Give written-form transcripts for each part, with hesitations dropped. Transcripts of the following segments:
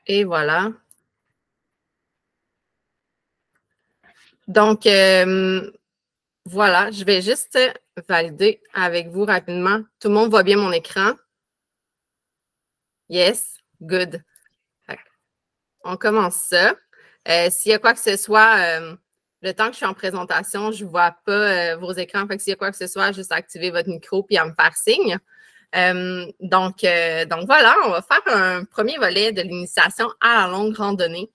Et voilà. Donc, voilà, je vais juste valider avec vous rapidement. Tout le monde voit bien mon écran? Yes, good. On commence ça. S'il y a quoi que ce soit, le temps que je suis en présentation, je ne vois pas vos écrans. Fait que s'il y a quoi que ce soit, juste activer votre micro puis à me faire signe. Donc voilà, on va faire un premier volet de l'initiation à la longue randonnée.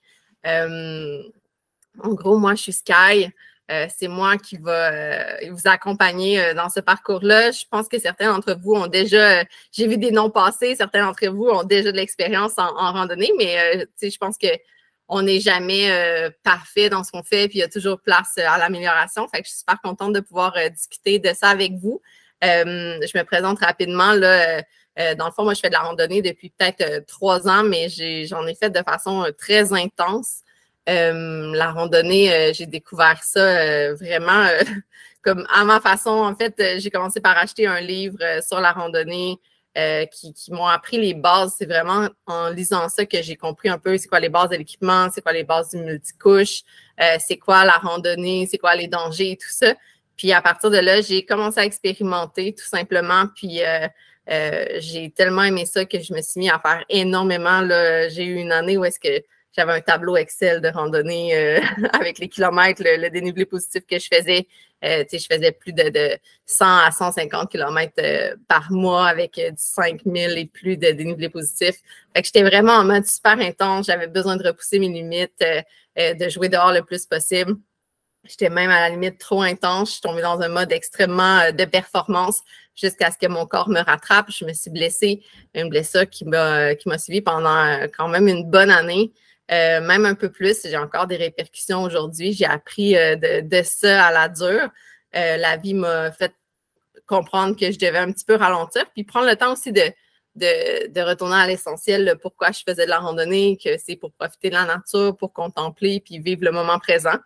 En gros, moi, je suis Sky. C'est moi qui va vous accompagner dans ce parcours-là. Je pense que certains d'entre vous ont déjà, j'ai vu des noms passer, certains d'entre vous ont déjà de l'expérience en randonnée, mais je pense qu'on n'est jamais parfait dans ce qu'on fait, puis il y a toujours place à l'amélioration. Fait que je suis super contente de pouvoir discuter de ça avec vous. Je me présente rapidement. Là, dans le fond, moi, je fais de la randonnée depuis peut-être 3 ans, mais j'en ai fait de façon très intense. La randonnée, j'ai découvert ça vraiment comme à ma façon. En fait, j'ai commencé par acheter un livre sur la randonnée qui m'ont appris les bases. C'est vraiment en lisant ça que j'ai compris un peu c'est quoi les bases de l'équipement, c'est quoi les bases du multicouche, c'est quoi la randonnée, c'est quoi les dangers et tout ça. Puis à partir de là, j'ai commencé à expérimenter tout simplement. Puis j'ai tellement aimé ça que je me suis mis à faire énormément. Là. J'ai eu une année où est-ce que j'avais un tableau Excel de randonnée avec les kilomètres, le dénivelé positif que je faisais. Je faisais plus de 100 à 150 kilomètres par mois avec du 5000 et plus de dénivelé positif. Fait que j'étais vraiment en mode super intense. J'avais besoin de repousser mes limites, de jouer dehors le plus possible. J'étais même à la limite trop intense. Je suis tombée dans un mode extrêmement de performance jusqu'à ce que mon corps me rattrape. Je me suis blessée, une blessure qui m'a suivie pendant quand même une bonne année. Même un peu plus, j'ai encore des répercussions aujourd'hui. J'ai appris de ça à la dure. La vie m'a fait comprendre que je devais un petit peu ralentir, puis prendre le temps aussi de retourner à l'essentiel, pourquoi je faisais de la randonnée, que c'est pour profiter de la nature, pour contempler, puis vivre le moment présent.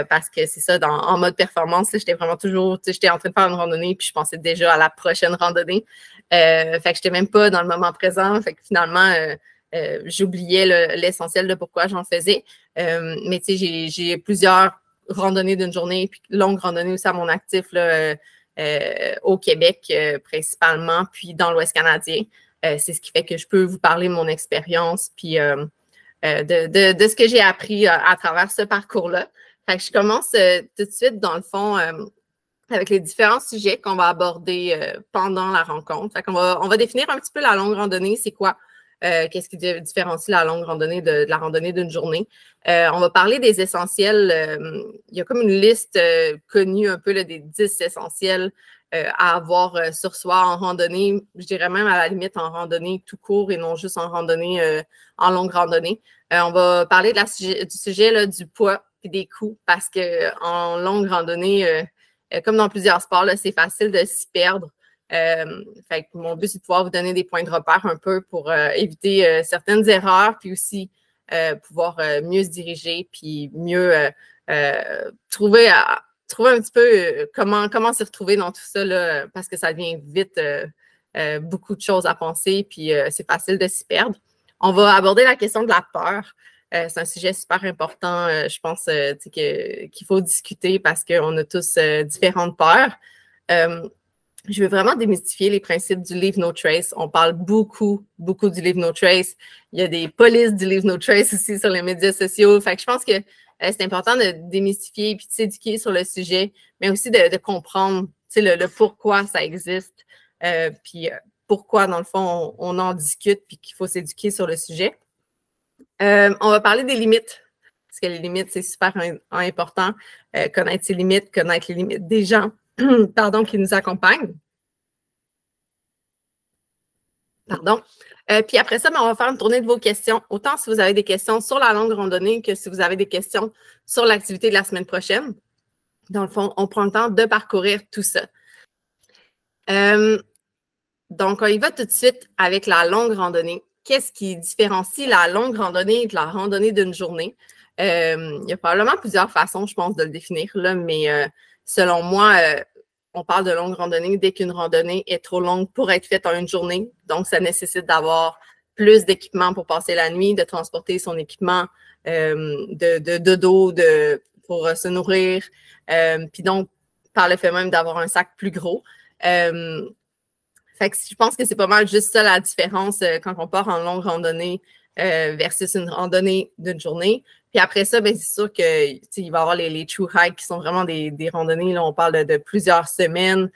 Parce que c'est ça, en mode performance, j'étais vraiment toujours, j'étais en train de faire une randonnée, puis je pensais déjà à la prochaine randonnée. Fait que j'étais même pas dans le moment présent. Fait que finalement, j'oubliais l'essentiel de pourquoi j'en faisais. Mais tu sais, j'ai plusieurs randonnées d'une journée, puis longues randonnées aussi à mon actif là, au Québec principalement, puis dans l'Ouest canadien. C'est ce qui fait que je peux vous parler de mon expérience, puis de ce que j'ai appris à travers ce parcours-là. Fait que je commence tout de suite, dans le fond, avec les différents sujets qu'on va aborder pendant la rencontre. Fait qu'on on va définir un petit peu la longue randonnée, c'est quoi? Qu'est-ce qui différencie la longue randonnée de la randonnée d'une journée? On va parler des essentiels. Il y a comme une liste connue un peu là, des 10 essentiels à avoir sur soi en randonnée. Je dirais même à la limite en randonnée tout court et non juste en randonnée, en longue randonnée. On va parler du sujet là, du poids et des coups parce qu'en longue randonnée, comme dans plusieurs sports, c'est facile de s'y perdre. Fait que mon but, c'est de pouvoir vous donner des points de repère un peu pour éviter certaines erreurs, puis aussi pouvoir mieux se diriger, puis mieux trouver un petit peu comment se retrouver dans tout ça, là, parce que ça devient vite beaucoup de choses à penser, puis c'est facile de s'y perdre. On va aborder la question de la peur. C'est un sujet super important, je pense, qu'il faut discuter parce qu'on a tous différentes peurs. Je veux vraiment démystifier les principes du Leave No Trace. On parle beaucoup du Leave No Trace. Il y a des polices du Leave No Trace aussi sur les médias sociaux. Fait que je pense que c'est important de démystifier et de s'éduquer sur le sujet, mais aussi de comprendre le pourquoi ça existe, puis pourquoi, dans le fond, on en discute puis qu'il faut s'éduquer sur le sujet. On va parler des limites, parce que les limites, c'est super important. Connaître ses limites, connaître les limites des gens pardon, qui nous accompagnent. Pardon. Puis après ça, on va faire une tournée de vos questions. Autant si vous avez des questions sur la longue randonnée que si vous avez des questions sur l'activité de la semaine prochaine. Dans le fond, on prend le temps de parcourir tout ça. Donc, on y va tout de suite avec la longue randonnée. Qu'est-ce qui différencie la longue randonnée de la randonnée d'une journée? Il y a probablement plusieurs façons, je pense, de le définir, là, mais selon moi, on parle de longue randonnée dès qu'une randonnée est trop longue pour être faite en une journée. Donc, ça nécessite d'avoir plus d'équipement pour passer la nuit, de transporter son équipement de dos pour se nourrir. Puis donc, par le fait même d'avoir un sac plus gros. Fait que je pense que c'est pas mal juste ça la différence quand on part en longue randonnée versus une randonnée d'une journée. Puis après ça, ben, c'est sûr qu'il va y avoir les true hikes qui sont vraiment des randonnées. Là, on parle de plusieurs semaines,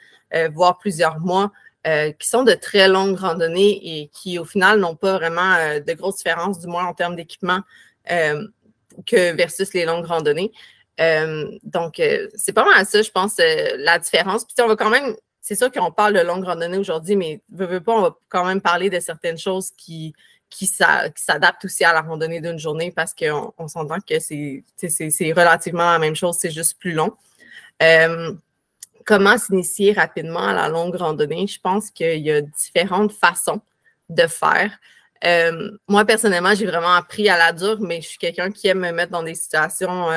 voire plusieurs mois, qui sont de très longues randonnées et qui, au final, n'ont pas vraiment de grosses différences, du moins en termes d'équipement, que versus les longues randonnées. Donc, c'est pas mal ça, je pense, la différence. Puis on va quand même, c'est sûr qu'on parle de longue randonnée aujourd'hui, mais veut pas, on va quand même parler de certaines choses qui s'adaptent aussi à la randonnée d'une journée parce qu'on s'entend que c'est relativement la même chose, c'est juste plus long. Comment s'initier rapidement à la longue randonnée? Je pense qu'il y a différentes façons de faire. Moi, personnellement, j'ai vraiment appris à la dure, mais je suis quelqu'un qui aime me mettre dans des situations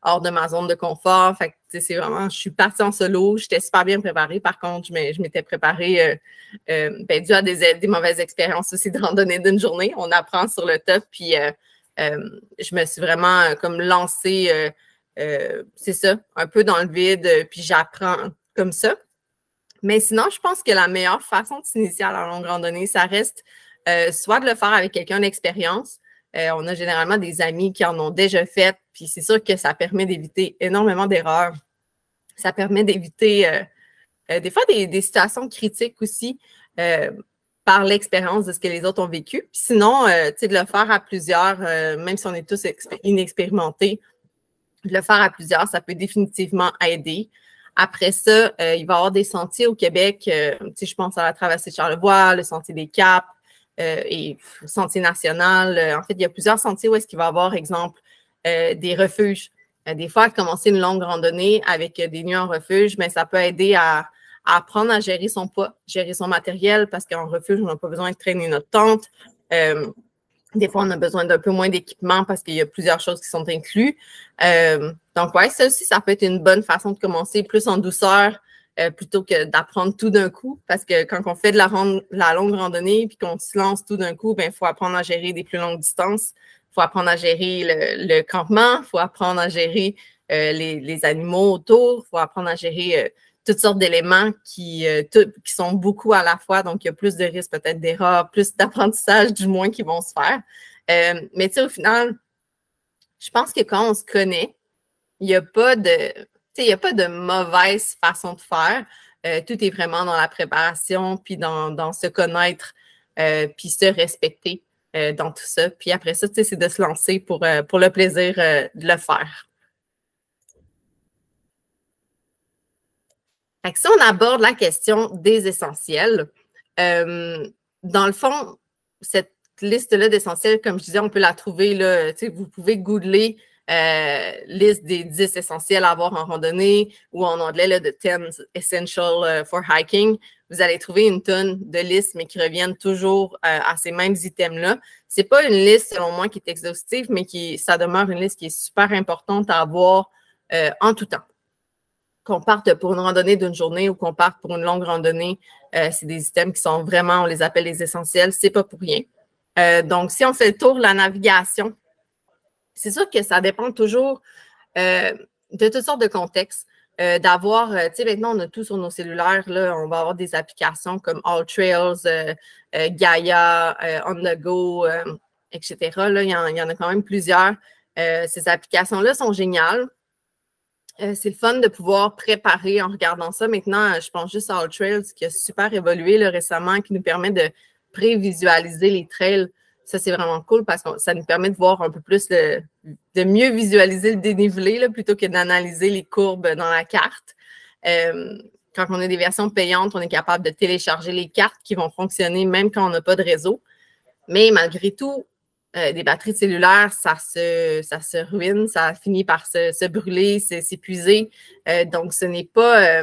hors de ma zone de confort. Fait que, c'est vraiment, je suis partie en solo. J'étais super bien préparée. Par contre, je m'étais préparée dû à des mauvaises expériences aussi de randonnée d'une journée. On apprend sur le top. Puis, je me suis vraiment comme lancée, c'est ça, un peu dans le vide. Puis, j'apprends comme ça. Mais sinon, je pense que la meilleure façon de s'initier à la longue randonnée, ça reste soit de le faire avec quelqu'un d'expérience. On a généralement des amis qui en ont déjà fait, puis c'est sûr que ça permet d'éviter énormément d'erreurs. Ça permet d'éviter des fois des situations critiques aussi par l'expérience de ce que les autres ont vécu. Puis sinon, de le faire à plusieurs, même si on est tous inexpérimentés, de le faire à plusieurs, ça peut définitivement aider. Après ça, il va y avoir des sentiers au Québec. Je pense à la traversée de Charlevoix, le sentier des Caps, et le sentier national. En fait, il y a plusieurs sentiers où est-ce qu'il va y avoir, exemple, des refuges. Des fois, commencer une longue randonnée avec des nuits en refuge, mais ça peut aider à apprendre à gérer son poids, gérer son matériel, parce qu'en refuge, on n'a pas besoin de traîner notre tente. Des fois, on a besoin d'un peu moins d'équipement parce qu'il y a plusieurs choses qui sont incluses. Donc, ouais, ça aussi, ça peut être une bonne façon de commencer plus en douceur, plutôt que d'apprendre tout d'un coup. Parce que quand on fait de la longue randonnée puis qu'on se lance tout d'un coup, il faut apprendre à gérer des plus longues distances. Il faut apprendre à gérer le campement. Il faut apprendre à gérer les animaux autour. Il faut apprendre à gérer toutes sortes d'éléments qui sont beaucoup à la fois. Donc, il y a plus de risques peut-être d'erreurs, plus d'apprentissage du moins qui vont se faire. Mais tu sais, au final, je pense que quand on se connaît, il n'y a pas de mauvaise façon de faire. Tout est vraiment dans la préparation, puis dans se connaître, puis se respecter dans tout ça. Puis après ça, c'est de se lancer pour le plaisir de le faire. Fait que si on aborde la question des essentiels, dans le fond, cette liste-là d'essentiels, comme je disais, on peut la trouver, là, vous pouvez googler liste des 10 essentiels à avoir en randonnée ou en anglais, là, de 10 essential for hiking. Vous allez trouver une tonne de listes, mais qui reviennent toujours à ces mêmes items-là. C'est pas une liste, selon moi, qui est exhaustive, mais ça demeure une liste qui est super importante à avoir en tout temps. Qu'on parte pour une randonnée d'une journée ou qu'on parte pour une longue randonnée, c'est des items qui sont vraiment, on les appelle les essentiels, c'est pas pour rien. Donc, si on fait le tour de la navigation, c'est sûr que ça dépend toujours de toutes sortes de contextes. D'avoir, maintenant, on a tout sur nos cellulaires, là, on va avoir des applications comme AllTrails, Gaia, On The Go, etc. Là, il y en a quand même plusieurs. Ces applications-là sont géniales. C'est le fun de pouvoir préparer en regardant ça. Maintenant, je pense juste à AllTrails qui a super évolué là, récemment, qui nous permet de prévisualiser les trails. Ça, c'est vraiment cool parce que ça nous permet de voir un peu plus, de mieux visualiser le dénivelé là, plutôt que d'analyser les courbes dans la carte. Quand on a des versions payantes, on est capable de télécharger les cartes qui vont fonctionner même quand on n'a pas de réseau. Mais malgré tout, des batteries cellulaires, ça se ruine, ça finit par se brûler, s'épuiser. Donc, ce n'est pas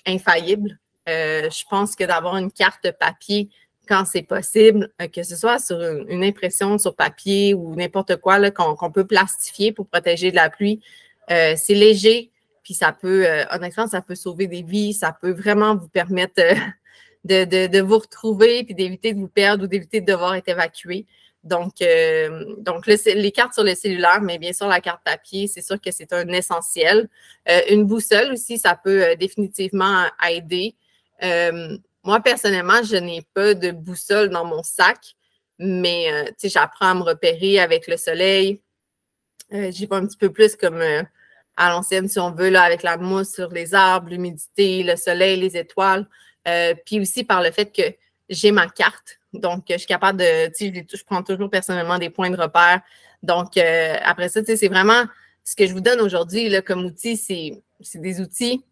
infaillible. Je pense que d'avoir une carte papier quand c'est possible, que ce soit sur une impression sur papier ou n'importe quoi là, qu'on peut plastifier pour protéger de la pluie, c'est léger, puis ça peut, honnêtement, ça peut sauver des vies, ça peut vraiment vous permettre de vous retrouver, puis d'éviter de vous perdre ou d'éviter de devoir être évacué. Donc là, les cartes sur le cellulaire, mais bien sûr, la carte papier, c'est sûr que c'est un essentiel. Une boussole aussi, ça peut définitivement aider. Moi, personnellement, je n'ai pas de boussole dans mon sac, mais j'apprends à me repérer avec le soleil. J'y vais un petit peu plus comme à l'ancienne, si on veut, là, avec la mousse sur les arbres, l'humidité, le soleil, les étoiles. Puis aussi par le fait que j'ai ma carte. Donc, je suis capable de, je prends toujours personnellement des points de repère. Donc, après ça, c'est vraiment ce que je vous donne aujourd'hui là, comme outil, c'est des outils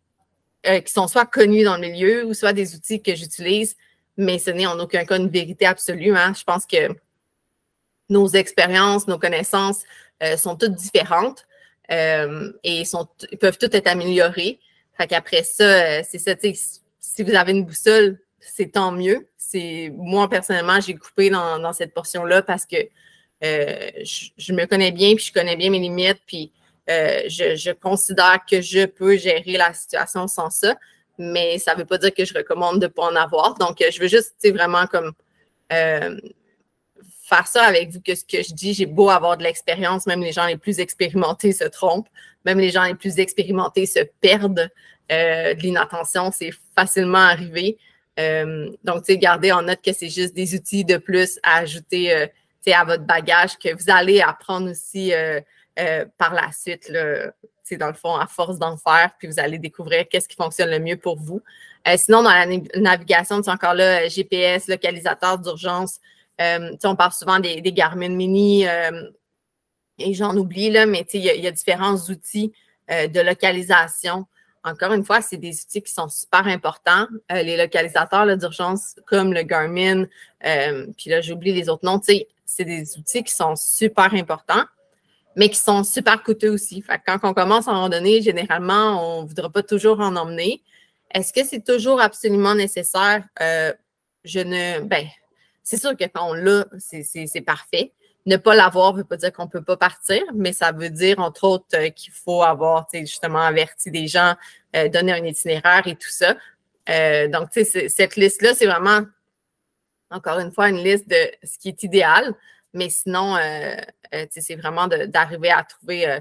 qui sont soit connus dans le milieu ou soit des outils que j'utilise, mais ce n'est en aucun cas une vérité absolue. Hein. Je pense que nos expériences, nos connaissances sont toutes différentes et peuvent toutes être améliorées. Fait qu'après ça, c'est ça, si vous avez une boussole, c'est tant mieux. Moi, personnellement, j'ai coupé dans cette portion-là parce que je me connais bien, puis je connais bien mes limites, puis je considère que je peux gérer la situation sans ça, mais ça ne veut pas dire que je recommande de ne pas en avoir. Donc, je veux juste, vraiment comme faire ça avec vous, que ce que je dis, j'ai beau avoir de l'expérience, même les gens les plus expérimentés se trompent, même les gens les plus expérimentés se perdent. De l'inattention, c'est facilement arrivé. Donc, gardez en note que c'est juste des outils de plus à ajouter à votre bagage que vous allez apprendre aussi par la suite, là, dans le fond, à force d'en faire, puis vous allez découvrir qu'est-ce qui fonctionne le mieux pour vous. Sinon, dans la navigation, c'est encore là, GPS, localisateur d'urgence. On parle souvent des Garmin Mini et j'en oublie, là, mais il y a différents outils de localisation. Encore une fois, c'est des outils qui sont super importants. Les localisateurs d'urgence comme le Garmin, puis là, j'oublie les autres noms, c'est des outils qui sont super importants, mais qui sont super coûteux aussi. Fait que quand on commence à en donner, généralement, on ne voudra pas toujours en emmener. Est-ce que c'est toujours absolument nécessaire? C'est sûr que quand on l'a, c'est parfait. Ne pas l'avoir ne veut pas dire qu'on ne peut pas partir, mais ça veut dire, entre autres, qu'il faut avoir justement averti des gens, donner un itinéraire et tout ça. Donc, cette liste-là, c'est vraiment, encore une fois, une liste de ce qui est idéal, mais sinon, c'est vraiment d'arriver à trouver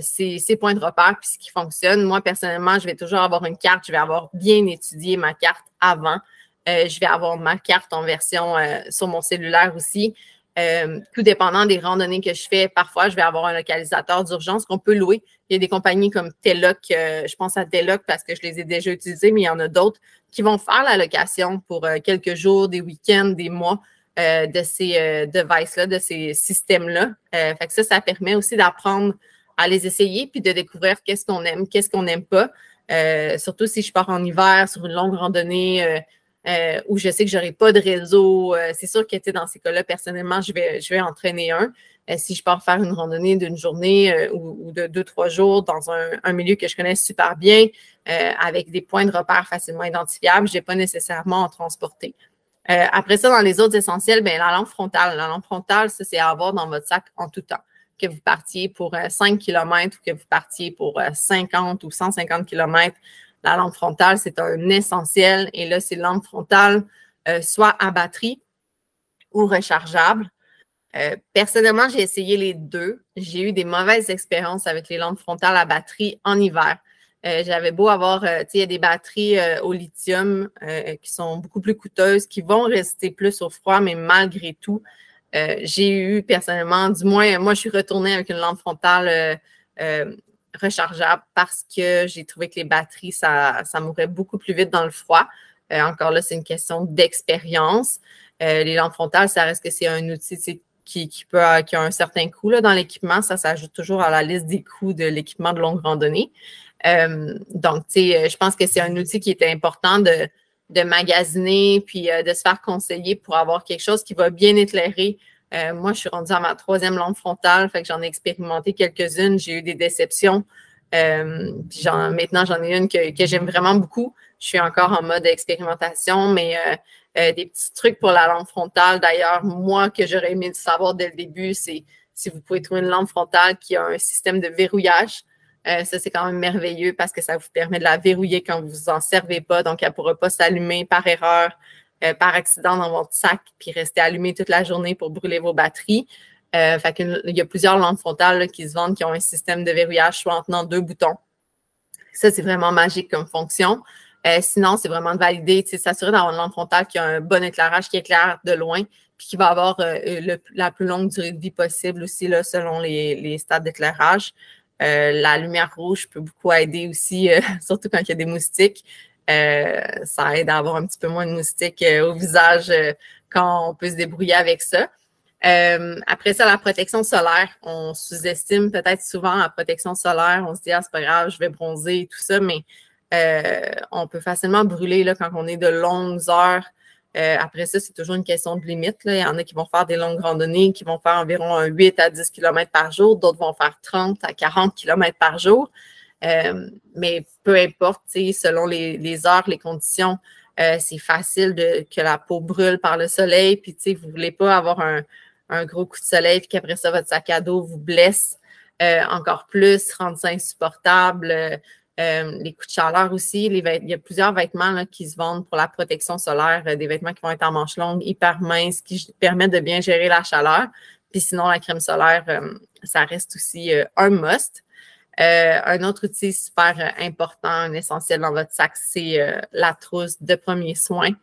ces points de repère puis ce qui fonctionne. Moi, personnellement, je vais toujours avoir une carte, je vais avoir bien étudié ma carte avant. Je vais avoir ma carte en version sur mon cellulaire aussi. Tout dépendant des randonnées que je fais, parfois, je vais avoir un localisateur d'urgence qu'on peut louer. Il y a des compagnies comme Telloc, je pense à Telloc parce que je les ai déjà utilisées, mais il y en a d'autres qui vont faire la location pour quelques jours, des week-ends, des mois de ces devices-là, de ces systèmes-là. Fait que ça permet aussi d'apprendre à les essayer puis de découvrir qu'est-ce qu'on aime, qu'est-ce qu'on n'aime pas. Surtout si je pars en hiver sur une longue randonnée où je sais que je n'aurai pas de réseau. C'est sûr que dans ces cas-là, personnellement, je vais entraîner un. Si je pars faire une randonnée d'une journée ou de 2-3 jours dans un milieu que je connais super bien, avec des points de repère facilement identifiables, je n'ai pas nécessairement en transporter. Après ça, dans les autres essentiels, la lampe frontale. La lampe frontale, ça, c'est à avoir dans votre sac en tout temps. Que vous partiez pour 5 km ou que vous partiez pour 50 ou 150 km, la lampe frontale, c'est un essentiel. Et là, c'est lampe frontale soit à batterie ou rechargeable. Personnellement, j'ai essayé les deux. J'ai eu des mauvaises expériences avec les lampes frontales à batterie en hiver. J'avais beau avoir, il y a des batteries au lithium qui sont beaucoup plus coûteuses, qui vont rester plus au froid, mais malgré tout, j'ai eu personnellement, du moins, moi, je suis retournée avec une lampe frontale rechargeable parce que j'ai trouvé que les batteries, ça mourait beaucoup plus vite dans le froid. Encore là, c'est une question d'expérience. Les lampes frontales, ça reste que c'est un outil qui a un certain coût là, dans l'équipement. Ça s'ajoute toujours à la liste des coûts de l'équipement de longue randonnée. Donc, je pense que c'est un outil qui est important de magasiner puis de se faire conseiller pour avoir quelque chose qui va bien éclairer. Moi, je suis rendue à ma 3e lampe frontale, fait que j'en ai expérimenté quelques-unes. J'ai eu des déceptions. Maintenant, j'en ai une que j'aime vraiment beaucoup. Je suis encore en mode expérimentation, mais des petits trucs pour la lampe frontale. D'ailleurs, moi, que j'aurais aimé le savoir dès le début, c'est si vous pouvez trouver une lampe frontale qui a un système de verrouillage. Ça, c'est quand même merveilleux parce que ça vous permet de la verrouiller quand vous vous en servez pas. Donc, elle ne pourra pas s'allumer par erreur, par accident dans votre sac, puis rester allumée toute la journée pour brûler vos batteries. Fait qu'il y a plusieurs lampes frontales là, qui se vendent, qui ont un système de verrouillage soit en tenant 2 boutons. Ça, c'est vraiment magique comme fonction. Sinon, c'est vraiment de valider, s'assurer d'avoir une lampe frontale qui a un bon éclairage, qui éclaire de loin, puis qui va avoir la plus longue durée de vie possible aussi, là, selon les stades d'éclairage. La lumière rouge peut beaucoup aider aussi, surtout quand il y a des moustiques. Ça aide à avoir un petit peu moins de moustiques au visage quand on peut se débrouiller avec ça. Après ça, la protection solaire, on sous-estime peut-être souvent la protection solaire. On se dit, ah, c'est pas grave, je vais bronzer et tout ça, mais on peut facilement brûler là, quand on est de longues heures. Après ça, c'est toujours une question de limite. Là. Il y en a qui vont faire des longues randonnées, qui vont faire environ 8 à 10 km par jour. D'autres vont faire 30 à 40 km par jour. Mais peu importe, selon les heures, les conditions, c'est facile que la peau brûle par le soleil. Puis, vous ne voulez pas avoir un gros coup de soleil, puis qu'après ça, votre sac à dos vous blesse encore plus, rendre ça insupportable. Les coups de chaleur aussi. Il y a plusieurs vêtements là, qui se vendent pour la protection solaire, des vêtements qui vont être en manches longues, hyper minces, qui permettent de bien gérer la chaleur. Puis sinon, la crème solaire, ça reste aussi un must. Un autre outil super important, un essentiel dans votre sac, c'est la trousse de premiers soins.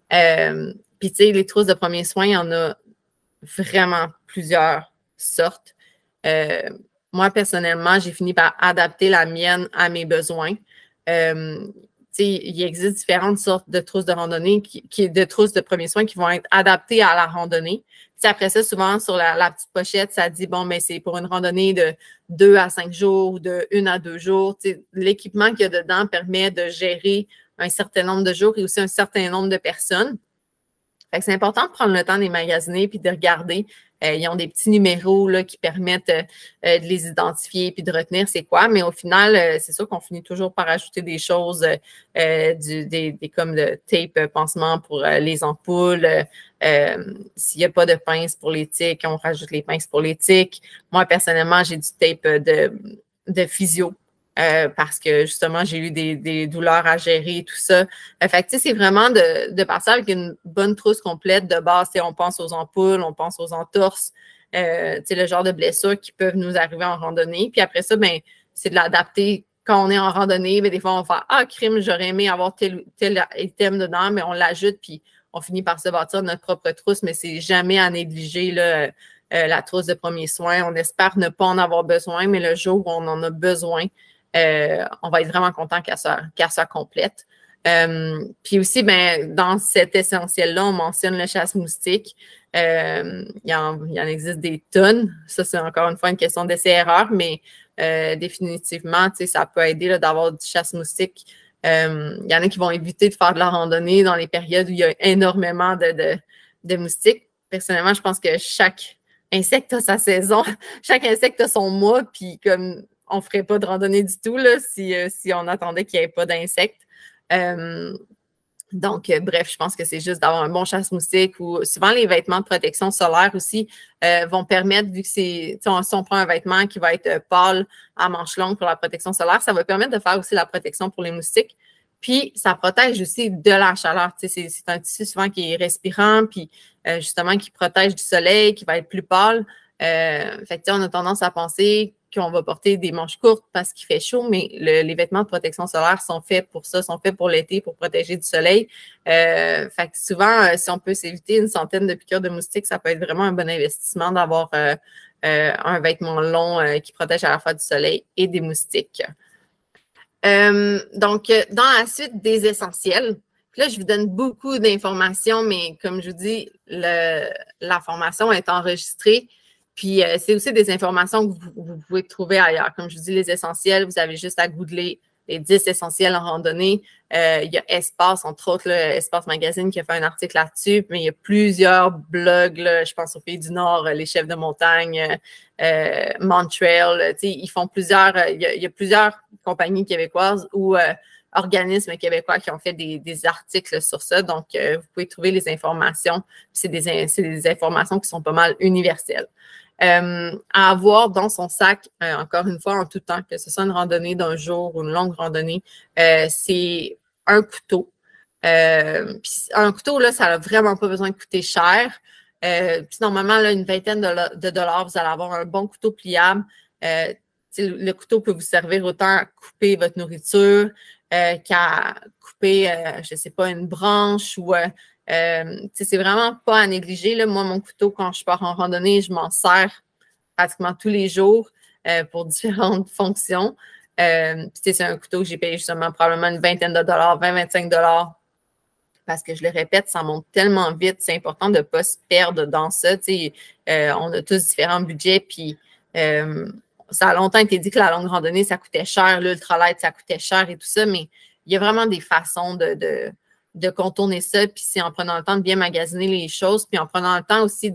Puis, tu sais, les trousses de premiers soins, il y en a vraiment plusieurs sortes. Moi, personnellement, j'ai fini par adapter la mienne à mes besoins. Il existe différentes sortes de trousses de randonnée, de trousses de premiers soins qui vont être adaptées à la randonnée. Puis après ça, souvent, sur la petite pochette, ça dit, bon, mais c'est pour une randonnée de 2 à 5 jours, de 1 à 2 jours. L'équipement qu'il y a dedans permet de gérer un certain nombre de jours et aussi un certain nombre de personnes. Fait que c'est important de prendre le temps de les magasiner puis de regarder. Ils ont des petits numéros là, qui permettent de les identifier puis de retenir c'est quoi. Mais au final, c'est sûr qu'on finit toujours par ajouter des choses comme de tape pansement pour les ampoules. S'il n'y a pas de pince pour les tiques, on rajoute les pinces pour les tiques. Moi, personnellement, j'ai du tape de physio. Parce que justement, j'ai eu des douleurs à gérer et tout ça. Fait que, c'est vraiment de partir avec une bonne trousse complète de base. On pense aux ampoules, on pense aux entorses, le genre de blessures qui peuvent nous arriver en randonnée. Puis après ça, ben, c'est de l'adapter quand on est en randonnée. Ben, des fois, on va faire « Ah, crime, j'aurais aimé avoir tel item dedans », mais on l'ajoute, puis on finit par se bâtir notre propre trousse, mais c'est jamais à négliger là, la trousse de premiers soins. On espère ne pas en avoir besoin, mais le jour où on en a besoin, on va être vraiment content qu'elle soit complète. Puis aussi, ben, dans cet essentiel-là, on mentionne le chasse-moustique. Il y en existe des tonnes. Ça, c'est encore une fois une question d'essai-erreur, mais définitivement, ça peut aider là, d'avoir du chasse-moustique. Il y en a qui vont éviter de faire de la randonnée dans les périodes où il y a énormément de moustiques. Personnellement, je pense que chaque insecte a sa saison, chaque insecte a son mois, puis comme on ne ferait pas de randonnée du tout là, si on attendait qu'il n'y ait pas d'insectes. Donc, bref, je pense que c'est juste d'avoir un bon chasse-moustique ou souvent les vêtements de protection solaire aussi vont permettre, vu que si on prend un vêtement qui va être pâle à manches longues pour la protection solaire, ça va permettre de faire aussi la protection pour les moustiques. Puis, ça protège aussi de la chaleur. C'est un tissu souvent qui est respirant, puis justement qui protège du soleil, qui va être plus pâle. Fait que, on a tendance à penser qu'on va porter des manches courtes parce qu'il fait chaud, mais les vêtements de protection solaire sont faits pour ça, sont faits pour l'été, pour protéger du soleil. Fait que souvent, si on peut s'éviter une centaine de piqûres de moustiques, ça peut être vraiment un bon investissement d'avoir un vêtement long qui protège à la fois du soleil et des moustiques. Donc, dans la suite des essentiels, là, je vous donne beaucoup d'informations, mais comme je vous dis, la formation est enregistrée. Puis, c'est aussi des informations que vous pouvez trouver ailleurs. Comme je vous dis, les essentiels, vous avez juste à googler les 10 essentiels en randonnée. Il y a Espace, entre autres, là, Espace Magazine qui a fait un article là-dessus, mais il y a plusieurs blogs, là, je pense aux Pays du Nord, les chefs de montagne, Montreal, ils font plusieurs, il y a plusieurs compagnies québécoises où organismes québécois qui ont fait des articles sur ça. Donc, vous pouvez trouver les informations. C'est des informations qui sont pas mal universelles. À avoir dans son sac, encore une fois, en tout temps, que ce soit une randonnée d'un jour ou une longue randonnée, c'est un couteau. Puis un couteau, là, ça n'a vraiment pas besoin de coûter cher. Puis normalement, là, une vingtaine de dollars, vous allez avoir un bon couteau pliable. Le couteau peut vous servir autant à couper votre nourriture qu'à couper, je ne sais pas, une branche ou c'est vraiment pas à négliger. Là. Moi, mon couteau, quand je pars en randonnée, je m'en sers pratiquement tous les jours pour différentes fonctions. C'est un couteau que j'ai payé justement probablement une vingtaine de dollars, 20-25 dollars. Parce que je le répète, ça monte tellement vite. C'est important de ne pas se perdre dans ça. On a tous différents budgets, puis ça a longtemps été dit que la longue randonnée, ça coûtait cher, l'ultralight, ça coûtait cher et tout ça, mais il y a vraiment des façons de contourner ça, puis c'est en prenant le temps de bien magasiner les choses, puis en prenant le temps aussi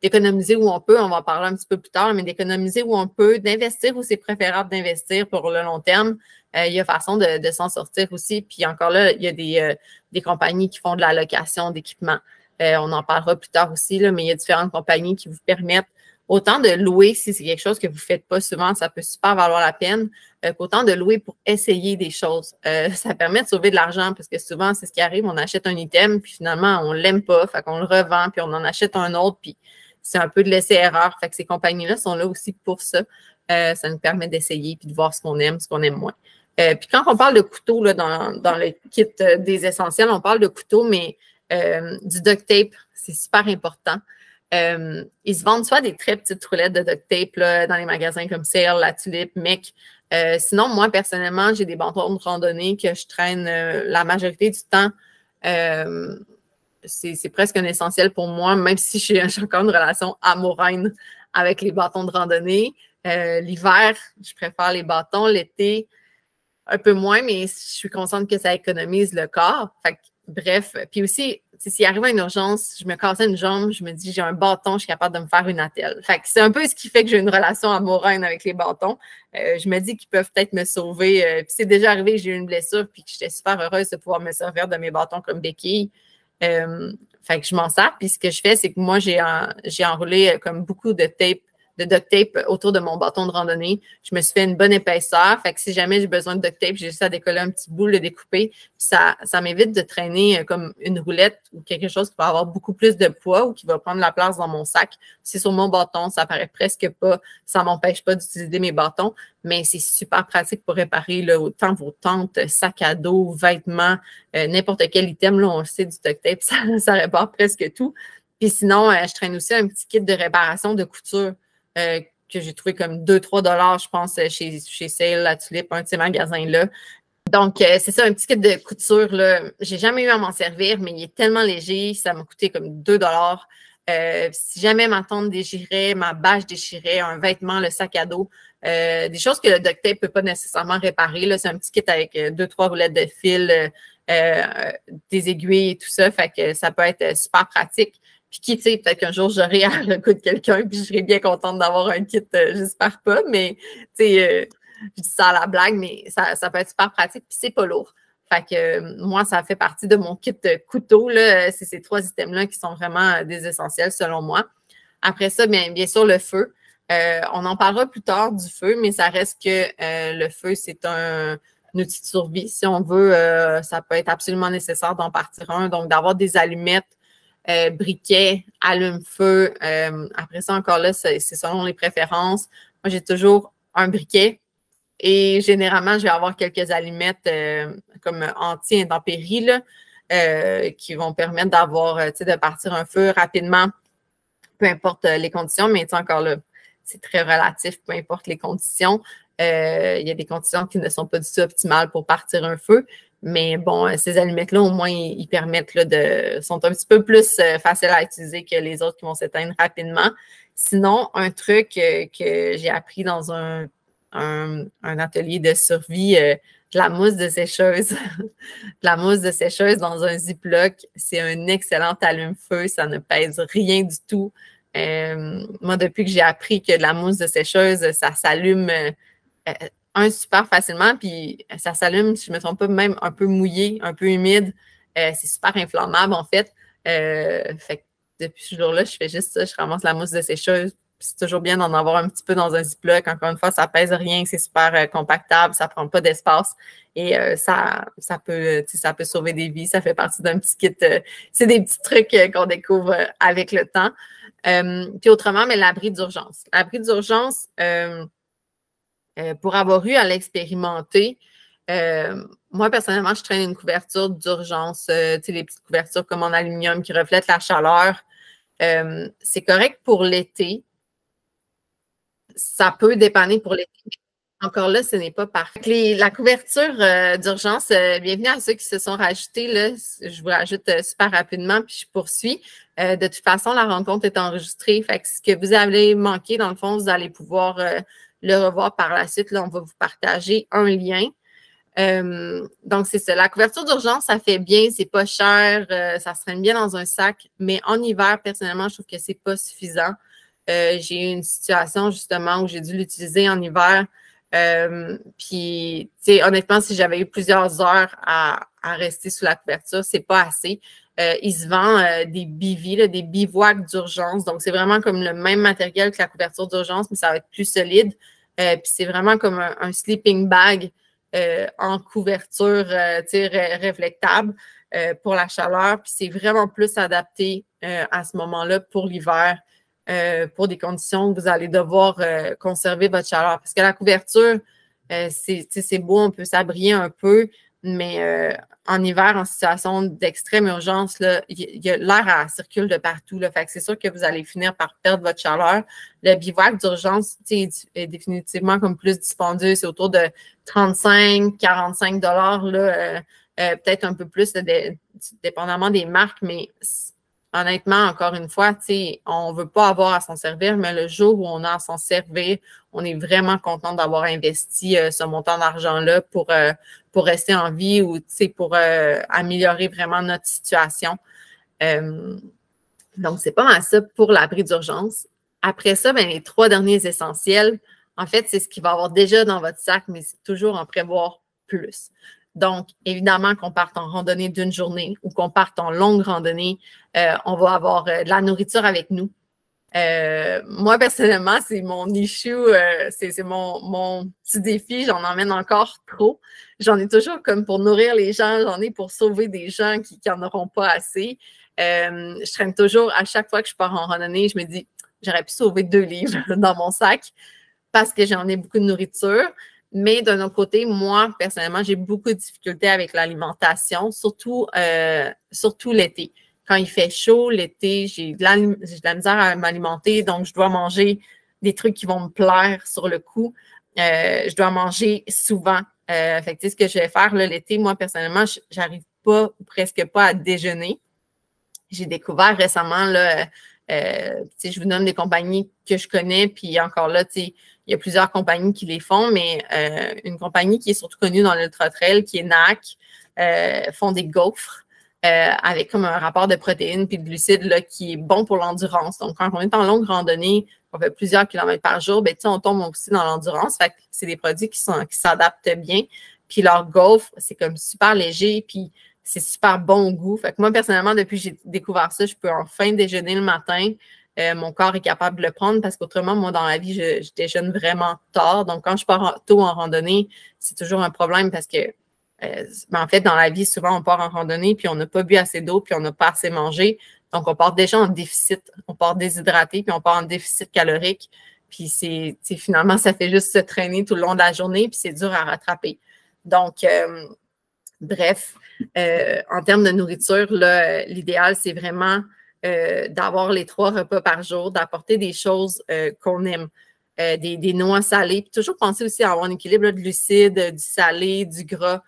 d'économiser où on peut, on va en parler un petit peu plus tard, mais d'économiser où on peut, d'investir où c'est préférable d'investir pour le long terme. Il y a façon de s'en sortir aussi. Puis encore là, il y a des compagnies qui font de la location d'équipement. On en parlera plus tard aussi, là, mais il y a différentes compagnies qui vous permettent autant de louer, si c'est quelque chose que vous ne faites pas souvent, ça peut super valoir la peine, qu'autant de louer pour essayer des choses. Ça permet de sauver de l'argent parce que souvent, c'est ce qui arrive, on achète un item, puis finalement, on ne l'aime pas, fait qu'on le revend, puis on en achète un autre, puis c'est un peu de laisser-erreur. Fait que ces compagnies-là sont là aussi pour ça. Ça nous permet d'essayer puis de voir ce qu'on aime moins. Puis quand on parle de couteau, là, dans le kit des essentiels, on parle de couteau, mais du duct tape, c'est super important. Ils se vendent soit des très petites roulettes de duct tape là, dans les magasins comme Sale, La Tulipe, Mec. Sinon, moi, personnellement, j'ai des bâtons de randonnée que je traîne la majorité du temps. C'est presque un essentiel pour moi, même si j'ai encore une relation amoureuse avec les bâtons de randonnée. L'hiver, je préfère les bâtons. L'été, un peu moins, mais je suis consciente que ça économise le corps. Fait que, bref, puis aussi, s'il arrive à une urgence, je me cassais une jambe, je me dis, j'ai un bâton, je suis capable de me faire une attelle. Fait que c'est un peu ce qui fait que j'ai une relation amoureuse avec les bâtons. Je me dis qu'ils peuvent peut-être me sauver. Puis c'est déjà arrivé que j'ai eu une blessure, puis que j'étais super heureuse de pouvoir me servir de mes bâtons comme béquilles. Fait que je m'en sers. Puis ce que je fais, c'est que moi, j'ai enroulé comme beaucoup de duct tape autour de mon bâton de randonnée. Je me suis fait une bonne épaisseur. Fait que si jamais j'ai besoin de duct tape, j'ai juste à décoller un petit bout, le découper. Ça m'évite de traîner comme une roulette ou quelque chose qui va avoir beaucoup plus de poids ou qui va prendre la place dans mon sac. C'est sur mon bâton, ça paraît presque pas. Ça m'empêche pas d'utiliser mes bâtons, mais c'est super pratique pour réparer là, autant vos tentes, sacs à dos, vêtements, n'importe quel item. Là, on le sait, du duct tape, ça répare presque tout. Puis sinon, je traîne aussi un petit kit de réparation de couture. Que j'ai trouvé comme 2-3 dollars, je pense, chez Sale, La Tulipe, un de ces magasins-là. Donc, c'est ça, un petit kit de couture, là. J'ai jamais eu à m'en servir, mais il est tellement léger, ça m'a coûté comme 2 dollars. Si jamais ma tente déchirait, ma bâche déchirait, un vêtement, le sac à dos, des choses que le duct tape peut pas nécessairement réparer, là. C'est un petit kit avec 2-3 roulettes de fil, des aiguilles et tout ça, fait que ça peut être super pratique. Puis qui sait, peut-être qu'un jour, j'aurai à le coup de quelqu'un, puis je serai bien contente d'avoir un kit, j'espère pas, mais tu sais, je dis ça à la blague, mais ça peut être super pratique, puis c'est pas lourd. Fait que moi, ça fait partie de mon kit couteau, là. C'est ces 3 items-là qui sont vraiment des essentiels selon moi. Après ça, bien sûr, le feu. On en parlera plus tard du feu, mais ça reste que le feu, c'est un outil de survie. Si on veut, ça peut être absolument nécessaire d'en partir un. Donc, d'avoir des allumettes, briquet, allume-feu. Après ça, encore là, c'est selon les préférences. Moi, j'ai toujours un briquet et généralement, je vais avoir quelques allumettes comme anti-intempéries qui vont permettre d'avoir, de partir un feu rapidement, peu importe les conditions, mais encore là, c'est très relatif, peu importe les conditions. Il y a des conditions qui ne sont pas du tout optimales pour partir un feu. Mais bon, ces allumettes-là, au moins, ils permettent sont un petit peu plus faciles à utiliser que les autres qui vont s'éteindre rapidement. Sinon, un truc que j'ai appris dans un atelier de survie, de la mousse de sécheuse. De la mousse de sécheuse dans un Ziploc, c'est un excellent allume-feu. Ça ne pèse rien du tout. Moi, depuis que j'ai appris que de la mousse de sécheuse, ça s'allume super facilement, puis ça s'allume, si je ne me trompe pas, même un peu mouillé, un peu humide. C'est super inflammable, en fait. Fait que depuis ce jour-là, je fais juste ça, je ramasse la mousse de sécheuse. C'est toujours bien d'en avoir un petit peu dans un Ziploc. Encore une fois, ça pèse rien, c'est super compactable, ça prend pas d'espace et ça peut sauver des vies. Ça fait partie d'un petit kit. C'est des petits trucs qu'on découvre avec le temps. Puis autrement, mais l'abri d'urgence. L'abri d'urgence, pour avoir eu à l'expérimenter, moi, personnellement, je traîne une couverture d'urgence, les petites couvertures comme en aluminium qui reflètent la chaleur. C'est correct pour l'été. Ça peut dépanner pour l'été. Encore là, ce n'est pas parfait. La couverture d'urgence, bienvenue à ceux qui se sont rajoutés. Là. Je vous rajoute super rapidement, puis je poursuis. De toute façon, la rencontre est enregistrée. Fait que ce que vous avez manqué, dans le fond, vous allez pouvoir le revoir par la suite. Là, on va vous partager un lien. Donc, c'est ça. La couverture d'urgence, ça fait bien, c'est pas cher, ça se traîne bien dans un sac, mais en hiver, personnellement, je trouve que c'est pas suffisant. J'ai eu une situation justement où j'ai dû l'utiliser en hiver. Puis, tu sais, honnêtement, si j'avais eu plusieurs heures à rester sous la couverture, c'est pas assez. Il se vend des bivy, là, des bivouacs d'urgence. Donc, c'est vraiment comme le même matériel que la couverture d'urgence, mais ça va être plus solide. Puis, c'est vraiment comme un sleeping bag en couverture réflectable pour la chaleur. Puis, c'est vraiment plus adapté à ce moment-là pour l'hiver. Pour des conditions où vous allez devoir conserver votre chaleur. Parce que la couverture, c'est beau, on peut s'abrier un peu, mais en hiver, en situation d'extrême urgence, l'air circule de partout. Là, fait que c'est sûr que vous allez finir par perdre votre chaleur. Le bivouac d'urgence est définitivement comme plus dispendieux. C'est autour de 35-45 $, peut-être un peu plus, dépendamment des marques, mais honnêtement, encore une fois, on ne veut pas avoir à s'en servir, mais le jour où on a à s'en servir, on est vraiment content d'avoir investi ce montant d'argent-là pour rester en vie ou pour améliorer vraiment notre situation. Donc, c'est pas mal ça pour l'abri d'urgence. Après ça, les 3 derniers essentiels, en fait, c'est ce qu'il va y avoir déjà dans votre sac, mais c'est toujours en prévoir plus. Donc, évidemment, qu'on parte en randonnée d'une journée ou qu'on parte en longue randonnée, on va avoir de la nourriture avec nous. Moi, personnellement, c'est mon issue, c'est mon petit défi. J'en emmène encore trop. J'en ai toujours comme pour nourrir les gens, j'en ai pour sauver des gens qui n'en auront pas assez. Je traîne toujours, à chaque fois que je pars en randonnée, je me dis, j'aurais pu sauver 2 livres dans mon sac parce que j'en ai beaucoup de nourriture. Mais d'un autre côté, moi, personnellement, j'ai beaucoup de difficultés avec l'alimentation, surtout l'été. Quand il fait chaud, l'été, j'ai de la misère à m'alimenter, donc je dois manger des trucs qui vont me plaire sur le coup. Je dois manger souvent. Fait que, ce que je vais faire l'été, moi, personnellement, j'arrive pas ou presque pas à déjeuner. J'ai découvert récemment, là, je vous nomme des compagnies que je connais, puis encore là, il y a plusieurs compagnies qui les font, mais une compagnie qui est surtout connue dans l'ultra-trail, qui est NAC, font des gaufres avec comme un rapport de protéines puis de glucides là, qui est bon pour l'endurance. Donc, quand on est en longue randonnée, on fait plusieurs kilomètres par jour, on tombe aussi dans l'endurance. Fait que c'est des produits qui s'adaptent bien. Puis leur gaufre, c'est comme super léger, puis c'est super bon au goût. Fait que moi, personnellement, depuis que j'ai découvert ça, je peux enfin déjeuner le matin. Mon corps est capable de le prendre parce qu'autrement, moi, dans la vie, je déjeune vraiment tard. Donc, quand je pars tôt en randonnée, c'est toujours un problème parce que, en fait, dans la vie, souvent, on part en randonnée puis on n'a pas bu assez d'eau puis on n'a pas assez mangé. Donc, on part déjà en déficit. On part déshydraté puis on part en déficit calorique. Puis, finalement, ça fait juste se traîner tout le long de la journée puis c'est dur à rattraper. Donc, bref, en termes de nourriture, l'idéal, c'est vraiment d'avoir les 3 repas par jour, d'apporter des choses qu'on aime, des noix salées. Puis toujours penser aussi à avoir un équilibre de glucides, du salé, du gras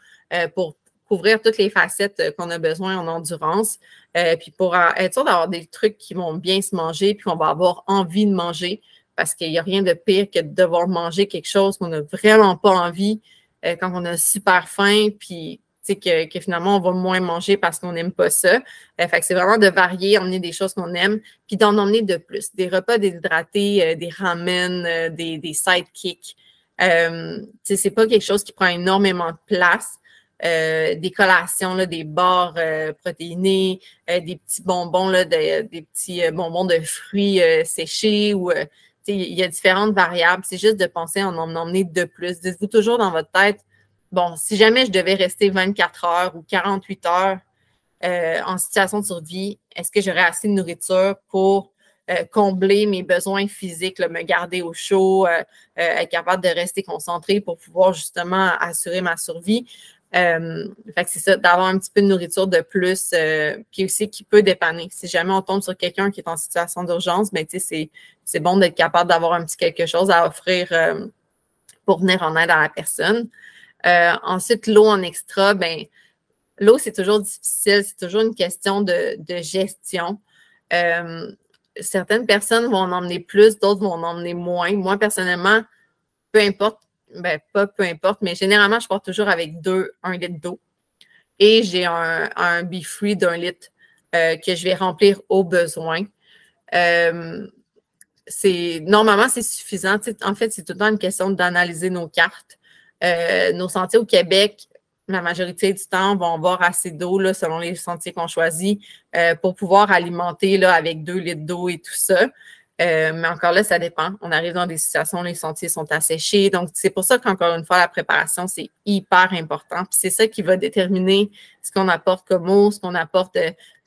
pour couvrir toutes les facettes qu'on a besoin en endurance. Puis pour être sûr d'avoir des trucs qui vont bien se manger, puis qu'on va avoir envie de manger, parce qu'il n'y a rien de pire que de devoir manger quelque chose qu'on n'a vraiment pas envie quand on a super faim, puis que finalement, on va moins manger parce qu'on n'aime pas ça. Fait que c'est vraiment de varier, emmener des choses qu'on aime, puis d'en emmener de plus. Des repas déshydratés, des ramen, des sidekicks, C'est pas quelque chose qui prend énormément de place. Des collations, là, des barres protéinées, des petits bonbons, là, des petits bonbons de fruits séchés ou il y a différentes variables. C'est juste de penser à en emmener de plus. Dites-vous toujours dans votre tête, bon, si jamais je devais rester 24 heures ou 48 heures en situation de survie, est-ce que j'aurais assez de nourriture pour combler mes besoins physiques, là, me garder au chaud, être capable de rester concentré pour pouvoir justement assurer ma survie? Fait que c'est ça, d'avoir un petit peu de nourriture de plus, puis aussi qui peut dépanner. Si jamais on tombe sur quelqu'un qui est en situation d'urgence, ben tu sais, c'est bon d'être capable d'avoir un petit quelque chose à offrir pour venir en aide à la personne. Ensuite, l'eau en extra, ben l'eau, c'est toujours difficile, c'est toujours une question de gestion. Certaines personnes vont en emmener plus, d'autres vont en emmener moins. Moi, personnellement, peu importe, ben pas peu importe, mais généralement, je pars toujours avec 1 litre d'eau. Et j'ai un Be Free d'1 litre que je vais remplir au besoin. Normalement, c'est suffisant. En fait, c'est tout le temps une question d'analyser nos cartes. Nos sentiers au Québec, la majorité du temps, vont avoir assez d'eau là, selon les sentiers qu'on choisit pour pouvoir alimenter là, avec 2 litres d'eau et tout ça. Mais encore là, ça dépend. On arrive dans des situations où les sentiers sont asséchés. Donc, c'est pour ça qu'encore une fois, la préparation, c'est hyper important. Puis c'est ça qui va déterminer ce qu'on apporte comme eau, ce qu'on apporte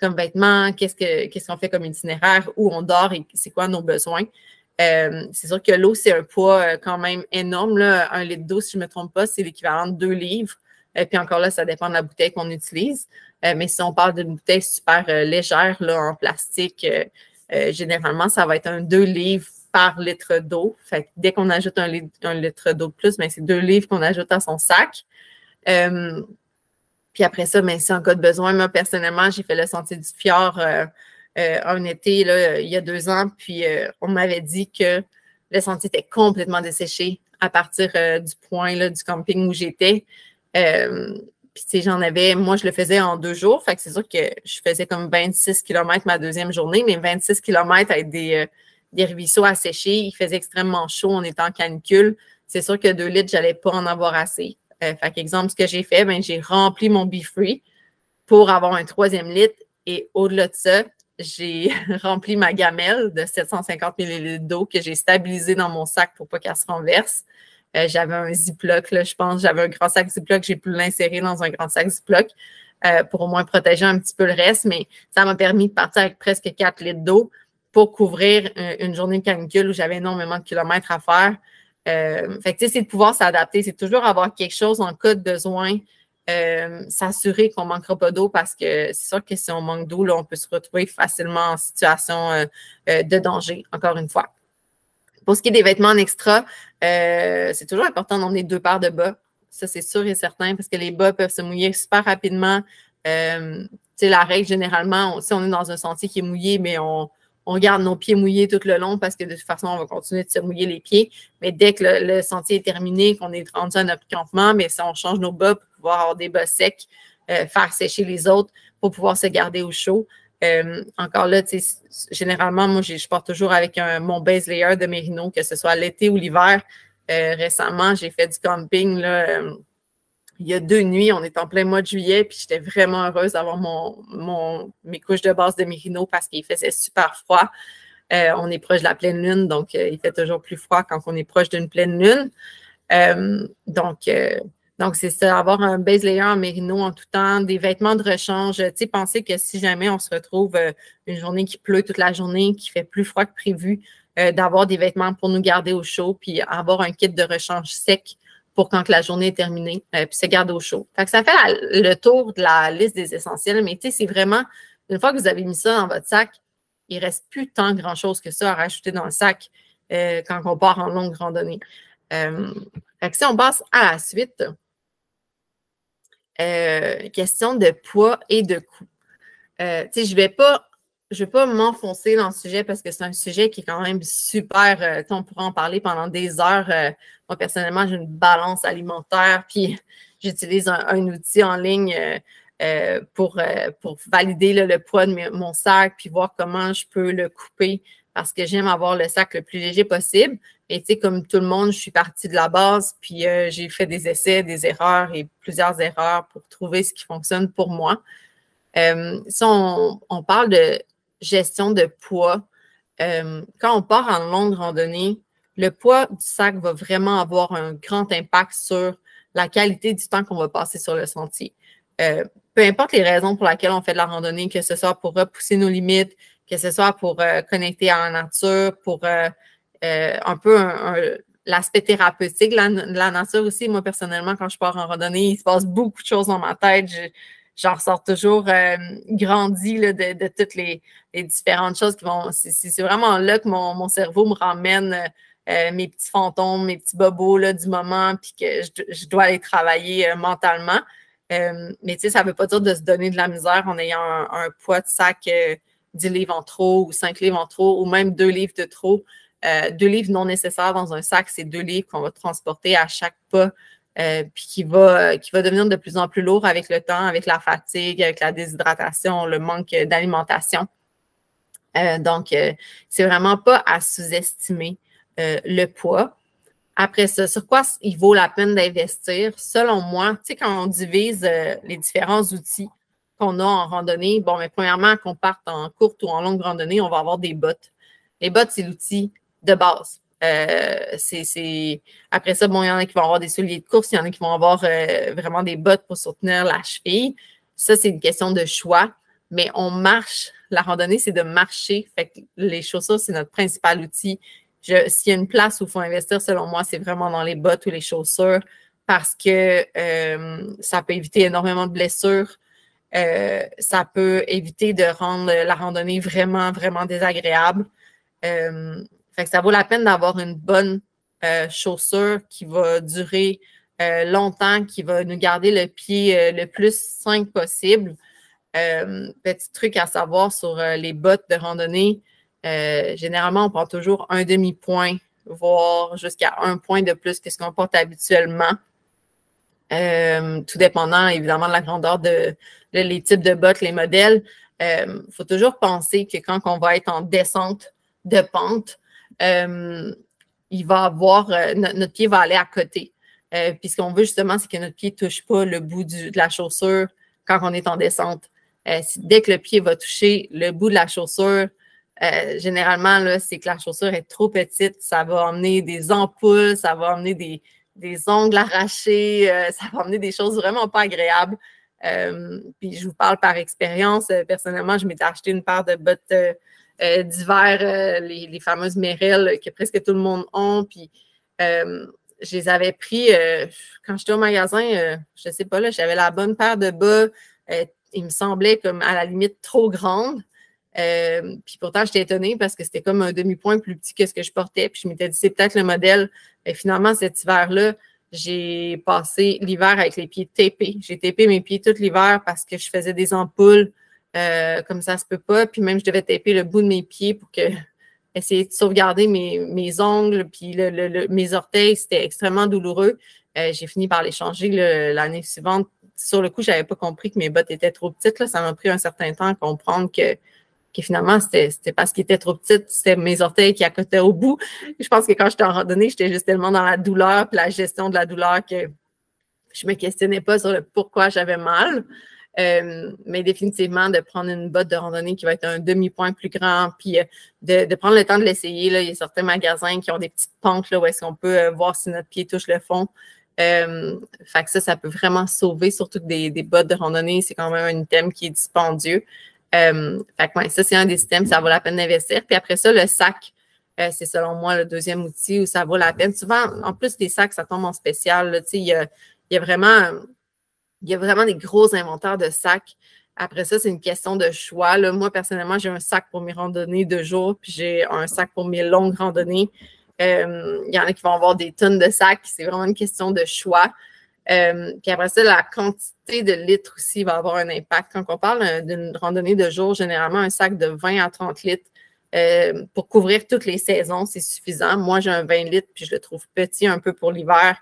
comme vêtements, qu'est-ce qu'on fait comme itinéraire, où on dort et c'est quoi nos besoins. C'est sûr que l'eau, c'est un poids quand même énorme. Là. 1 litre d'eau, si je ne me trompe pas, c'est l'équivalent de 2 livres. Puis encore là, ça dépend de la bouteille qu'on utilise. Mais si on parle d'une bouteille super légère là, en plastique, généralement, ça va être un 2 livres par litre d'eau. Fait que dès qu'on ajoute un litre d'eau de plus, ben, c'est 2 livres qu'on ajoute à son sac. Puis après ça, ben, si en cas de besoin, moi, personnellement, j'ai fait le sentier du Fjord un été, là, il y a 2 ans, puis on m'avait dit que le sentier était complètement desséché à partir du point là, du camping où j'étais. Puis, tu sais, moi, je le faisais en 2 jours. Fait que c'est sûr que je faisais comme 26 km ma deuxième journée, mais 26 km avec des ruisseaux asséchés. Il faisait extrêmement chaud, on était en canicule. C'est sûr que 2 litres, j'allais pas en avoir assez. Fait qu'exemple, ce que j'ai fait, ben, j'ai rempli mon Be Free pour avoir un 3e litre. Et au-delà de ça, j'ai rempli ma gamelle de 750 ml d'eau que j'ai stabilisée dans mon sac pour pas qu'elle se renverse. J'avais un Ziploc, là, je pense. J'avais un grand sac Ziploc. J'ai pu l'insérer dans un grand sac Ziploc pour au moins protéger un petit peu le reste. Mais ça m'a permis de partir avec presque 4 litres d'eau pour couvrir une journée de canicule où j'avais énormément de kilomètres à faire. Fait que, tu sais, c'est de pouvoir s'adapter. C'est toujours avoir quelque chose en cas de besoin. S'assurer qu'on ne manquera pas d'eau parce que c'est sûr que si on manque d'eau, là, on peut se retrouver facilement en situation de danger, encore une fois. Pour ce qui est des vêtements en extra, c'est toujours important d'emmener 2 paires de bas. Ça, c'est sûr et certain parce que les bas peuvent se mouiller super rapidement. La règle, généralement, si on est dans un sentier qui est mouillé, mais on garde nos pieds mouillés tout le long parce que de toute façon, on va continuer de se mouiller les pieds. Mais dès que le sentier est terminé, qu'on est rendu à notre campement, mais si on change nos bas pour pouvoir avoir des bas secs, faire sécher les autres pour pouvoir se garder au chaud. Encore là, généralement, moi, je porte toujours avec mon base layer de Merino, que ce soit l'été ou l'hiver. Récemment, j'ai fait du camping là, il y a 2 nuits. On est en plein mois de juillet, puis j'étais vraiment heureuse d'avoir mes couches de base de Merino parce qu'il faisait super froid. On est proche de la pleine lune, donc il fait toujours plus froid quand on est proche d'une pleine lune. Donc, c'est ça, avoir un base layer en Merino en tout temps, des vêtements de rechange. Tu sais, pensez que si jamais on se retrouve une journée qui pleut toute la journée, qui fait plus froid que prévu, d'avoir des vêtements pour nous garder au chaud, puis avoir un kit de rechange sec pour quand la journée est terminée, puis se garder au chaud. Fait que ça fait le tour de la liste des essentiels, mais tu sais, c'est vraiment, une fois que vous avez mis ça dans votre sac, il ne reste plus tant grand-chose que ça à rajouter dans le sac quand on part en longue randonnée. Fait que si on passe à la suite, question de poids et de coût. Je vais pas m'enfoncer dans le sujet parce que c'est un sujet qui est quand même super, on pourra en parler pendant des heures. Moi, personnellement, j'ai une balance alimentaire, puis j'utilise un outil en ligne pour valider là, le poids de mon sac, puis voir comment je peux le couper parce que j'aime avoir le sac le plus léger possible. Et tu sais, comme tout le monde, je suis partie de la base, puis j'ai fait des essais, des erreurs et plusieurs erreurs pour trouver ce qui fonctionne pour moi. Si on parle de gestion de poids, quand on part en longue randonnée, le poids du sac va vraiment avoir un grand impact sur la qualité du temps qu'on va passer sur le sentier. Peu importe les raisons pour lesquelles on fait de la randonnée, que ce soit pour repousser nos limites, que ce soit pour connecter à la nature, pour un peu l'aspect thérapeutique de la nature aussi. Moi, personnellement, quand je pars en randonnée, il se passe beaucoup de choses dans ma tête. J'en ressors toujours grandi là, de toutes les différentes choses qui vont. C'est vraiment là que mon cerveau me ramène mes petits fantômes, mes petits bobos là, du moment, puis que je dois aller travailler mentalement. Mais tu sais, ça ne veut pas dire de se donner de la misère en ayant un poids de sac 10 livres en trop ou 5 livres en trop ou même 2 livres de trop. 2 livres non nécessaires dans un sac, c'est 2 livres qu'on va transporter à chaque pas, puis qui va devenir de plus en plus lourd avec le temps, avec la fatigue, avec la déshydratation, le manque d'alimentation. Donc, c'est vraiment pas à sous-estimer le poids. Après ça, sur quoi il vaut la peine d'investir? Selon moi, tu sais, quand on divise les différents outils qu'on a en randonnée, bon, mais premièrement, qu'on parte en courte ou en longue randonnée, on va avoir des bottes. Les bottes, c'est l'outil de base. Après ça, bon, il y en a qui vont avoir des souliers de course, il y en a qui vont avoir vraiment des bottes pour soutenir la cheville. Ça, c'est une question de choix, mais on marche. La randonnée, c'est de marcher. Fait que les chaussures, c'est notre principal outil. S'il y a une place où il faut investir, selon moi, c'est vraiment dans les bottes ou les chaussures parce que ça peut éviter énormément de blessures. Ça peut éviter de rendre la randonnée vraiment, vraiment désagréable. Fait que ça vaut la peine d'avoir une bonne chaussure qui va durer longtemps, qui va nous garder le pied le plus sain possible. Petit truc à savoir sur les bottes de randonnée, généralement, on prend toujours un demi-point, voire jusqu'à 1 point de plus que ce qu'on porte habituellement. Tout dépendant, évidemment, de la grandeur les types de bottes, les modèles. Faut toujours penser que quand on va être en descente de pente, il va avoir, notre pied va aller à côté. Puis ce qu'on veut justement, c'est que notre pied ne touche pas le bout de la chaussure quand on est en descente. Dès que le pied va toucher le bout de la chaussure, généralement, là, c'est que la chaussure est trop petite. Ça va emmener des ampoules, ça va emmener des ongles arrachés, ça va emmener des choses vraiment pas agréables. Puis je vous parle par expérience. Personnellement, je m'étais acheté une paire de bottes d'hiver, les fameuses Merrell que presque tout le monde a. Puis je les avais pris quand j'étais au magasin, je ne sais pas, là, j'avais la bonne paire de bas. Il me semblait comme à la limite trop grande. Puis pourtant, j'étais étonnée parce que c'était comme un demi-point plus petit que ce que je portais. Puis je m'étais dit, c'est peut-être le modèle. Et finalement, cet hiver-là, j'ai passé l'hiver avec les pieds tapés. J'ai tapé mes pieds tout l'hiver parce que je faisais des ampoules comme ça se peut pas. Puis même, je devais taper le bout de mes pieds pour essayer de sauvegarder mes ongles. Puis mes orteils, c'était extrêmement douloureux. J'ai fini par les changer l'année suivante. Sur le coup, je n'avais pas compris que mes bottes étaient trop petites. Là. Ça m'a pris un certain temps à comprendre que finalement, c'était parce qu'ils étaient trop petites, c'était mes orteils qui accotaient au bout. Je pense que quand j'étais en randonnée, j'étais juste tellement dans la douleur puis la gestion de la douleur que je me questionnais pas sur le pourquoi j'avais mal. Mais définitivement, de prendre une botte de randonnée qui va être un demi-point plus grand, puis de prendre le temps de l'essayer. Là. Il y a certains magasins qui ont des petites pentes là, où est-ce qu'on peut voir si notre pied touche le fond. Fait que ça peut vraiment sauver, surtout des bottes de randonnée. C'est quand même un item qui est dispendieux. Fait que, ouais, ça, c'est un des systèmes, ça vaut la peine d'investir. Puis après ça, le sac, c'est selon moi le deuxième outil où ça vaut la peine. Souvent, en plus, les sacs, ça tombe en spécial. Là, il y a vraiment des gros inventaires de sacs. Après ça, c'est une question de choix. Là. Moi, personnellement, j'ai un sac pour mes randonnées de jour, puis j'ai un sac pour mes longues randonnées. Il y en a qui vont avoir des tonnes de sacs. C'est vraiment une question de choix. Puis après ça, la quantité de litres aussi va avoir un impact. Quand on parle d'une randonnée de jour, généralement, un sac de 20 à 30 litres pour couvrir toutes les saisons, c'est suffisant. Moi, j'ai un 20 litres, puis je le trouve petit un peu pour l'hiver.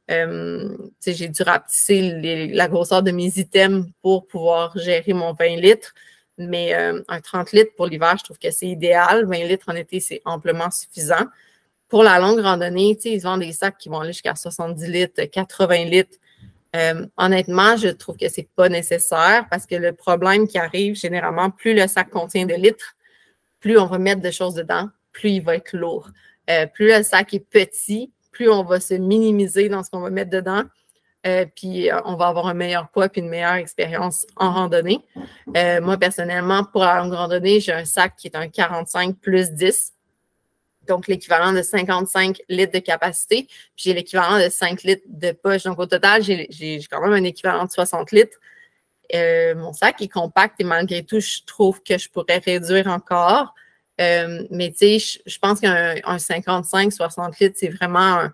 J'ai dû rapetisser la grosseur de mes items pour pouvoir gérer mon 20 litres. Mais un 30 litres pour l'hiver, je trouve que c'est idéal. 20 litres en été, c'est amplement suffisant. Pour la longue randonnée, ils vendent des sacs qui vont aller jusqu'à 70 litres, 80 litres. Honnêtement, je trouve que c'est pas nécessaire parce que le problème qui arrive, généralement, plus le sac contient de litres, plus on va mettre de choses dedans, plus il va être lourd. Plus le sac est petit, plus on va se minimiser dans ce qu'on va mettre dedans. Puis on va avoir un meilleur poids puis une meilleure expérience en randonnée. Moi, personnellement, pour la longue randonnée, j'ai un sac qui est un 45 plus 10. Donc, l'équivalent de 55 litres de capacité. Puis j'ai l'équivalent de 5 litres de poche. Donc, au total, j'ai quand même un équivalent de 60 litres. Mon sac est compact et malgré tout, je trouve que je pourrais réduire encore. Mais tu sais, je pense qu'un 55-60 litres, c'est vraiment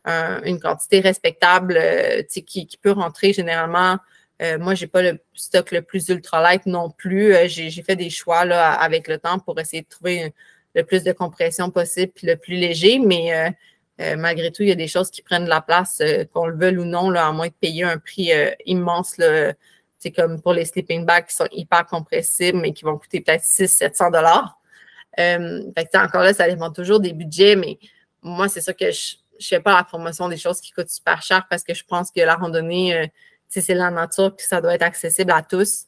une quantité respectable qui peut rentrer généralement. Moi, je n'ai pas le stock le plus ultralight non plus. J'ai fait des choix là, avec le temps pour essayer de trouver le plus de compression possible puis le plus léger, mais malgré tout, il y a des choses qui prennent de la place, qu'on le veuille ou non, là, à moins de payer un prix immense. C'est comme pour les sleeping bags qui sont hyper compressibles, mais qui vont coûter peut-être 600-700 $. Fait que, encore là, ça dépend toujours des budgets, mais moi, c'est ça que je ne fais pas la promotion des choses qui coûtent super cher parce que je pense que la randonnée, c'est la nature puis ça doit être accessible à tous.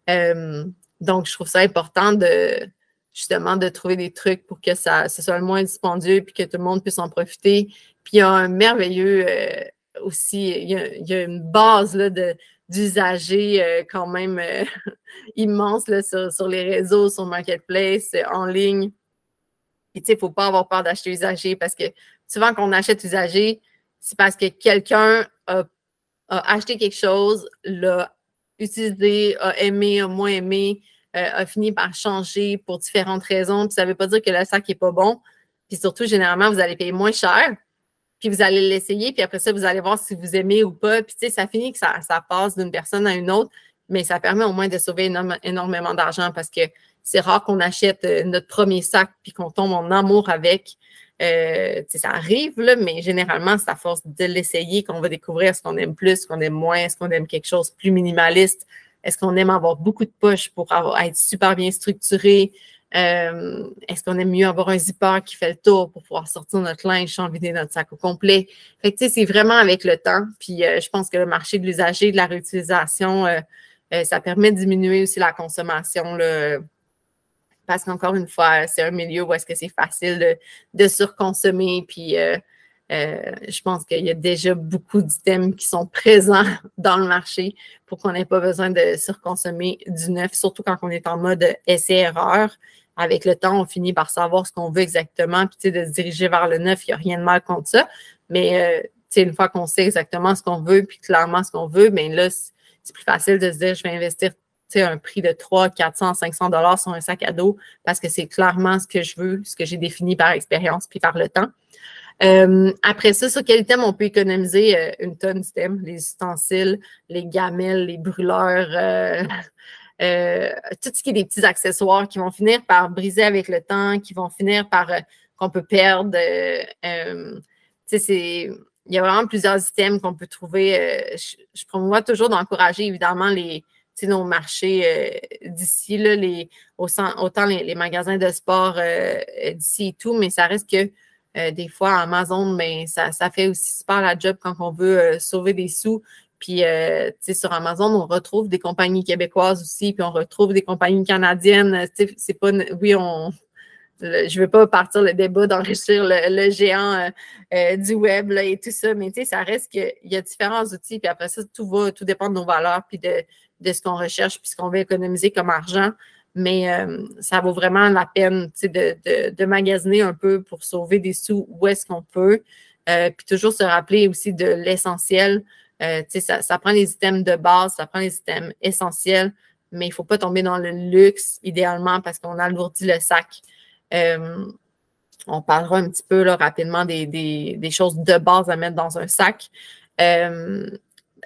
Donc, je trouve ça important justement de trouver des trucs pour que ce soit le moins dispendieux puis que tout le monde puisse en profiter. Puis il y a un merveilleux aussi, il y a une base là, d'usagers quand même immense là, sur les réseaux, sur Marketplace, en ligne. Puis tu sais, il ne faut pas avoir peur d'acheter usagé parce que souvent quand on achète usagé, c'est parce que quelqu'un a acheté quelque chose, l'a utilisé, a aimé, a moins aimé, a fini par changer pour différentes raisons. Puis ça ne veut pas dire que le sac n'est pas bon. Puis surtout, généralement, vous allez payer moins cher. Puis vous allez l'essayer. Puis après ça, vous allez voir si vous aimez ou pas. Puis tu sais, ça finit que ça passe d'une personne à une autre. Mais ça permet au moins de sauver énormément d'argent parce que c'est rare qu'on achète notre premier sac puis qu'on tombe en amour avec. Ça arrive, là, mais généralement, c'est à force de l'essayer qu'on va découvrir ce qu'on aime plus, ce qu'on aime moins, est-ce qu'on aime quelque chose de plus minimaliste, est-ce qu'on aime avoir beaucoup de poches pour être super bien structuré, est-ce qu'on aime mieux avoir un zipper qui fait le tour pour pouvoir sortir notre linge sans vider notre sac au complet. Fait que, tu sais, c'est vraiment avec le temps. Puis, je pense que le marché de l'usager, de la réutilisation, ça permet de diminuer aussi la consommation, là, parce qu'encore une fois, c'est un milieu où est-ce que c'est facile de surconsommer. Puis, je pense qu'il y a déjà beaucoup d'items qui sont présents dans le marché pour qu'on n'ait pas besoin de surconsommer du neuf, surtout quand on est en mode essai-erreur. Avec le temps, on finit par savoir ce qu'on veut exactement, puis tu sais, de se diriger vers le neuf, il n'y a rien de mal contre ça. Mais, tu sais, une fois qu'on sait exactement ce qu'on veut, puis clairement ce qu'on veut, bien là, c'est plus facile de se dire, je vais investir un prix de 300, 400, 500 $ sur un sac à dos parce que c'est clairement ce que je veux, ce que j'ai défini par expérience puis par le temps. Après ça, sur quel item on peut économiser une tonne d'items? Les ustensiles, les gamelles, les brûleurs, tout ce qui est des petits accessoires qui vont finir par briser avec le temps, qui vont finir par qu'on peut perdre. Il y a vraiment plusieurs items qu'on peut trouver. Je promouvois toujours d'encourager évidemment nos marchés d'ici, là, autant les magasins de sport d'ici et tout, mais ça reste que des fois, Amazon, ben, ça fait aussi super la job quand on veut sauver des sous. Puis, sur Amazon, on retrouve des compagnies québécoises aussi, puis on retrouve des compagnies canadiennes. C'est pas, oui, je ne veux pas partir le débat d'enrichir le géant du web là, et tout ça, mais ça reste qu'il y a différents outils, puis après ça, tout dépend de nos valeurs, puis de ce qu'on recherche, puis ce qu'on veut économiser comme argent. Mais ça vaut vraiment la peine de magasiner un peu pour sauver des sous où est-ce qu'on peut. Puis toujours se rappeler aussi de l'essentiel. Ça prend les items de base, ça prend les items essentiels, mais il ne faut pas tomber dans le luxe, idéalement, parce qu'on alourdit le sac. On parlera un petit peu là, rapidement des choses de base à mettre dans un sac.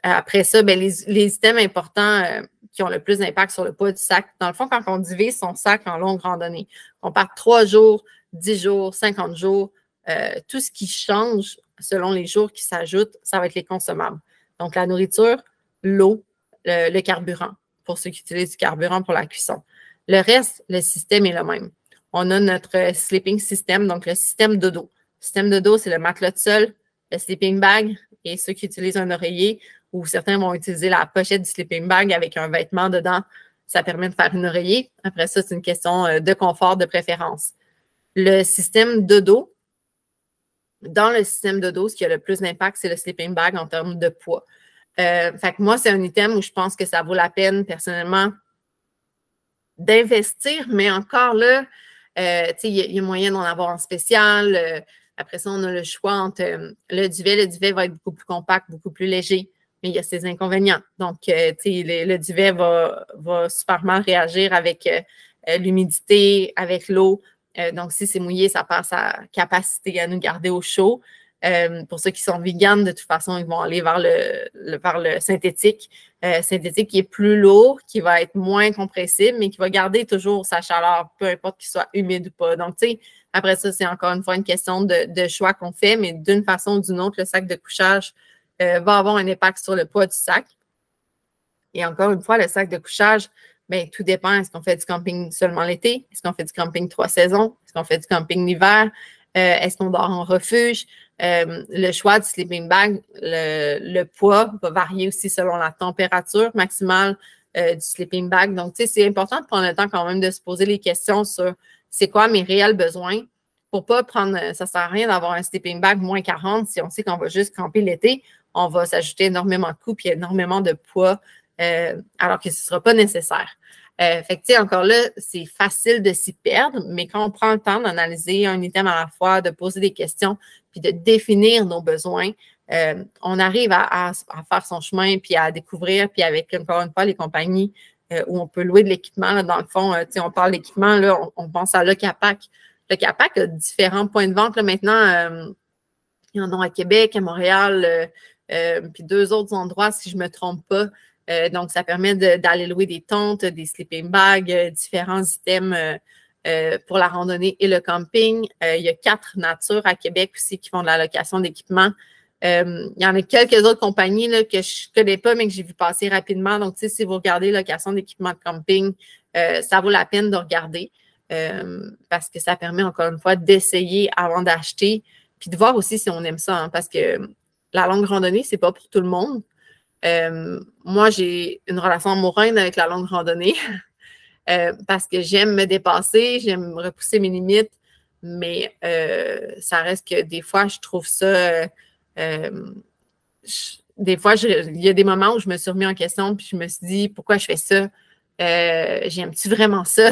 Après ça, ben, les items importants qui ont le plus d'impact sur le poids du sac, dans le fond, quand on divise son sac en longue randonnée, on part 3 jours, 10 jours, 50 jours, tout ce qui change selon les jours qui s'ajoutent, ça va être les consommables. Donc, la nourriture, l'eau, le carburant, pour ceux qui utilisent du carburant pour la cuisson. Le reste, le système est le même. On a notre sleeping system, donc le système dodo. Le système dodo, c'est le matelas de sol, le sleeping bag et ceux qui utilisent un oreiller ou certains vont utiliser la pochette du sleeping bag avec un vêtement dedans. Ça permet de faire une oreiller. Après ça, c'est une question de confort, de préférence. Le système dodo, dans le système dodo, ce qui a le plus d'impact, c'est le sleeping bag en termes de poids. Fait que moi, c'est un item où je pense que ça vaut la peine, personnellement, d'investir, mais encore là, il y a moyen d'en avoir en spécial. Après ça, on a le choix entre le duvet. Le duvet va être beaucoup plus compact, beaucoup plus léger, mais il y a ses inconvénients. Donc, le duvet va super mal réagir avec l'humidité, avec l'eau. Donc, si c'est mouillé, ça perd sa capacité à nous garder au chaud. Pour ceux qui sont véganes, de toute façon, ils vont aller vers le synthétique. Synthétique qui est plus lourd, qui va être moins compressible, mais qui va garder toujours sa chaleur, peu importe qu'il soit humide ou pas. Donc, tu sais, après ça, c'est encore une fois une question de choix qu'on fait, mais d'une façon ou d'une autre, le sac de couchage va avoir un impact sur le poids du sac. Et encore une fois, le sac de couchage, bien, tout dépend. Est-ce qu'on fait du camping seulement l'été? Est-ce qu'on fait du camping 3 saisons? Est-ce qu'on fait du camping l'hiver? Est-ce qu'on dort en refuge? Le choix du sleeping bag, le poids va varier aussi selon la température maximale du sleeping bag. Donc, tu sais, c'est important de prendre le temps quand même de se poser les questions sur c'est quoi mes réels besoins pour pas prendre, ça ne sert à rien d'avoir un sleeping bag moins 40 si on sait qu'on va juste camper l'été. On va s'ajouter énormément de coûts et énormément de poids alors que ce ne sera pas nécessaire. Fait que, tu sais, encore là, c'est facile de s'y perdre, mais quand on prend le temps d'analyser un item à la fois, de poser des questions, puis de définir nos besoins, on arrive à faire son chemin, puis à découvrir, puis avec, encore une fois, les compagnies où on peut louer de l'équipement. Dans le fond, tu sais, on parle d'équipement, là, on pense à Locapac. Locapac a différents points de vente. Là, maintenant, il y en a à Québec, à Montréal, puis 2 autres endroits, si je ne me trompe pas. Donc, ça permet d'aller louer des tentes, des sleeping bags, différents items pour la randonnée et le camping. Il y a 4 natures à Québec aussi qui font de la location d'équipement. Il y en a quelques autres compagnies là, que je ne connais pas, mais que j'ai vu passer rapidement. Donc, tu sais, si vous regardez location d'équipement de camping, ça vaut la peine de regarder parce que ça permet encore une fois d'essayer avant d'acheter, puis de voir aussi si on aime ça, hein, parce que la longue randonnée, ce n'est pas pour tout le monde. Moi, j'ai une relation amoureuse avec la longue randonnée parce que j'aime me dépasser, j'aime repousser mes limites, mais ça reste que des fois, je trouve ça... des fois, il y a des moments où je me suis remis en question puis je me suis dit, pourquoi je fais ça? J'aime-tu vraiment ça?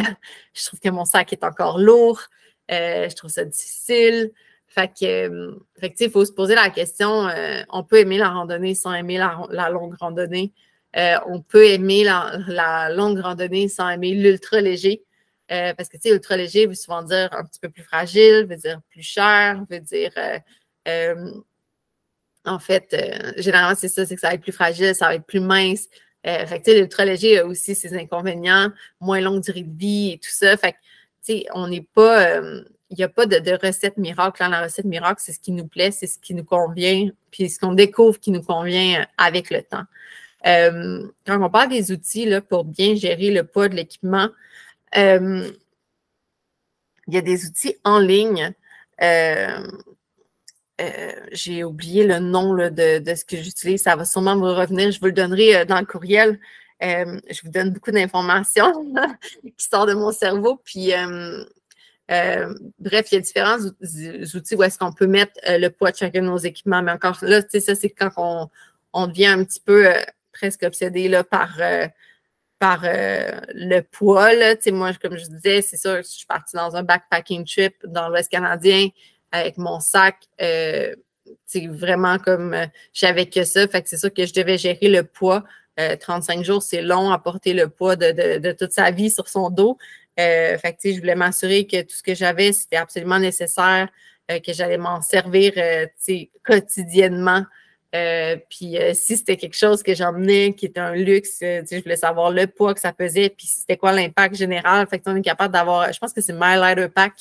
Je trouve que mon sac est encore lourd. Je trouve ça difficile. Fait que tu sais, il faut se poser la question, on peut aimer la randonnée sans aimer la longue randonnée. On peut aimer la longue randonnée sans aimer l'ultra léger. Parce que, tu sais, ultra léger veut souvent dire un petit peu plus fragile, veut dire plus cher, veut dire... en fait, généralement, c'est ça, c'est que ça va être plus fragile, ça va être plus mince. Fait que, tu sais, l'ultra léger a aussi ses inconvénients, moins longue durée de vie et tout ça. Fait que, tu sais, on n'est pas... il n'y a pas de recette miracle. Hein. La recette miracle, c'est ce qui nous plaît, c'est ce qui nous convient, puis ce qu'on découvre qui nous convient avec le temps. Quand on parle des outils là, pour bien gérer le poids de l'équipement, il y a des outils en ligne. J'ai oublié le nom là, de ce que j'utilise. Ça va sûrement me revenir. Je vous le donnerai dans le courriel. Je vous donne beaucoup d'informations qui sortent de mon cerveau. Puis, bref, il y a différents outils où est-ce qu'on peut mettre le poids de chacun de nos équipements. Mais encore là, tu sais, ça, c'est quand on devient un petit peu presque obsédé là, par le poids. Là. Tu sais, moi, comme je disais, c'est sûr, je suis partie dans un backpacking trip dans l'Ouest canadien avec mon sac. C'est vraiment comme j'avais que ça. Fait que c'est sûr que je devais gérer le poids. 35 jours, c'est long à porter le poids de toute sa vie sur son dos. Fait que, tu sais, je voulais m'assurer que tout ce que j'avais, c'était absolument nécessaire, que j'allais m'en servir, tu sais, quotidiennement. Puis si c'était quelque chose que j'emmenais, qui était un luxe, tu sais, je voulais savoir le poids que ça pesait, puis c'était quoi l'impact général. Fait que on est capable d'avoir, je pense que c'est My Lighter Pack,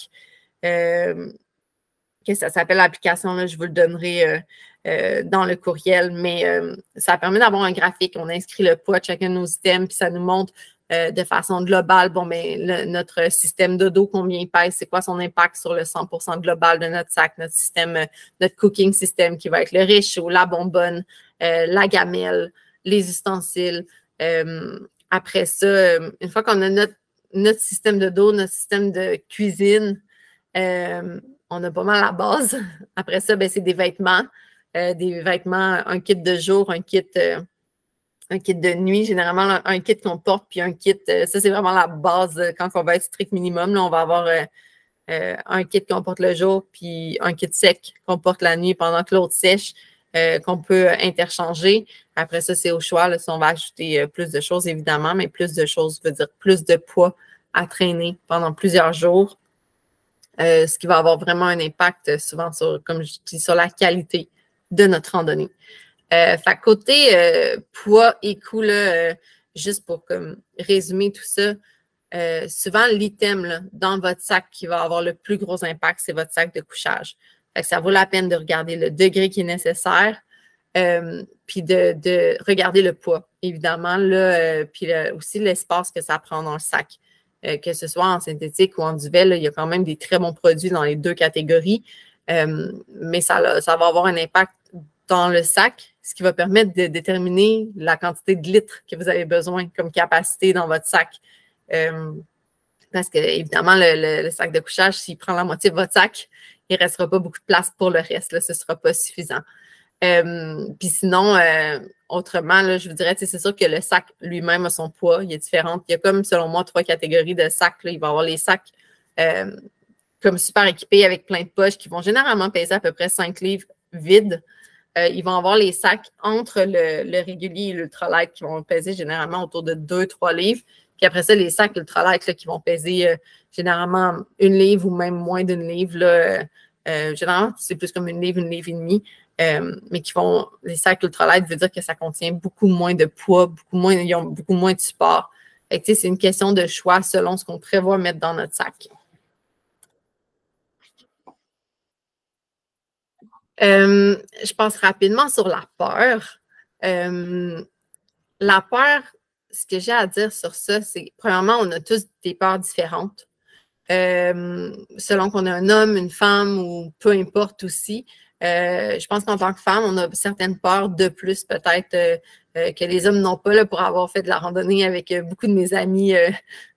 que ça s'appelle l'application, là, je vous le donnerai dans le courriel, mais ça permet d'avoir un graphique. On inscrit le poids de chacun de nos items, puis ça nous montre de façon globale, bon, mais notre système de dos, combien il pèse, c'est quoi son impact sur le 100% global de notre sac, notre système, notre cooking system qui va être le riz chaud, la bonbonne, la gamelle, les ustensiles. Après ça, une fois qu'on a notre système de dos, notre système de cuisine, on a pas mal la base. Après ça, ben, c'est des vêtements, un kit de jour, un kit de nuit, généralement un kit qu'on porte, puis un kit, ça c'est vraiment la base quand on va être strict minimum. Là, on va avoir un kit qu'on porte le jour, puis un kit sec qu'on porte la nuit pendant que l'autre sèche, qu'on peut interchanger. Après ça, c'est au choix. Là, si on va ajouter plus de choses, évidemment, mais plus de choses veut dire plus de poids à traîner pendant plusieurs jours. Ce qui va avoir vraiment un impact souvent sur, comme je dis, sur la qualité de notre randonnée. Fait côté poids et coût, là, juste pour comme, résumer tout ça, souvent l'item dans votre sac qui va avoir le plus gros impact, c'est votre sac de couchage. Fait que ça vaut la peine de regarder le degré qui est nécessaire, puis de regarder le poids, évidemment, là, puis aussi l'espace que ça prend dans le sac. Que ce soit en synthétique ou en duvet, là, il y a quand même des très bons produits dans les deux catégories, mais ça va avoir un impact dans le sac, ce qui va permettre de déterminer la quantité de litres que vous avez besoin comme capacité dans votre sac. Parce que, évidemment, le sac de couchage, s'il prend la moitié de votre sac, il ne restera pas beaucoup de place pour le reste. Là, ce ne sera pas suffisant. Puis sinon, autrement, là, je vous dirais, c'est sûr que le sac lui-même a son poids. Il est différent. Il y a comme, selon moi, 3 catégories de sacs. Là. Il va y avoir les sacs comme super équipés avec plein de poches qui vont généralement peser à peu près 5 livres vides. Ils vont avoir les sacs entre le régulier et l'ultralight qui vont peser généralement autour de 2-3 livres. Puis après ça, les sacs ultralight là, qui vont peser généralement 1 livre ou même moins d'1 livre. Là, généralement, c'est plus comme 1 livre et demi. Mais les sacs ultralight veut dire que ça contient beaucoup moins de poids, ils ont beaucoup moins de support. Fait que, c'est une question de choix selon ce qu'on prévoit mettre dans notre sac. Je passe rapidement sur la peur. La peur, ce que j'ai à dire sur ça, c'est premièrement, on a tous des peurs différentes. Selon qu'on est un homme, une femme ou peu importe aussi. Je pense qu'en tant que femme, on a certaines peurs de plus peut-être que les hommes n'ont pas là, pour avoir fait de la randonnée avec beaucoup de mes amis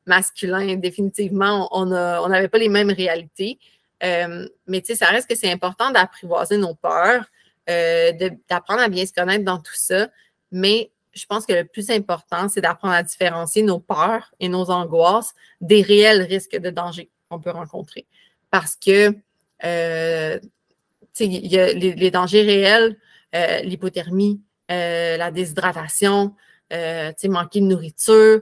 masculins. Définitivement, on n'avait pas les mêmes réalités. Mais tu sais, ça reste que c'est important d'apprivoiser nos peurs, d'apprendre à bien se connaître dans tout ça. Mais je pense que le plus important, c'est d'apprendre à différencier nos peurs et nos angoisses des réels risques de danger qu'on peut rencontrer. Parce que, tu sais, il y a les dangers réels, l'hypothermie, la déshydratation, tu sais, manquer de nourriture,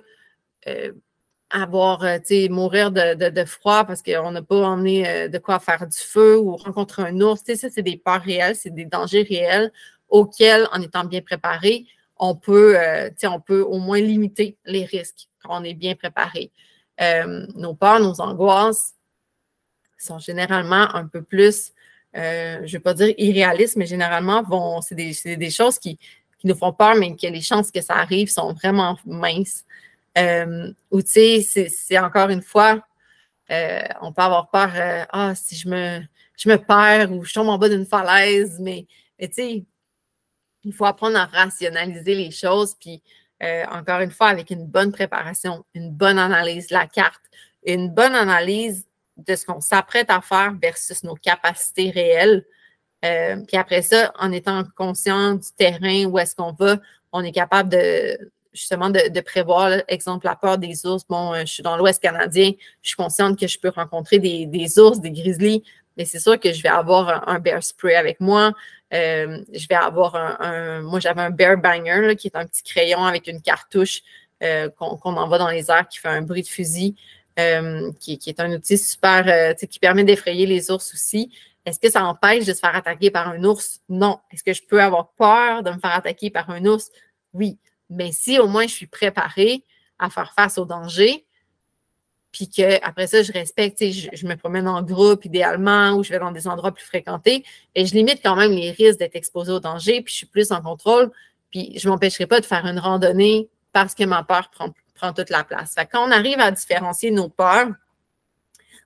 mourir de froid parce qu'on n'a pas emmené de quoi faire du feu ou rencontrer un ours. Ça, c'est des peurs réelles, c'est des dangers réels auxquels, en étant bien préparé, on peut au moins limiter les risques quand on est bien préparé. Nos peurs, nos angoisses sont généralement un peu plus, je ne vais pas dire irréalistes, mais généralement, c'est des choses qui nous font peur, mais que les chances que ça arrive sont vraiment minces. Ou tu sais, c'est encore une fois, on peut avoir peur, si je me perds ou je tombe en bas d'une falaise, mais tu sais, il faut apprendre à rationaliser les choses, puis encore une fois, avec une bonne préparation, une bonne analyse de la carte, une bonne analyse de ce qu'on s'apprête à faire versus nos capacités réelles. Puis après ça, en étant conscient du terrain, où est-ce qu'on va, on est capable de prévoir, là, exemple, la peur des ours. Bon, je suis dans l'Ouest canadien, je suis consciente que je peux rencontrer des ours, des grizzlies, mais c'est sûr que je vais avoir un bear spray avec moi. Je vais avoir moi, j'avais un bear banger, là, qui est un petit crayon avec une cartouche qu'on envoie dans les airs, qui fait un bruit de fusil, qui est un outil super, qui permet d'effrayer les ours aussi. Est-ce que ça empêche de se faire attaquer par un ours? Non. Est-ce que je peux avoir peur de me faire attaquer par un ours? Oui. Mais si au moins je suis préparée à faire face au danger, puis qu'après ça, je respecte, je me promène en groupe idéalement ou je vais dans des endroits plus fréquentés, et je limite quand même les risques d'être exposé au danger, puis je suis plus en contrôle, puis je ne m'empêcherai pas de faire une randonnée parce que ma peur prend toute la place. Fait que quand on arrive à différencier nos peurs,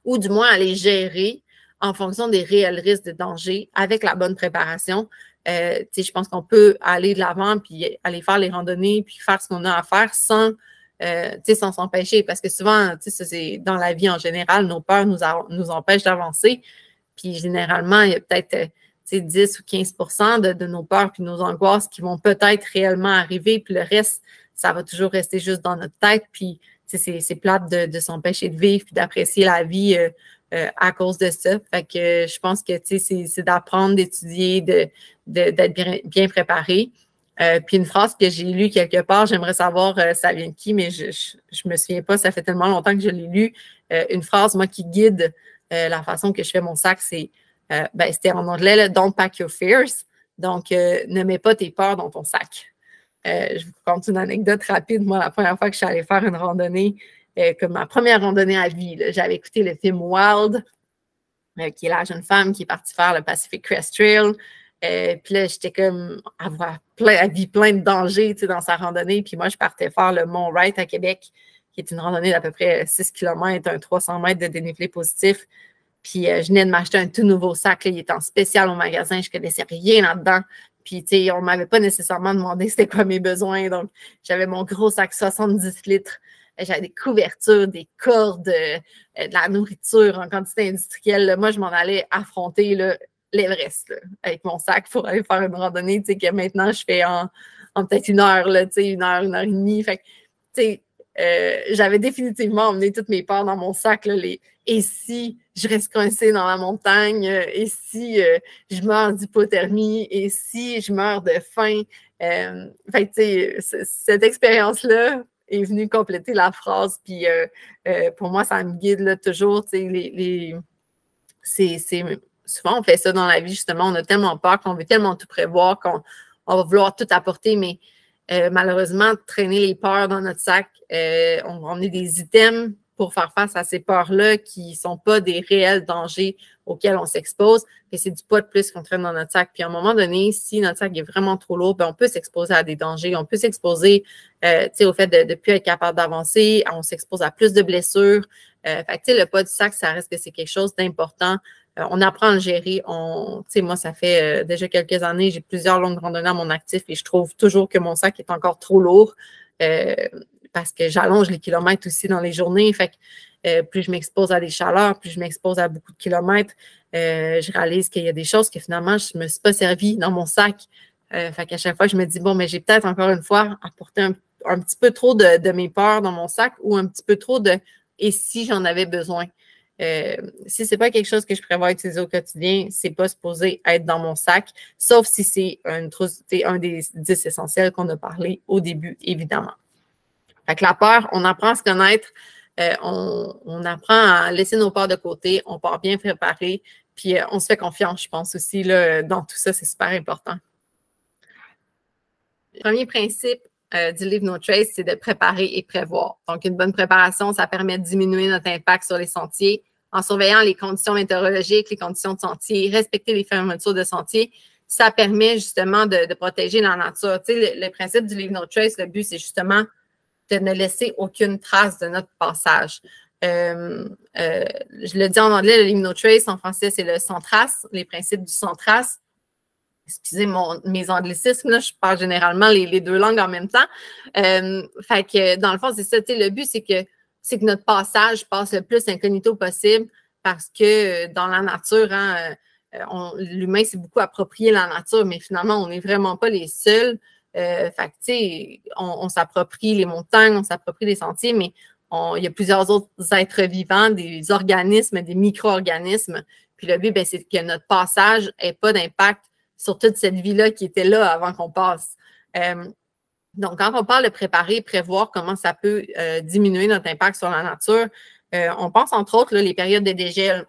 ou du moins à les gérer en fonction des réels risques de danger avec la bonne préparation, je pense qu'on peut aller de l'avant puis aller faire les randonnées puis faire ce qu'on a à faire sans s'empêcher. Parce que souvent, c'est dans la vie en général, nos peurs nous empêchent d'avancer. Puis généralement, il y a peut-être 10 ou 15 de nos peurs puis nos angoisses qui vont peut-être réellement arriver. Puis le reste, ça va toujours rester juste dans notre tête. Puis c'est plate de s'empêcher de vivre puis d'apprécier la vie à cause de ça. Fait que je pense que c'est d'apprendre, d'étudier, d'être bien préparé. Puis une phrase que j'ai lue quelque part, j'aimerais savoir ça vient de qui, mais je me souviens pas, ça fait tellement longtemps que je l'ai lu. Une phrase, moi, qui guide la façon que je fais mon sac, c'est, c'était en anglais, là, Don't pack your fears. Donc, ne mets pas tes peurs dans ton sac. Je vous conte une anecdote rapide. Moi, la première fois que je suis allée faire une randonnée, comme ma première randonnée à vie, j'avais écouté le film Wild, qui est la jeune femme qui est partie faire le Pacific Crest Trail. Puis là, j'étais comme à voir plein de dangers dans sa randonnée. Puis moi, je partais faire le Mont Wright à Québec, qui est une randonnée d'à peu près 6 km, un 300 mètres de dénivelé positif. Puis je venais de m'acheter un tout nouveau sac. Là, il était en spécial au magasin. Je ne connaissais rien là-dedans. Puis, on ne m'avait pas nécessairement demandé c'était quoi mes besoins. Donc, j'avais mon gros sac 70 litres. J'avais des couvertures, des cordes, de la nourriture en quantité industrielle. Là. Moi, je m'en allais affronter l'Everest avec mon sac pour aller faire une randonnée que maintenant, je fais en peut-être 1 heure, là, 1 heure et demie. Fait que, j'avais définitivement emmené toutes mes peurs dans mon sac. Là, et si je reste coincée dans la montagne, et si je meurs d'hypothermie, et si je meurs de faim. Cette expérience-là est venue compléter la phrase. Puis pour moi, ça me guide là, toujours. Souvent, on fait ça dans la vie, justement. On a tellement peur qu'on veut tellement tout prévoir qu'on va vouloir tout apporter, mais malheureusement, traîner les peurs dans notre sac, on est des items pour faire face à ces peurs-là qui ne sont pas des réels dangers auxquels on s'expose. Et c'est du poids de plus qu'on traîne dans notre sac. Puis à un moment donné, si notre sac est vraiment trop lourd, on peut s'exposer à des dangers. On peut s'exposer au fait de ne plus être capable d'avancer. On s'expose à plus de blessures. Le poids du sac, ça reste que c'est quelque chose d'important. On apprend à le gérer. Moi, ça fait déjà quelques années, j'ai plusieurs longues randonnées à mon actif et je trouve toujours que mon sac est encore trop lourd parce que j'allonge les kilomètres aussi dans les journées. Fait que plus je m'expose à des chaleurs, plus je m'expose à beaucoup de kilomètres, je réalise qu'il y a des choses que finalement, je ne me suis pas servi dans mon sac. Fait qu'à chaque fois, je me dis, bon, mais j'ai peut-être encore une fois apporté un petit peu trop de mes peurs dans mon sac ou un petit peu trop de « et si j'en avais besoin ». Si ce n'est pas quelque chose que je prévois utiliser au quotidien, c'est pas supposé être dans mon sac, sauf si c'est un des 10 essentiels qu'on a parlé au début, évidemment. Fait que la peur, on apprend à se connaître, on apprend à laisser nos peurs de côté, on part bien préparé, puis on se fait confiance, je pense aussi, là, dans tout ça, c'est super important. Le premier principe du livre No Trace, c'est de préparer et prévoir. Donc, une bonne préparation, ça permet de diminuer notre impact sur les sentiers en surveillant les conditions météorologiques, les conditions de sentier, respecter les fermetures de sentiers. Ça permet justement de protéger la nature. Tu sais, le principe du livre No Trace, le but, c'est justement de ne laisser aucune trace de notre passage. Je le dis en anglais, le livre No Trace, en français, c'est le sans trace, les principes du sans trace. Excusez mes anglicismes, là, je parle généralement les deux langues en même temps. Fait que dans le fond, c'est ça. Le but, c'est que notre passage passe le plus incognito possible parce que dans la nature, hein, l'humain s'est beaucoup approprié la nature, mais finalement, on n'est vraiment pas les seuls. Fait que, on s'approprie les montagnes, on s'approprie les sentiers, mais il y a plusieurs autres êtres vivants, des organismes, des micro-organismes. Puis le but, c'est que notre passage n'ait pas d'impact sur toute cette vie-là qui était là avant qu'on passe. Donc, quand on parle de préparer, prévoir comment ça peut diminuer notre impact sur la nature, on pense entre autres les périodes de dégel.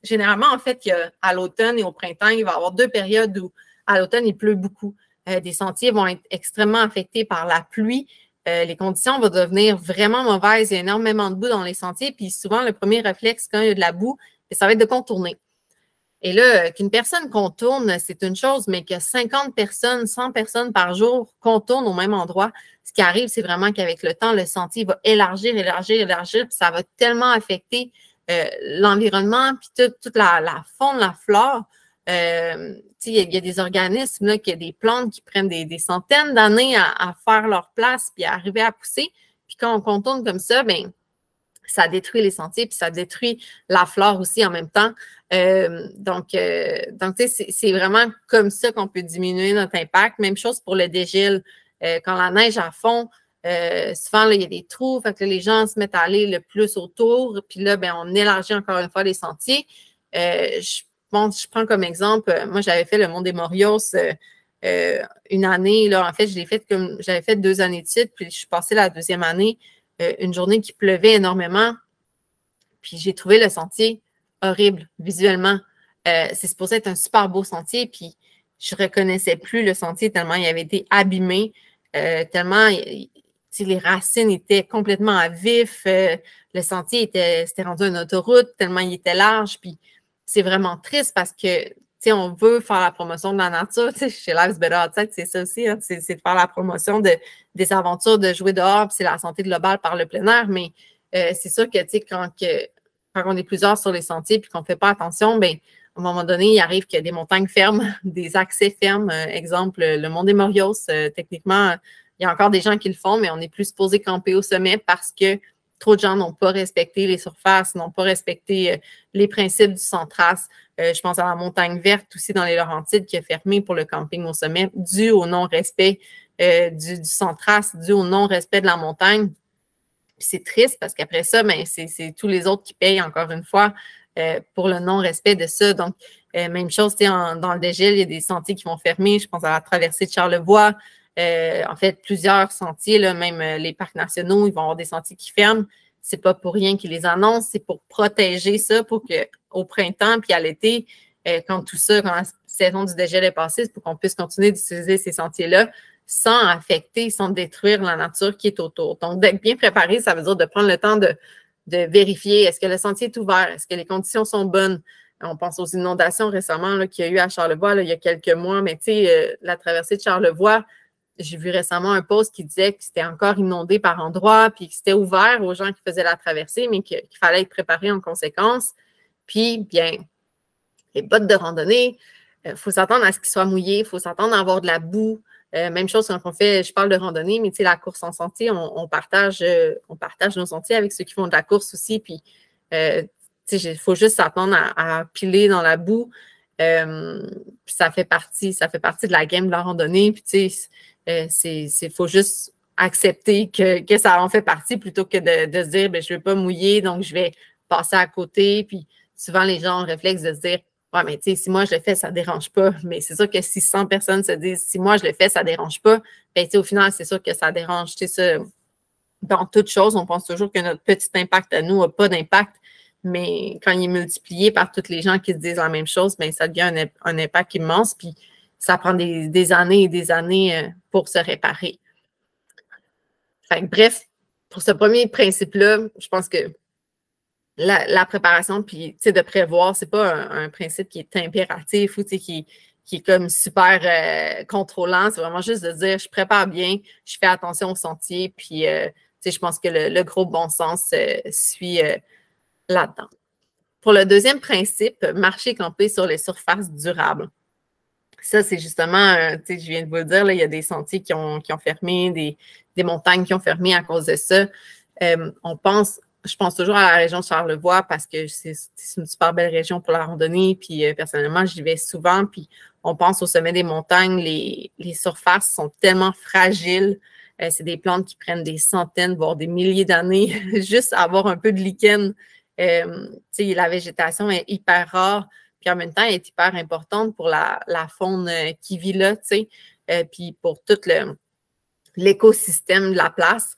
Généralement, en fait, à l'automne et au printemps, il va y avoir 2 périodes où à l'automne, il pleut beaucoup. Des sentiers vont être extrêmement affectés par la pluie. Les conditions vont devenir vraiment mauvaises. Il y a énormément de boue dans les sentiers. Puis souvent, le premier réflexe, quand il y a de la boue, ça va être de contourner. Et là, qu'une personne contourne, c'est une chose, mais que 50 personnes, 100 personnes par jour contournent au même endroit, ce qui arrive, c'est vraiment qu'avec le temps, le sentier va élargir, puis ça va tellement affecter l'environnement, puis toute la faune, la flore. Il y a des organismes, là, il y a des plantes qui prennent des centaines d'années à faire leur place, puis à arriver à pousser. Puis quand on contourne comme ça, ben ça détruit les sentiers, puis ça détruit la flore aussi en même temps. Donc c'est vraiment comme ça qu'on peut diminuer notre impact. Même chose pour le dégel. Quand la neige à fond, souvent, là, il y a des trous, fait que là, les gens se mettent à aller le plus autour, puis là, ben, on élargit encore une fois les sentiers. Je prends comme exemple, moi, j'avais fait le Mont des Morios une année, là, en fait, j'avais fait 2 années de suite, puis je suis passée la 2e année, une journée qui pleuvait énormément, puis j'ai trouvé le sentier horrible, visuellement. C'est supposé être un super beau sentier, puis je ne reconnaissais plus le sentier tellement il avait été abîmé, tellement les racines étaient complètement à vif, le sentier c'était rendu une autoroute, tellement il était large, puis c'est vraiment triste parce que on veut faire la promotion de la nature. Chez Life's Better Outside, c'est ça aussi, hein, c'est de faire la promotion des aventures, de jouer dehors, puis c'est la santé globale par le plein air, mais c'est sûr que quand on est plusieurs sur les sentiers puis qu'on ne fait pas attention, bien, à un moment donné, il arrive que des montagnes ferment, des accès ferment. Exemple, le Mont des Morios, techniquement, il y a encore des gens qui le font, mais on n'est plus supposé camper au sommet parce que trop de gens n'ont pas respecté les surfaces, n'ont pas respecté les principes du Centras. Je pense à la montagne verte aussi dans les Laurentides qui a fermé pour le camping au sommet dû au non-respect du Centras, dû au non-respect de la montagne. Puis c'est triste parce qu'après ça, ben, c'est tous les autres qui payent encore une fois pour le non-respect de ça. Donc, même chose, dans le dégel, il y a des sentiers qui vont fermer. Je pense à la traversée de Charlevoix. En fait, plusieurs sentiers, là, même les parcs nationaux, ils vont avoir des sentiers qui ferment. C'est pas pour rien qu'ils les annoncent, c'est pour protéger ça, pour qu'au printemps puis à l'été, quand la saison du dégel est passée, c'est pour qu'on puisse continuer d'utiliser ces sentiers-là sans affecter, sans détruire la nature qui est autour. Donc, d'être bien préparé, ça veut dire de prendre le temps de vérifier est-ce que le sentier est ouvert, est-ce que les conditions sont bonnes. On pense aux inondations récemment qu'il y a eu à Charlevoix là, il y a quelques mois, mais tu sais, la traversée de Charlevoix, j'ai vu récemment un post qui disait que c'était encore inondé par endroits, puis que c'était ouvert aux gens qui faisaient la traversée, mais qu'il fallait être préparé en conséquence. Puis, bien, les bottes de randonnée, il faut s'attendre à ce qu'ils soient mouillés, il faut s'attendre à avoir de la boue. Même chose quand on fait, je parle de randonnée, mais tu sais, la course en sentier, on partage nos sentiers avec ceux qui font de la course aussi. Puis, il faut juste s'attendre à piler dans la boue. Puis ça fait partie de la game de la randonnée. Puis, tu sais, faut juste accepter que ça en fait partie plutôt que de se dire, ben, je ne veux pas mouiller, donc je vais passer à côté. Puis, souvent, les gens ont le réflexe de se dire, ouais, mais tu sais, si moi je le fais, ça ne dérange pas. Mais c'est sûr que si 100 personnes se disent, si moi je le fais, ça ne dérange pas, bien, tu sais, au final, c'est sûr que ça dérange. Tu sais, ça, dans toute chose, on pense toujours que notre petit impact à nous n'a pas d'impact. Mais quand il est multiplié par toutes les gens qui se disent la même chose, bien, ça devient un impact immense. Puis, ça prend des années et des années pour se réparer. Fait que, bref, pour ce premier principe-là, je pense que la préparation, puis de prévoir, c'est pas un principe qui est impératif ou qui est comme super contrôlant. C'est vraiment juste de dire, je prépare bien, je fais attention au sentier, puis je pense que le gros bon sens suit là-dedans. Pour le deuxième principe, marcher camper sur les surfaces durables. Ça, c'est justement, je viens de vous le dire, là, il y a des sentiers qui ont fermé, des montagnes qui ont fermé à cause de ça. Je pense toujours à la région de Charlevoix parce que c'est une super belle région pour la randonnée. Puis personnellement, j'y vais souvent. Puis on pense au sommet des montagnes, les surfaces sont tellement fragiles. C'est des plantes qui prennent des centaines, voire des milliers d'années, juste à avoir un peu de lichen. La végétation est hyper rare. Puis en même temps, elle est hyper importante pour la faune qui vit là, puis pour tout l'écosystème de la place.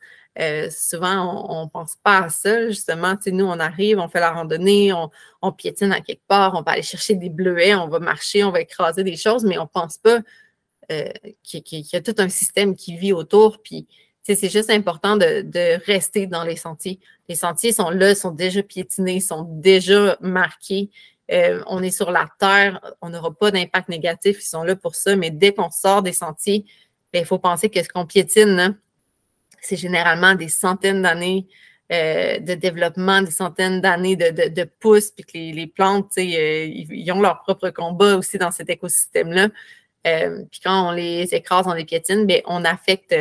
Souvent, on ne pense pas à ça, justement. Nous, on arrive, on fait la randonnée, on piétine à quelque part, on va aller chercher des bleuets, on va marcher, on va écraser des choses, mais on ne pense pas qu'il y a tout un système qui vit autour. Puis, c'est juste important de rester dans les sentiers. Les sentiers sont là, sont déjà piétinés, sont déjà marqués. on est sur la terre, on n'aura pas d'impact négatif, ils sont là pour ça, mais dès qu'on sort des sentiers, il faut penser que ce qu'on piétine, hein, c'est généralement des centaines d'années de développement, des centaines d'années de pousses, puis que les plantes, ils ont leur propre combat aussi dans cet écosystème-là. Puis quand on les écrase, on les piétine, bien, on affecte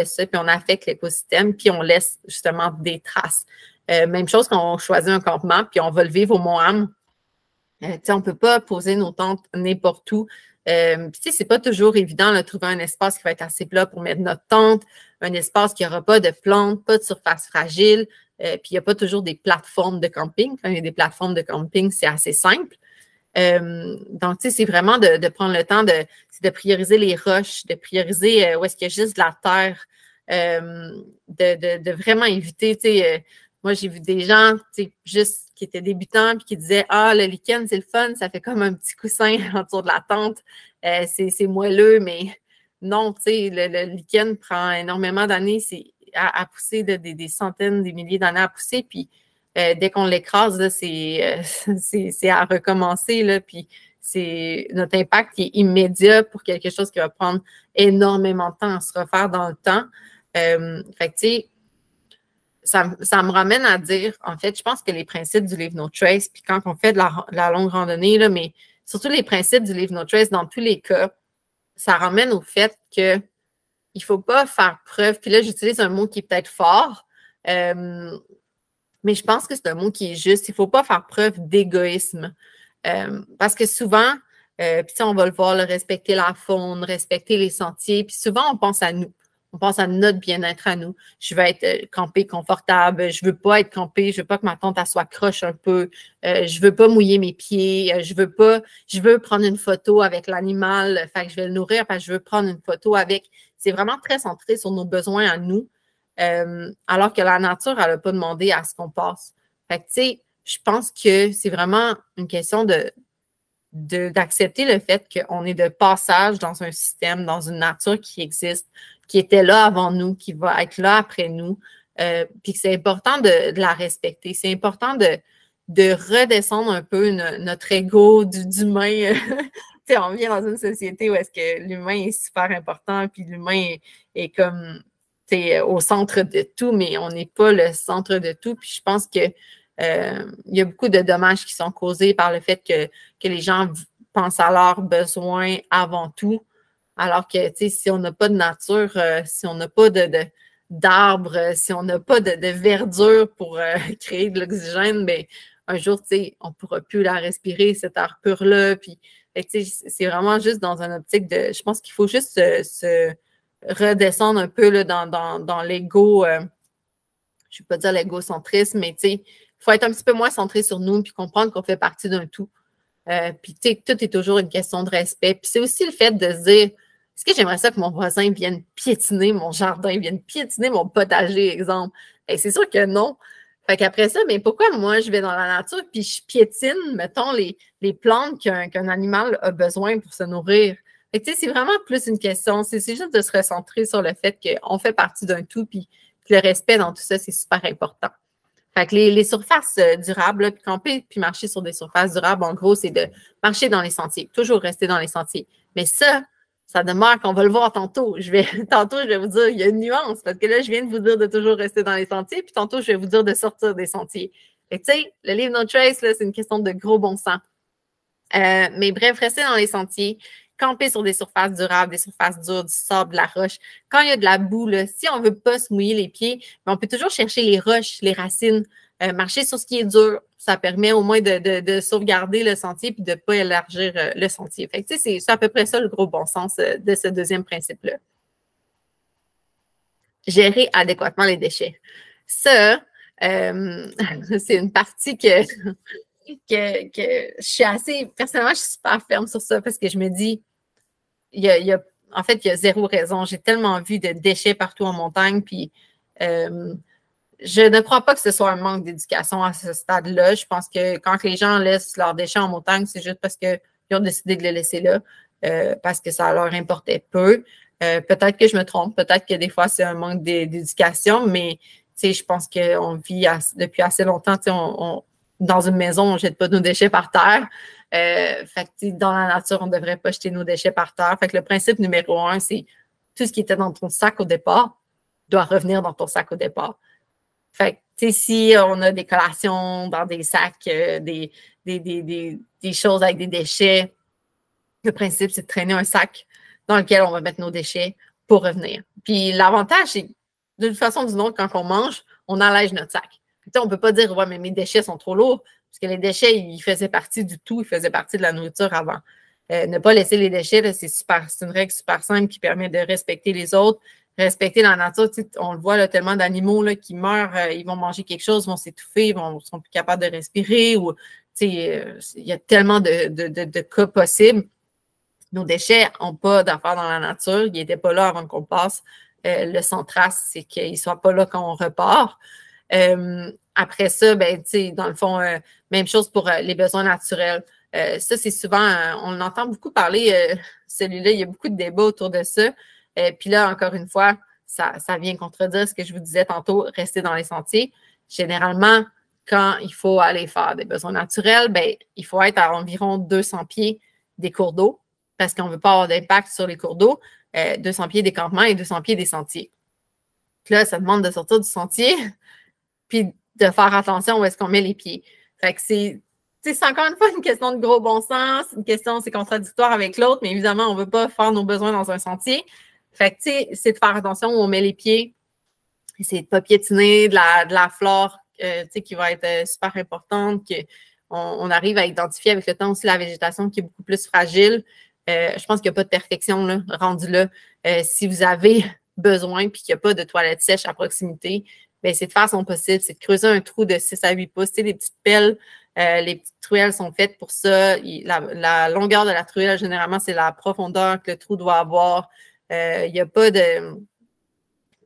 ça, puis on affecte l'écosystème, puis on laisse justement des traces. Même chose quand on choisit un campement, puis on va le vivre au Mont-Ham. On ne peut pas poser nos tentes n'importe où. C'est pas toujours évident de trouver un espace qui va être assez plat pour mettre notre tente, un espace qui n'aura pas de plantes, pas de surface fragile. Puis il n'y a pas toujours des plateformes de camping. Quand il y a des plateformes de camping, c'est assez simple. Donc, c'est vraiment de prendre le temps de prioriser les roches, de prioriser où est-ce qu'il y a juste de la terre, de vraiment éviter, moi, j'ai vu des gens, juste qui étaient débutants puis qui disaient « Ah, le lichen, c'est le fun, ça fait comme un petit coussin autour de la tente. C'est moelleux, mais non, le lichen prend énormément d'années à pousser, des centaines, des milliers d'années à pousser, puis dès qu'on l'écrase, c'est à recommencer, là, puis notre impact qui est immédiat pour quelque chose qui va prendre énormément de temps à se refaire dans le temps. Fait que, tu sais, ça me ramène à dire, en fait, je pense que les principes du Leave No Trace, puis quand on fait de la longue randonnée, là, mais surtout les principes du Leave No Trace, dans tous les cas, ça ramène au fait qu'il ne faut pas faire preuve, puis là, j'utilise un mot qui est peut-être fort, mais je pense que c'est un mot qui est juste. Il ne faut pas faire preuve d'égoïsme. Parce que souvent, puis on va le voir, respecter la faune, respecter les sentiers, puis souvent, on pense à nous. On pense à notre bien-être à nous. Je veux être campé confortable. Je ne veux pas être campé. Je ne veux pas que ma tente soit croche un peu. Je ne veux pas mouiller mes pieds. Je veux prendre une photo avec l'animal. Fait que je vais le nourrir parce que je veux prendre une photo avec. C'est vraiment très centré sur nos besoins à nous. Alors que la nature, elle n'a pas demandé à ce qu'on passe. Fait que, tu sais, je pense que c'est vraiment une question d'accepter le fait qu'on est de passage dans un système, dans une nature qui existe, qui était là avant nous, qui va être là après nous, puis que c'est important de la respecter. C'est important de redescendre un peu notre ego d'humain. On vient dans une société où est-ce que l'humain est super important, puis l'humain est comme au centre de tout, mais on n'est pas le centre de tout. Puis je pense que il y a beaucoup de dommages qui sont causés par le fait que les gens pensent à leurs besoins avant tout, alors que si on n'a pas de nature, si on n'a pas d'arbres, si on n'a pas de verdure pour créer de l'oxygène, bien, un jour, on ne pourra plus la respirer, cette air pur-là. Puis, c'est vraiment juste dans une optique de. Je pense qu'il faut juste se redescendre un peu là, dans l'ego, je ne vais pas dire l'égocentrisme, mais il faut être un petit peu moins centré sur nous puis comprendre qu'on fait partie d'un tout. Puis tout est toujours une question de respect. Puis c'est aussi le fait de se dire, est-ce que j'aimerais ça que mon voisin vienne piétiner mon jardin, vienne piétiner mon potager, exemple? Et c'est sûr que non. Fait qu'après ça, mais pourquoi moi je vais dans la nature puis je piétine, mettons, les plantes qu'un animal a besoin pour se nourrir? C'est vraiment plus une question. C'est juste de se recentrer sur le fait qu'on fait partie d'un tout, puis que le respect dans tout ça, c'est super important. Fait que les surfaces durables, là, puis camper, puis marcher sur des surfaces durables, en gros, c'est de marcher dans les sentiers, toujours rester dans les sentiers. Mais ça demeure qu'on va le voir tantôt. Tantôt, je vais vous dire, il y a une nuance, parce que là, je viens de vous dire de toujours rester dans les sentiers, puis tantôt, je vais vous dire de sortir des sentiers. Et tu sais, le Leave No Trace, là, c'est une question de gros bon sens. Mais bref, rester dans les sentiers, camper sur des surfaces durables, des surfaces dures, du sable, de la roche. Quand il y a de la boue, là, si on ne veut pas se mouiller les pieds, on peut toujours chercher les roches, les racines, marcher sur ce qui est dur. Ça permet au moins de sauvegarder le sentier puis de ne pas élargir le sentier. Fait que, c'est à peu près ça le gros bon sens de ce deuxième principe-là. Gérer adéquatement les déchets. Ça, c'est une partie que je suis assez, personnellement, je suis super ferme sur ça parce que je me dis, en fait, il y a zéro raison. J'ai tellement vu de déchets partout en montagne, puis je ne crois pas que ce soit un manque d'éducation à ce stade-là. Je pense que quand les gens laissent leurs déchets en montagne, c'est juste parce qu'ils ont décidé de les laisser là, parce que ça leur importait peu. Peut-être que je me trompe, peut-être que des fois, c'est un manque d'éducation, mais je pense qu'on vit depuis assez longtemps, dans une maison, on ne jette pas nos déchets par terre. Fait que, dans la nature, on ne devrait pas jeter nos déchets par terre. Fait que le principe numéro 1, c'est tout ce qui était dans ton sac au départ doit revenir dans ton sac au départ. Fait que, si on a des collations dans des sacs, des choses avec des déchets, le principe, c'est de traîner un sac dans lequel on va mettre nos déchets pour revenir. Puis l'avantage, c'est d'une façon ou d'une autre, quand on mange, on allège notre sac. On ne peut pas dire, ouais, mais mes déchets sont trop lourds, parce que les déchets, ils faisaient partie du tout, ils faisaient partie de la nourriture avant. Ne pas laisser les déchets, c'est une règle super simple qui permet de respecter les autres, respecter la nature. On le voit, là, tellement d'animaux là, qui meurent, ils vont manger quelque chose, vont s'étouffer, ils sont plus capables de respirer. Ou, il y a tellement de cas possibles. Nos déchets n'ont pas d'affaires dans la nature. Ils n'étaient pas là avant qu'on passe. Le centrace, c'est qu'ils ne soient pas là quand on repart. Après ça, ben, dans le fond, même chose pour les besoins naturels. Ça, c'est souvent, on entend beaucoup parler, celui-là, il y a beaucoup de débats autour de ça. Puis là, encore une fois, ça vient contredire ce que je vous disais tantôt, rester dans les sentiers. Généralement, quand il faut aller faire des besoins naturels, ben, il faut être à environ 200 pieds des cours d'eau parce qu'on ne veut pas avoir d'impact sur les cours d'eau. 200 pieds des campements et 200 pieds des sentiers. Puis là, ça demande de sortir du sentier puis de faire attention où est-ce qu'on met les pieds. Fait que c'est encore une fois une question de gros bon sens, une question, c'est contradictoire avec l'autre, mais évidemment, on ne veut pas faire nos besoins dans un sentier. Fait que, c'est de faire attention où on met les pieds, c'est de ne pas piétiner de la flore, qui va être super importante, qu'on arrive à identifier avec le temps aussi la végétation qui est beaucoup plus fragile. Je pense qu'il n'y a pas de perfection là, rendu là. Si vous avez besoin puis qu'il n'y a pas de toilette sèche à proximité, ben, c'est de faire son possible, c'est de creuser un trou de 6 à 8 pouces. Les petites pelles, les petites truelles sont faites pour ça. La longueur de la truelle, généralement, c'est la profondeur que le trou doit avoir. Il n'y a pas de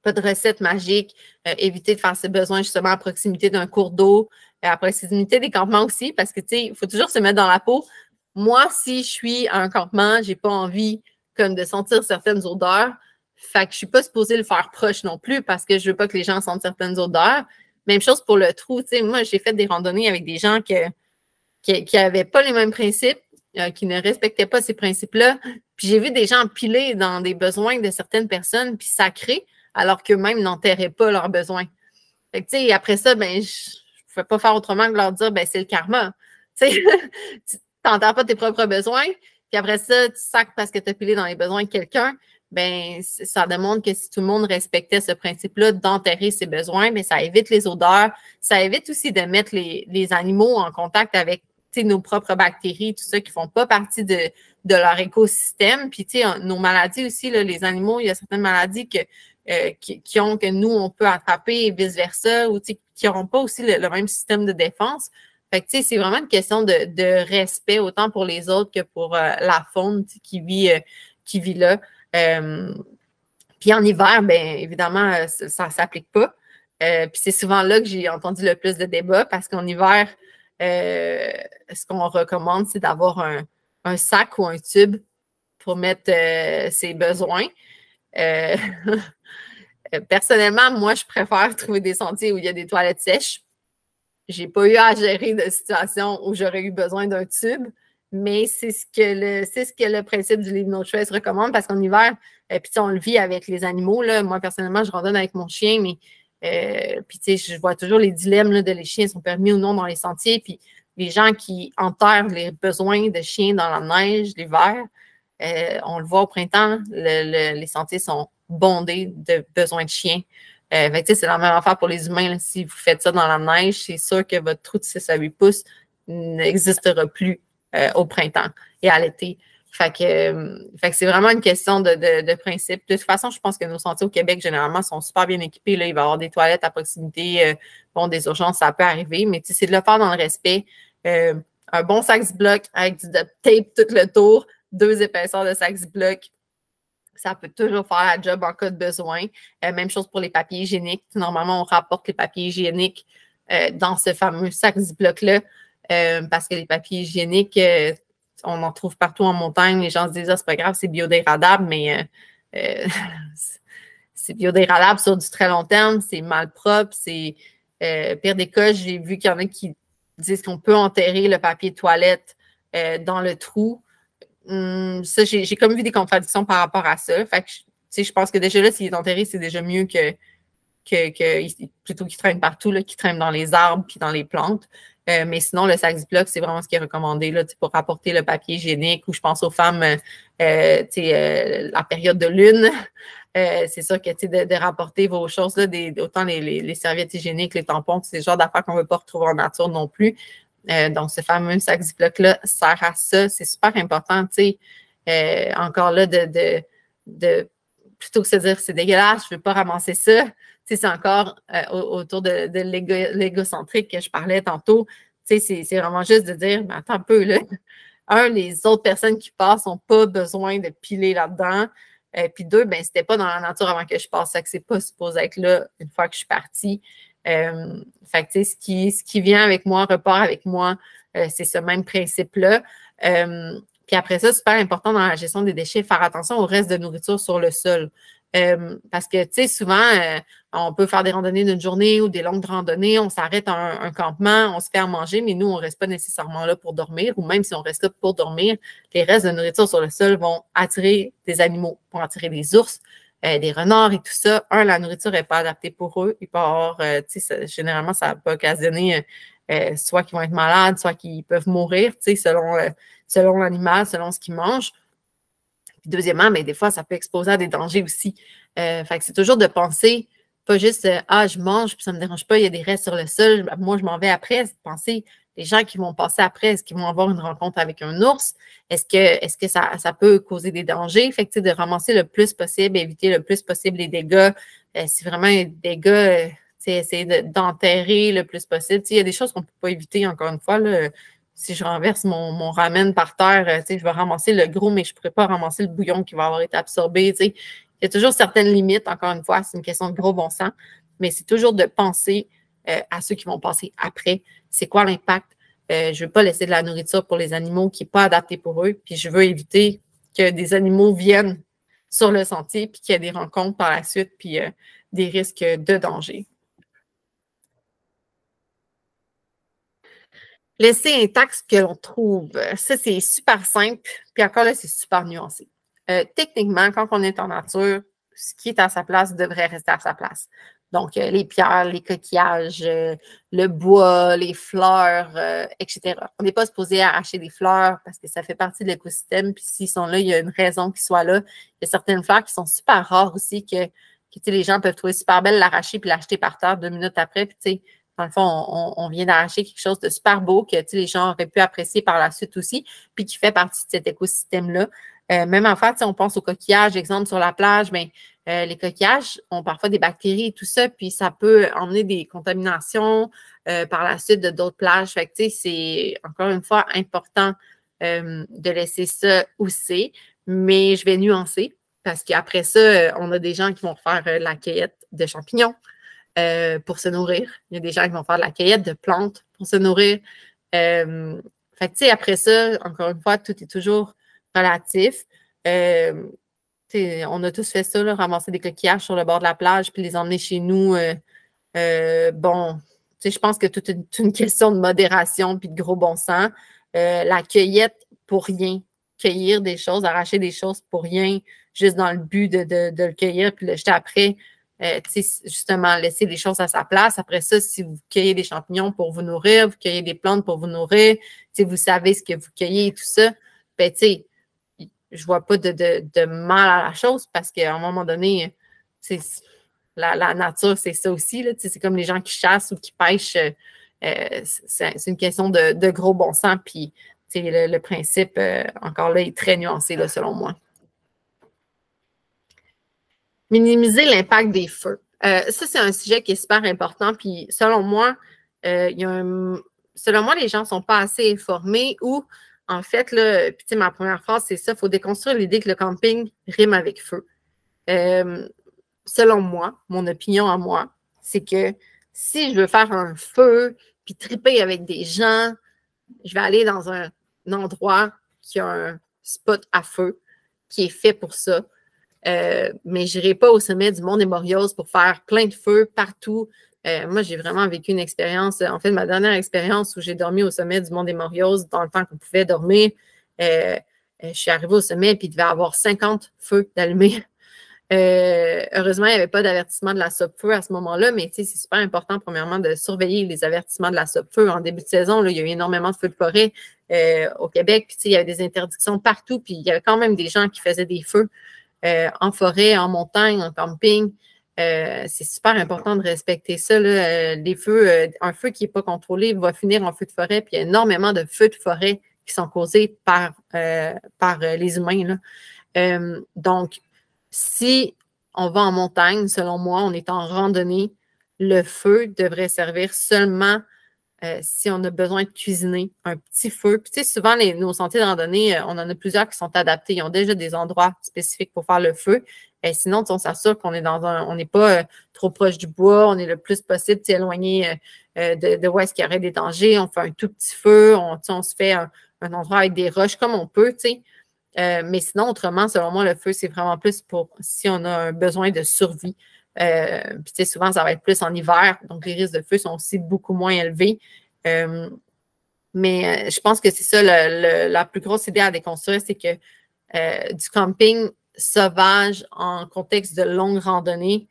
recette magique. Éviter de faire ses besoins justement à proximité d'un cours d'eau, à proximité des campements aussi, parce que il faut toujours se mettre dans la peau. Moi, si je suis à un campement, j'ai pas envie comme de sentir certaines odeurs. Fait que je suis pas supposée le faire proche non plus parce que je veux pas que les gens sentent certaines odeurs. Même chose pour le trou. Moi, j'ai fait des randonnées avec des gens qui avaient pas les mêmes principes, qui ne respectaient pas ces principes-là. Puis j'ai vu des gens piler dans des besoins de certaines personnes, puis sacrer, alors qu'eux-mêmes n'enterraient pas leurs besoins. Fait que, après ça, ben, je ne pouvais pas faire autrement que leur dire, ben, c'est le karma. Tu n'enterres pas tes propres besoins, puis après ça, tu sacres parce que tu as pilé dans les besoins de quelqu'un. Ben, ça démontre que si tout le monde respectait ce principe-là d'enterrer ses besoins, ben, ça évite les odeurs, ça évite aussi de mettre les animaux en contact avec nos propres bactéries, tout ça qui ne font pas partie de leur écosystème. Puis, nos maladies aussi, là, les animaux, il y a certaines maladies que nous, on peut attraper et vice-versa, ou qui n'auront pas aussi le même système de défense. Fait que, c'est vraiment une question de respect, autant pour les autres que pour la faune qui vit là. Puis en hiver, bien évidemment, ça ne s'applique pas. Puis c'est souvent là que j'ai entendu le plus de débats parce qu'en hiver, ce qu'on recommande, c'est d'avoir un sac ou un tube pour mettre ses besoins. Personnellement, moi, je préfère trouver des sentiers où il y a des toilettes sèches. Je n'ai pas eu à gérer de situation où j'aurais eu besoin d'un tube, mais c'est ce que le principe du livre No Choice recommande parce qu'en hiver, puis on le vit avec les animaux. Là. Moi, personnellement, je randonne avec mon chien, mais puis je vois toujours les dilemmes là, de les chiens sont permis ou non dans les sentiers. Puis les gens qui enterrent les besoins de chiens dans la neige l'hiver, on le voit au printemps, les sentiers sont bondés de besoins de chiens. C'est la même affaire pour les humains. Là. Si vous faites ça dans la neige, c'est sûr que votre trou de 6 à 8 pouces n'existera plus au printemps et à l'été. Fait que c'est vraiment une question de principe. De toute façon, je pense que nos sentiers au Québec, généralement, sont super bien équipés. Là. Il va y avoir des toilettes à proximité. Des urgences, ça peut arriver, mais c'est de le faire dans le respect. Un bon sac Ziploc avec du duct tape tout le tour, 2 épaisseurs de sac Ziploc. Ça peut toujours faire la job en cas de besoin. Même chose pour les papiers hygiéniques. Normalement, on rapporte les papiers hygiéniques dans ce fameux sac Ziploc-là parce que les papiers hygiéniques, on en trouve partout en montagne. Les gens se disent, ah, c'est pas grave, c'est biodégradable, mais c'est biodégradable sur du très long terme, c'est malpropre, c'est pire des cas, j'ai vu qu'il y en a qui disent qu'on peut enterrer le papier de toilette dans le trou. Ça, j'ai comme vu des contradictions par rapport à ça. Fait que, je pense que déjà là, s'il est enterré, c'est déjà mieux que plutôt qu'il traîne partout, qu'il traîne dans les arbres puis dans les plantes. Mais sinon, le sac Ziploc, c'est vraiment ce qui est recommandé là, pour rapporter le papier hygiénique. Ou je pense aux femmes, la période de lune. C'est sûr que de rapporter vos choses, là, autant les serviettes hygiéniques, les tampons, c'est le genre d'affaires qu'on ne veut pas retrouver en nature non plus. Donc, ce fameux sac Ziploc-là sert à ça. C'est super important, encore là, plutôt que de se dire c'est dégueulasse, je ne veux pas ramasser ça. C'est encore autour de l'égocentrique que je parlais tantôt. C'est vraiment juste de dire, mais attends un peu, là. Les autres personnes qui passent n'ont pas besoin de piler là-dedans. Puis deux, ben, c'était pas dans la nature avant que je passe, ça que c'est pas supposé être là une fois que je suis partie. Fait que, ce qui vient avec moi, repart avec moi, c'est ce même principe-là. Puis après ça, super important dans la gestion des déchets, faire attention au reste de nourriture sur le sol. Parce que, souvent, on peut faire des randonnées d'une journée ou des longues randonnées, on s'arrête à un campement, on se fait à manger, mais nous, on ne reste pas nécessairement là pour dormir, ou même si on reste là pour dormir, les restes de nourriture sur le sol vont attirer des animaux, vont attirer des ours, des renards et tout ça. La nourriture n'est pas adaptée pour eux. Il peut y avoir, généralement, ça peut occasionner soit qu'ils vont être malades, soit qu'ils peuvent mourir, selon l'animal, selon ce qu'ils mangent. Puis deuxièmement, mais des fois, ça peut exposer à des dangers aussi. Fait que c'est toujours de penser, pas juste je mange, puis ça ne me dérange pas, il y a des restes sur le sol, moi je m'en vais après. C'est de penser, les gens qui vont passer après, est-ce qu'ils vont avoir une rencontre avec un ours? Est-ce que ça peut causer des dangers? Fait que de ramasser le plus possible, éviter le plus possible les dégâts. Si vraiment il y a des dégâts, essayer d'enterrer le plus possible. Il y a des choses qu'on ne peut pas éviter, encore une fois, là. Si je renverse mon ramen par terre, je vais ramasser le gros, mais je ne pourrais pas ramasser le bouillon qui va avoir été absorbé. Il y a toujours certaines limites, encore une fois, c'est une question de gros bon sens, mais c'est toujours de penser à ceux qui vont passer après. C'est quoi l'impact? Je ne veux pas laisser de la nourriture pour les animaux qui n'est pas adaptée pour eux, puis je veux éviter que des animaux viennent sur le sentier, puis qu'il y ait des rencontres par la suite, puis des risques de danger. Laisser intact ce que l'on trouve. Ça, c'est super simple. Puis encore là, c'est super nuancé. Techniquement, quand on est en nature, ce qui est à sa place devrait rester à sa place. Donc, les pierres, les coquillages, le bois, les fleurs, etc. On n'est pas supposé arracher des fleurs parce que ça fait partie de l'écosystème. Puis s'ils sont là, il y a une raison qu'ils soient là. Il y a certaines fleurs qui sont super rares aussi que les gens peuvent trouver super belles, l'arracher puis l'acheter par terre 2 minutes après. Puis dans le fond, on vient d'arracher quelque chose de super beau que les gens auraient pu apprécier par la suite aussi, puis qui fait partie de cet écosystème-là. Même en fait, on pense aux coquillages, exemple sur la plage, mais les coquillages ont parfois des bactéries et tout ça, puis ça peut emmener des contaminations par la suite de d'autres plages. Fait que c'est encore une fois important de laisser ça où c'est, mais je vais nuancer parce qu'après ça, on a des gens qui vont faire la cueillette de champignons. Pour se nourrir. Il y a des gens qui vont faire de la cueillette de plantes pour se nourrir. Fait que, après ça, encore une fois, tout est toujours relatif. On a tous fait ça, là, ramasser des coquillages sur le bord de la plage puis les emmener chez nous. Bon, je pense que tout est une question de modération puis de gros bon sens. La cueillette pour rien. Cueillir des choses, arracher des choses pour rien, juste dans le but de le cueillir puis le jeter après. Justement, laisser les choses à sa place. Après ça, si vous cueillez des champignons pour vous nourrir, vous cueillez des plantes pour vous nourrir, vous savez ce que vous cueillez et tout ça, ben, je vois pas de mal à la chose parce qu'à un moment donné, la nature, c'est ça aussi. C'est comme les gens qui chassent ou qui pêchent. C'est une question de gros bon sens. Puis, le principe, encore là, est très nuancé, là, selon moi. Minimiser l'impact des feux. Ça, c'est un sujet qui est super important. Puis, selon moi, selon moi, les gens ne sont pas assez informés ou, en fait, là, puis, ma première phrase, c'est ça, il faut déconstruire l'idée que le camping rime avec feu. Selon moi, mon opinion à moi, c'est que si je veux faire un feu puis triper avec des gens, je vais aller dans un endroit qui a un spot à feu qui est fait pour ça. Mais je n'irai pas au sommet du Mont des Morios pour faire plein de feux partout Moi, j'ai vraiment vécu une expérience, en fait, ma dernière expérience où j'ai dormi au sommet du Mont des Morios dans le temps qu'on pouvait dormir. Je suis arrivée au sommet, puis il devait y avoir 50 feux d'allumés. Heureusement, il n'y avait pas d'avertissement de la SOPFEU à ce moment-là, mais c'est super important, premièrement, de surveiller les avertissements de la SOPFEU. En début de saison, là, il y a eu énormément de feux de forêt au Québec, puis il y avait des interdictions partout, puis il y avait quand même des gens qui faisaient des feux en forêt, en montagne, en camping. C'est super important de respecter ça. Là. Les feux, un feu qui n'est pas contrôlé va finir en feu de forêt, puis il y a énormément de feux de forêt qui sont causés par les humains. Là. Donc, si on va en montagne, selon moi, on est en randonnée, le feu devrait servir seulement si on a besoin de cuisiner un petit feu. Puis, tu sais, souvent, nos sentiers de randonnée, on en a plusieurs qui sont adaptés. Ils ont déjà des endroits spécifiques pour faire le feu. Et sinon, on s'assure qu'on est on n'est pas trop proche du bois, on est le plus possible éloigné de où est-ce qu'il y aurait des dangers. On fait un tout petit feu, on se fait un endroit avec des roches comme on peut, tu sais. Mais sinon, autrement, selon moi, le feu, c'est vraiment plus pour si on a un besoin de survie. Puis, souvent, ça va être plus en hiver, donc les risques de feu sont aussi beaucoup moins élevés. Mais je pense que c'est ça la plus grosse idée à déconstruire, c'est que du camping sauvage en contexte de longue randonnée,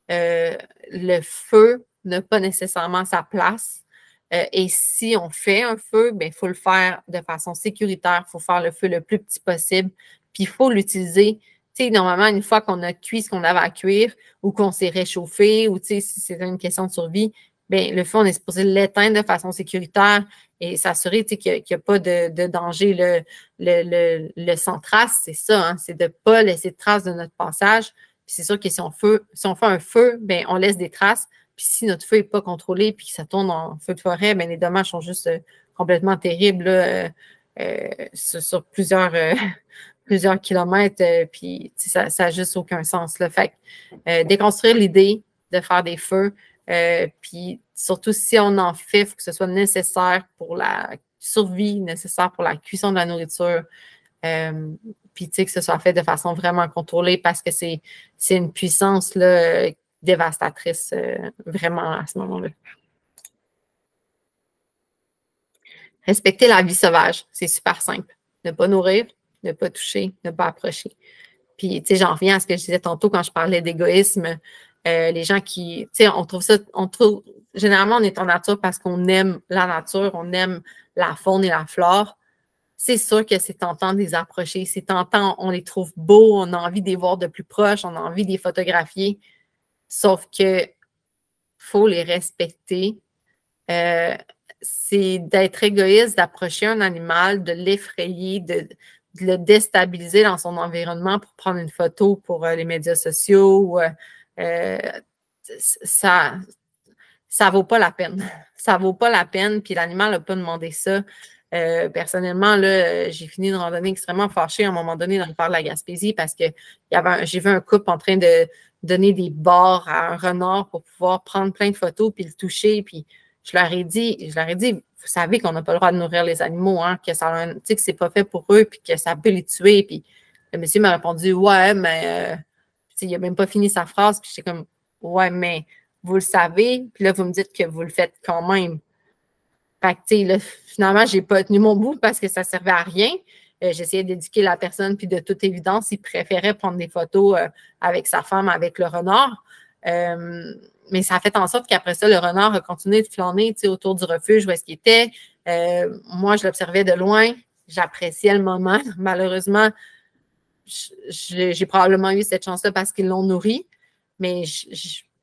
le feu n'a pas nécessairement sa place. Et si on fait un feu, il faut le faire de façon sécuritaire. Il faut faire le feu le plus petit possible. Puis il faut l'utiliser. Tu sais, normalement, une fois qu'on a cuit ce qu'on avait à cuire ou qu'on s'est réchauffé ou si c'est une question de survie, le feu, on est supposé l'éteindre de façon sécuritaire et s'assurer qu'il n'y a pas de danger. Le sans trace, c'est ça, hein, c'est de ne pas laisser de traces de notre passage. Puis c'est sûr que si on fait un feu, on laisse des traces. Puis si notre feu n'est pas contrôlé puis que ça tourne en feu de forêt, les dommages sont juste complètement terribles là, sur plusieurs, plusieurs kilomètres. Puis ça n'a juste aucun sens. Là. Fait que, déconstruire l'idée de faire des feux. Puis surtout si on en fait, il faut que ce soit nécessaire pour la survie, nécessaire pour la cuisson de la nourriture. Puis que ce soit fait de façon vraiment contrôlée parce que c'est une puissance là, dévastatrice vraiment à ce moment-là. Respecter la vie sauvage, c'est super simple. Ne pas nourrir, ne pas toucher, ne pas approcher. Puis, j'en reviens à ce que je disais tantôt quand je parlais d'égoïsme. Les gens qui, généralement, on est en nature parce qu'on aime la nature, on aime la faune et la flore. C'est sûr que c'est tentant de les approcher, c'est tentant, on les trouve beaux, on a envie de les voir de plus proche, on a envie de les photographier. Sauf que faut les respecter. C'est d'être égoïste, d'approcher un animal, de l'effrayer, de le déstabiliser dans son environnement pour prendre une photo pour les médias sociaux. Ça vaut pas la peine. Ça vaut pas la peine, puis l'animal n'a pas demandé ça. Personnellement, là, j'ai fini une randonnée extrêmement fâchée à un moment donné dans le parc de la Gaspésie parce que j'ai vu un couple en train de donner des bords à un renard pour pouvoir prendre plein de photos puis le toucher. Puis je leur ai dit, vous savez qu'on n'a pas le droit de nourrir les animaux, hein, que c'est pas fait pour eux puis que ça peut les tuer. Puis le monsieur m'a répondu, ouais, mais il n'a même pas fini sa phrase. Puis j'étais comme, ouais, mais vous le savez. Puis là, vous me dites que vous le faites quand même. Fait que, tu sais, là, finalement, j'ai pas tenu mon bout parce que ça servait à rien. J'essayais d'éduquer la personne, puis de toute évidence, il préférait prendre des photos avec sa femme, avec le renard. Mais ça a fait en sorte qu'après ça, le renard a continué de flâner, tu sais, autour du refuge où est-ce qu'il était. Moi, je l'observais de loin. J'appréciais le moment. Malheureusement, j'ai probablement eu cette chance-là parce qu'ils l'ont nourri. Mais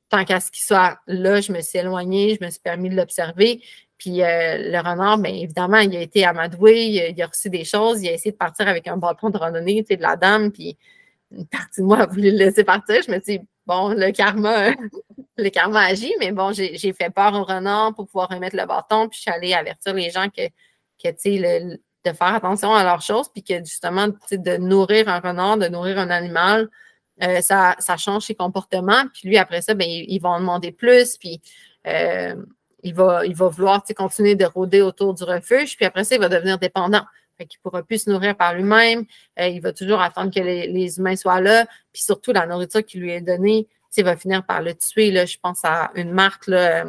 tant qu'à ce qu'il soit là, je me suis éloignée, je me suis permis de l'observer. Puis le renard, bien évidemment, il a été amadoué, il a reçu des choses, il a essayé de partir avec un bâton de randonnée, tu sais, de la dame, puis une partie de moi a voulu le laisser partir. Je me suis dit, bon, le karma agit, mais bon, j'ai fait peur au renard pour pouvoir remettre le bâton, puis je suis allée avertir les gens que tu sais, de faire attention à leurs choses, puis que justement, tu sais, de nourrir un renard, de nourrir un animal, ça change ses comportements. Puis lui, après ça, bien, ils vont en demander plus, puis il va vouloir continuer de rôder autour du refuge, puis après ça, il va devenir dépendant. Fait qu'il ne pourra plus se nourrir par lui-même. Il va toujours attendre que les humains soient là. Puis surtout, la nourriture qui lui est donnée, va finir par le tuer. Là. Je pense à une marque là,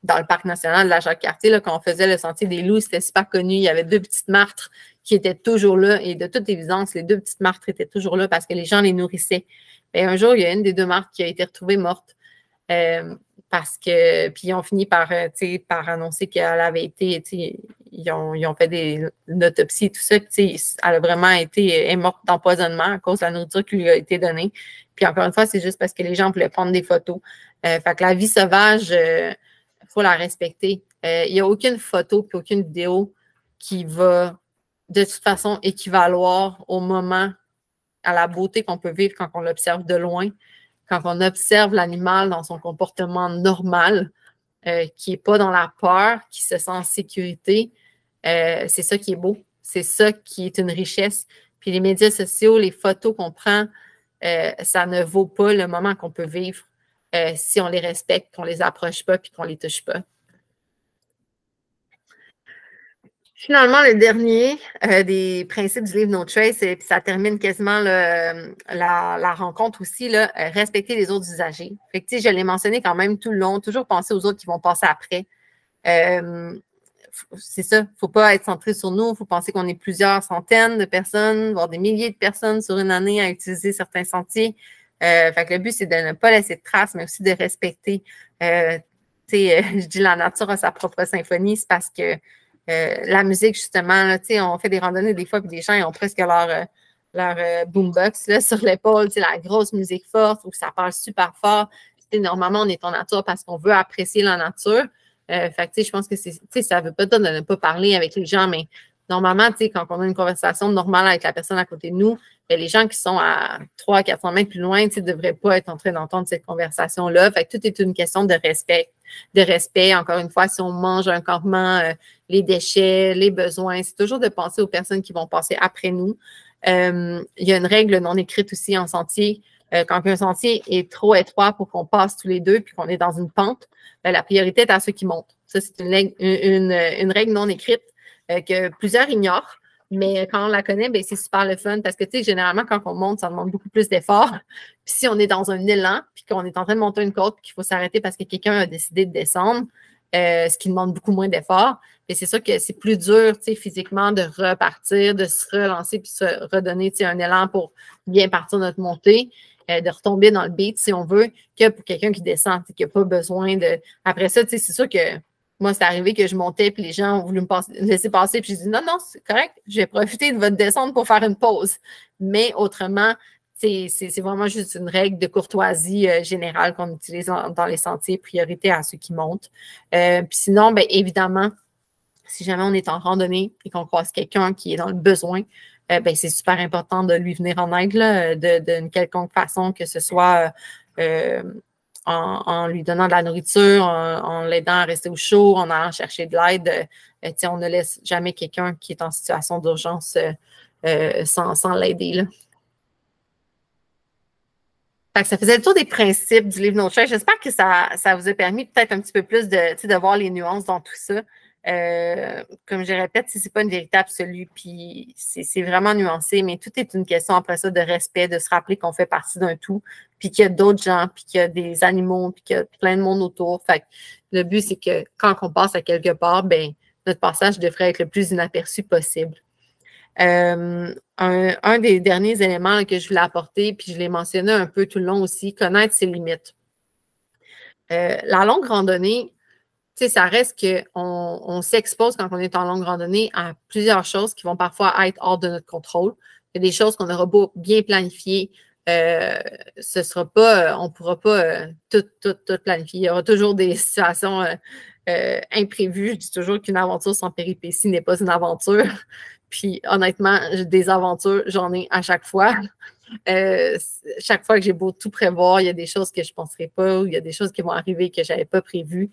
dans le parc national de la Jacques-Cartier, là, quand on faisait le Sentier des Loups, c'était super connu. Il y avait 2 petites martres qui étaient toujours là. Et de toute évidence, les 2 petites martres étaient toujours là parce que les gens les nourrissaient. Et un jour, il y a une des 2 martres qui a été retrouvée morte. Parce que, puis ils ont fini par annoncer qu'elle avait été, ils ont fait une autopsie et tout ça. Elle a vraiment été, est morte d'empoisonnement à cause de la nourriture qui lui a été donnée. Puis encore une fois, c'est juste parce que les gens voulaient prendre des photos. Fait que la vie sauvage, il faut la respecter. Il n'y a aucune photo puis aucune vidéo qui va de toute façon équivaloir au moment, à la beauté qu'on peut vivre quand on l'observe de loin, quand on observe l'animal dans son comportement normal, qui n'est pas dans la peur, qui se sent en sécurité. C'est ça qui est beau. C'est ça qui est une richesse. Puis les médias sociaux, les photos qu'on prend, ça ne vaut pas le moment qu'on peut vivre si on les respecte, qu'on ne les approche pas puis qu'on ne les touche pas. Finalement, le dernier des principes du livre No Trace, et puis ça termine quasiment la rencontre aussi, là, respecter les autres usagers. Fait que, je l'ai mentionné quand même tout le long, toujours penser aux autres qui vont passer après. C'est ça, il ne faut pas être centré sur nous, il faut penser qu'on est plusieurs centaines de personnes, voire des milliers de personnes sur une année à utiliser certains sentiers. Fait que le but, c'est de ne pas laisser de traces, mais aussi de respecter. Je dis la nature a sa propre symphonie, c'est parce que la musique, justement, là, on fait des randonnées des fois, puis des gens ils ont presque leur boombox là, sur l'épaule, la grosse musique forte ou ça parle super fort. Normalement, on est en nature parce qu'on veut apprécier la nature. Fait que, je pense que ça ne veut pas dire de ne pas parler avec les gens, mais normalement, quand on a une conversation normale avec la personne à côté de nous, bien, les gens qui sont à 300-400 mètres plus loin ne devraient pas être en train d'entendre cette conversation-là. Fait que tout est une question de respect. De respect, encore une fois, si on mange un campement, les déchets, les besoins, c'est toujours de penser aux personnes qui vont passer après nous. Il y a une règle non écrite aussi en sentier. Quand un sentier est trop étroit pour qu'on passe tous les deux puis qu'on est dans une pente, la priorité est à ceux qui montent. Ça, c'est une règle non écrite que plusieurs ignorent, mais quand on la connaît, c'est super le fun parce que, généralement, quand on monte, ça demande beaucoup plus d'efforts. Puis si on est dans un élan puis qu'on est en train de monter une côte puis qu'il faut s'arrêter parce que quelqu'un a décidé de descendre, ce qui demande beaucoup moins d'efforts, c'est sûr que c'est plus dur, physiquement, de repartir, de se relancer puis se redonner, un élan pour bien partir notre montée. De retomber dans le beat, si on veut, que pour quelqu'un qui descend, qui n'a pas besoin de... Après ça, c'est sûr que moi, c'est arrivé que je montais, puis les gens ont voulu me laisser passer, puis j'ai dit non, c'est correct, je vais profiter de votre descente pour faire une pause. Mais autrement, c'est vraiment juste une règle de courtoisie générale qu'on utilise dans les sentiers, priorité à ceux qui montent. Puis sinon, évidemment, si jamais on est en randonnée et qu'on croise quelqu'un qui est dans le besoin, c'est super important de lui venir en aide d'une quelconque façon, que ce soit en lui donnant de la nourriture, en l'aidant à rester au chaud, en allant chercher de l'aide. On ne laisse jamais quelqu'un qui est en situation d'urgence sans l'aider. Ça faisait le tour des principes du livre No Trace. J'espère que ça vous a permis peut-être un petit peu plus de voir les nuances dans tout ça. Comme je répète, c'est pas une vérité absolue, puis c'est vraiment nuancé, mais tout est une question après ça de respect, de se rappeler qu'on fait partie d'un tout, puis qu'il y a d'autres gens, puis qu'il y a des animaux, puis qu'il y a plein de monde autour. Fait que le but, c'est que quand on passe à quelque part, notre passage devrait être le plus inaperçu possible. Un des derniers éléments là, que je voulais apporter, puis je l'ai mentionné un peu tout le long aussi, connaître ses limites. La longue randonnée, ça reste qu'on s'expose quand on est en longue randonnée à plusieurs choses qui vont parfois être hors de notre contrôle. Il y a des choses qu'on aura beau bien planifier. Ce sera pas, on ne pourra pas tout planifier. Il y aura toujours des situations imprévues. Je dis toujours qu'une aventure sans péripéties n'est pas une aventure. Puis honnêtement, des aventures, j'en ai à chaque fois. Chaque fois que j'ai beau tout prévoir, il y a des choses que je ne penserais pas ou il y a des choses qui vont arriver que je n'avais pas prévues.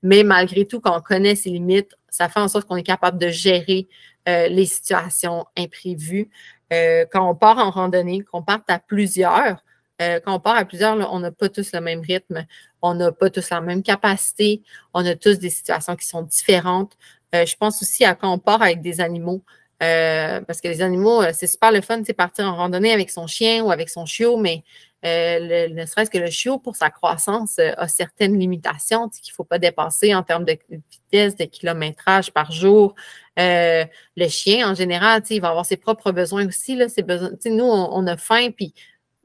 Mais malgré tout, quand on connaît ses limites, ça fait en sorte qu'on est capable de gérer les situations imprévues. Quand on part en randonnée, qu'on parte à plusieurs, quand on part à plusieurs, là, on n'a pas tous le même rythme, on n'a pas tous la même capacité, on a tous des situations qui sont différentes. Je pense aussi à quand on part avec des animaux. Parce que les animaux, c'est super le fun, c'est partir en randonnée avec son chien ou avec son chiot, mais ne serait-ce que le chiot, pour sa croissance, a certaines limitations qu'il ne faut pas dépasser en termes de vitesse, de kilométrage par jour. Le chien, en général, il va avoir ses propres besoins aussi. Là, ses besoins, nous, on a faim, puis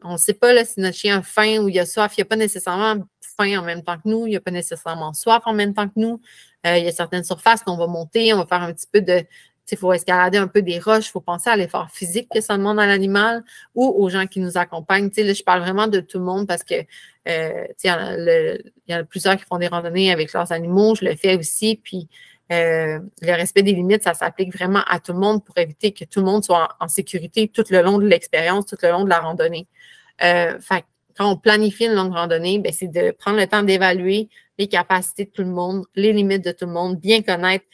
on ne sait pas là, si notre chien a faim ou il a soif. Il n'y a pas nécessairement faim en même temps que nous. Il n'y a pas nécessairement soif en même temps que nous. Il y a certaines surfaces qu'on va monter. On va faire un petit peu de... Il faut escalader un peu des roches. Il faut penser à l'effort physique que ça demande à l'animal ou aux gens qui nous accompagnent. Là, je parle vraiment de tout le monde parce que il y en a plusieurs qui font des randonnées avec leurs animaux. Je le fais aussi. Puis, le respect des limites, ça s'applique vraiment à tout le monde pour éviter que tout le monde soit en sécurité tout le long de l'expérience, tout le long de la randonnée. Quand on planifie une longue randonnée, c'est de prendre le temps d'évaluer les capacités de tout le monde, les limites de tout le monde, bien connaître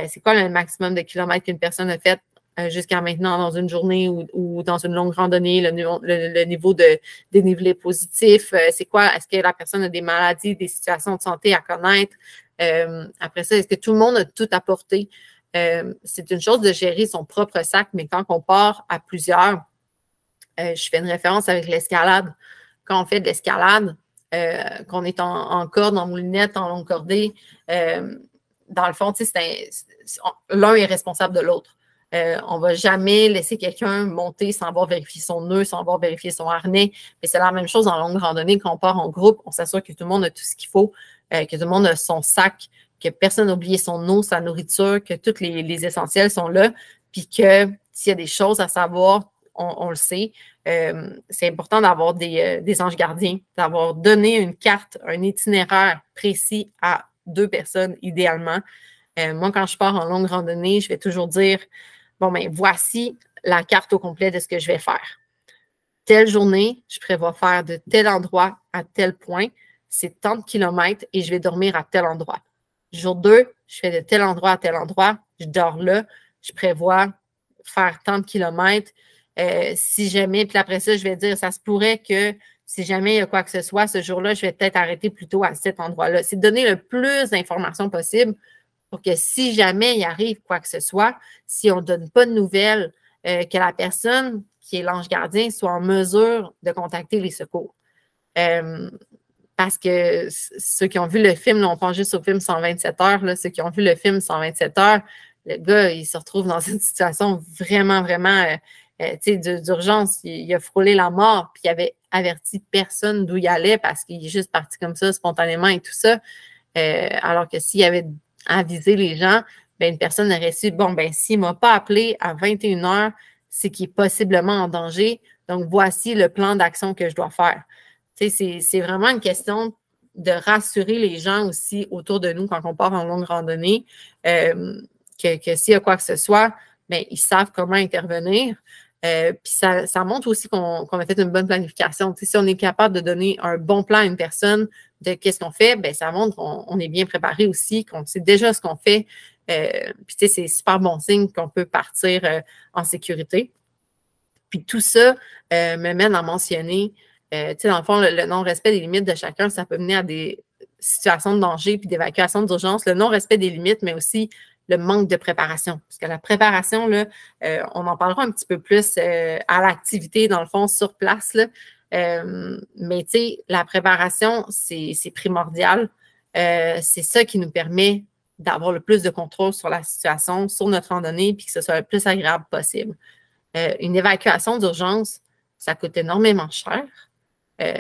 c'est quoi le maximum de kilomètres qu'une personne a fait jusqu'à maintenant dans une journée ou dans une longue randonnée, le niveau de dénivelé positif, c'est quoi, est-ce que la personne a des maladies, des situations de santé à connaître? Après ça, est-ce que tout le monde a tout apporté? C'est une chose de gérer son propre sac, mais quand on part à plusieurs, je fais une référence avec l'escalade. Quand on fait de l'escalade, qu'on est en corde, en moulinette, en longue cordée, dans le fond, l'un est responsable de l'autre. On ne va jamais laisser quelqu'un monter sans avoir vérifié son nœud, sans avoir vérifié son harnais. Mais c'est la même chose en longue randonnée. Quand on part en groupe, on s'assure que tout le monde a tout ce qu'il faut, que tout le monde a son sac, que personne n'a oublié son eau, sa nourriture, que tous les essentiels sont là, puis que s'il y a des choses à savoir, on le sait. C'est important d'avoir des anges gardiens, d'avoir donné une carte, un itinéraire précis à 2 personnes, idéalement. Moi, quand je pars en longue randonnée, je vais toujours dire, voici la carte au complet de ce que je vais faire. Telle journée, je prévois faire de tel endroit à tel point, c'est tant de kilomètres et je vais dormir à tel endroit. Jour 2, je fais de tel endroit à tel endroit, je dors là, je prévois faire tant de kilomètres. Si jamais, puis après ça, je vais dire, ça se pourrait que si jamais il y a quoi que ce soit, ce jour-là, je vais peut-être arrêter plutôt à cet endroit-là. C'est de donner le plus d'informations possible pour que si jamais il arrive quoi que ce soit, si on ne donne pas de nouvelles, que la personne qui est l'ange gardien soit en mesure de contacter les secours. Parce que ceux qui ont vu le film, là, on pense juste au film 127 heures, là, ceux qui ont vu le film 127 heures, le gars, il se retrouve dans une situation vraiment, vraiment d'urgence. Il a frôlé la mort, puis il avait averti personne d'où il allait parce qu'il est juste parti comme ça, spontanément et tout ça. Alors que s'il avait avisé les gens, une personne aurait su, s'il ne m'a pas appelé à 21 heures, c'est qu'il est possiblement en danger. Donc, voici le plan d'action que je dois faire. C'est vraiment une question de rassurer les gens aussi autour de nous quand on part en longue randonnée, que s'il y a quoi que ce soit, ils savent comment intervenir. Puis ça montre aussi qu'on a fait une bonne planification. Si on est capable de donner un bon plan à une personne de qu'est-ce qu'on fait, ça montre qu'on est bien préparé aussi, qu'on sait déjà ce qu'on fait. Puis c'est super bon signe qu'on peut partir en sécurité. Puis tout ça me mène à mentionner, dans le fond, le non-respect des limites de chacun, ça peut mener à des situations de danger puis d'évacuation d'urgence. Le non-respect des limites, mais aussi le manque de préparation. Parce que la préparation, là, on en parlera un petit peu plus à l'activité, dans le fond, sur place. Là. Mais tu sais, la préparation, c'est primordial. C'est ça qui nous permet d'avoir le plus de contrôle sur la situation, sur notre randonnée, puis que ce soit le plus agréable possible. Une évacuation d'urgence, ça coûte énormément cher.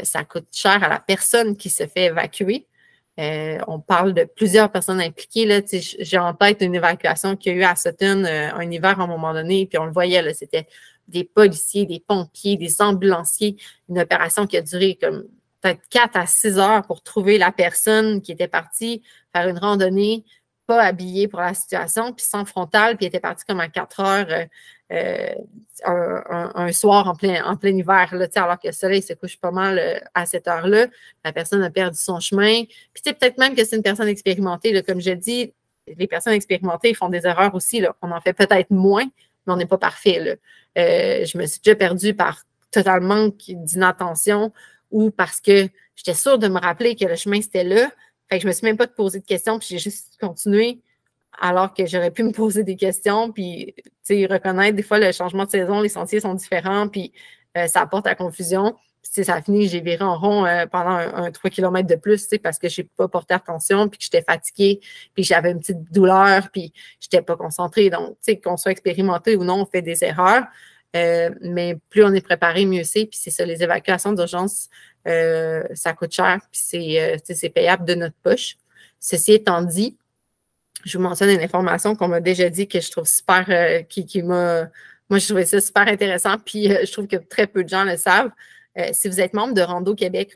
Ça coûte cher à la personne qui se fait évacuer. On parle de plusieurs personnes impliquées. Là. J'ai en tête une évacuation qu'il y a eu à Sutton un hiver à un moment donné, puis on le voyait, là, c'était des policiers, des pompiers, des ambulanciers, une opération qui a duré comme peut-être 4 à 6 heures pour trouver la personne qui était partie faire une randonnée, pas habillée pour la situation, puis sans frontal, puis était partie comme à 4 heures un soir en plein hiver, là, alors que le soleil se couche pas mal à cette heure-là. La personne a perdu son chemin. Puis peut-être même que c'est une personne expérimentée. Là, comme je dis, les personnes expérimentées font des erreurs aussi. Là. On en fait peut-être moins, mais on n'est pas parfait. Là. Je me suis déjà perdue par total manque d'inattention ou parce que j'étais sûre de me rappeler que le chemin, c'était là. Fait que je me suis même pas posé de questions, puis j'ai juste continué alors que j'aurais pu me poser des questions, puis reconnaître des fois le changement de saison, les sentiers sont différents, puis ça apporte à la confusion. Puis, ça a fini, j'ai viré en rond pendant un 3 km de plus, parce que je n'ai pas porté attention, puis que j'étais fatiguée, puis j'avais une petite douleur, puis je n'étais pas concentrée. Donc, qu'on soit expérimenté ou non, on fait des erreurs. Mais plus on est préparé, mieux c'est. Puis c'est ça, les évacuations d'urgence, ça coûte cher, puis c'est payable de notre poche. Ceci étant dit, je vous mentionne une information qu'on m'a déjà dit que je trouve super, moi, je trouvais ça super intéressant, puis je trouve que très peu de gens le savent. Si vous êtes membre de Rando Québec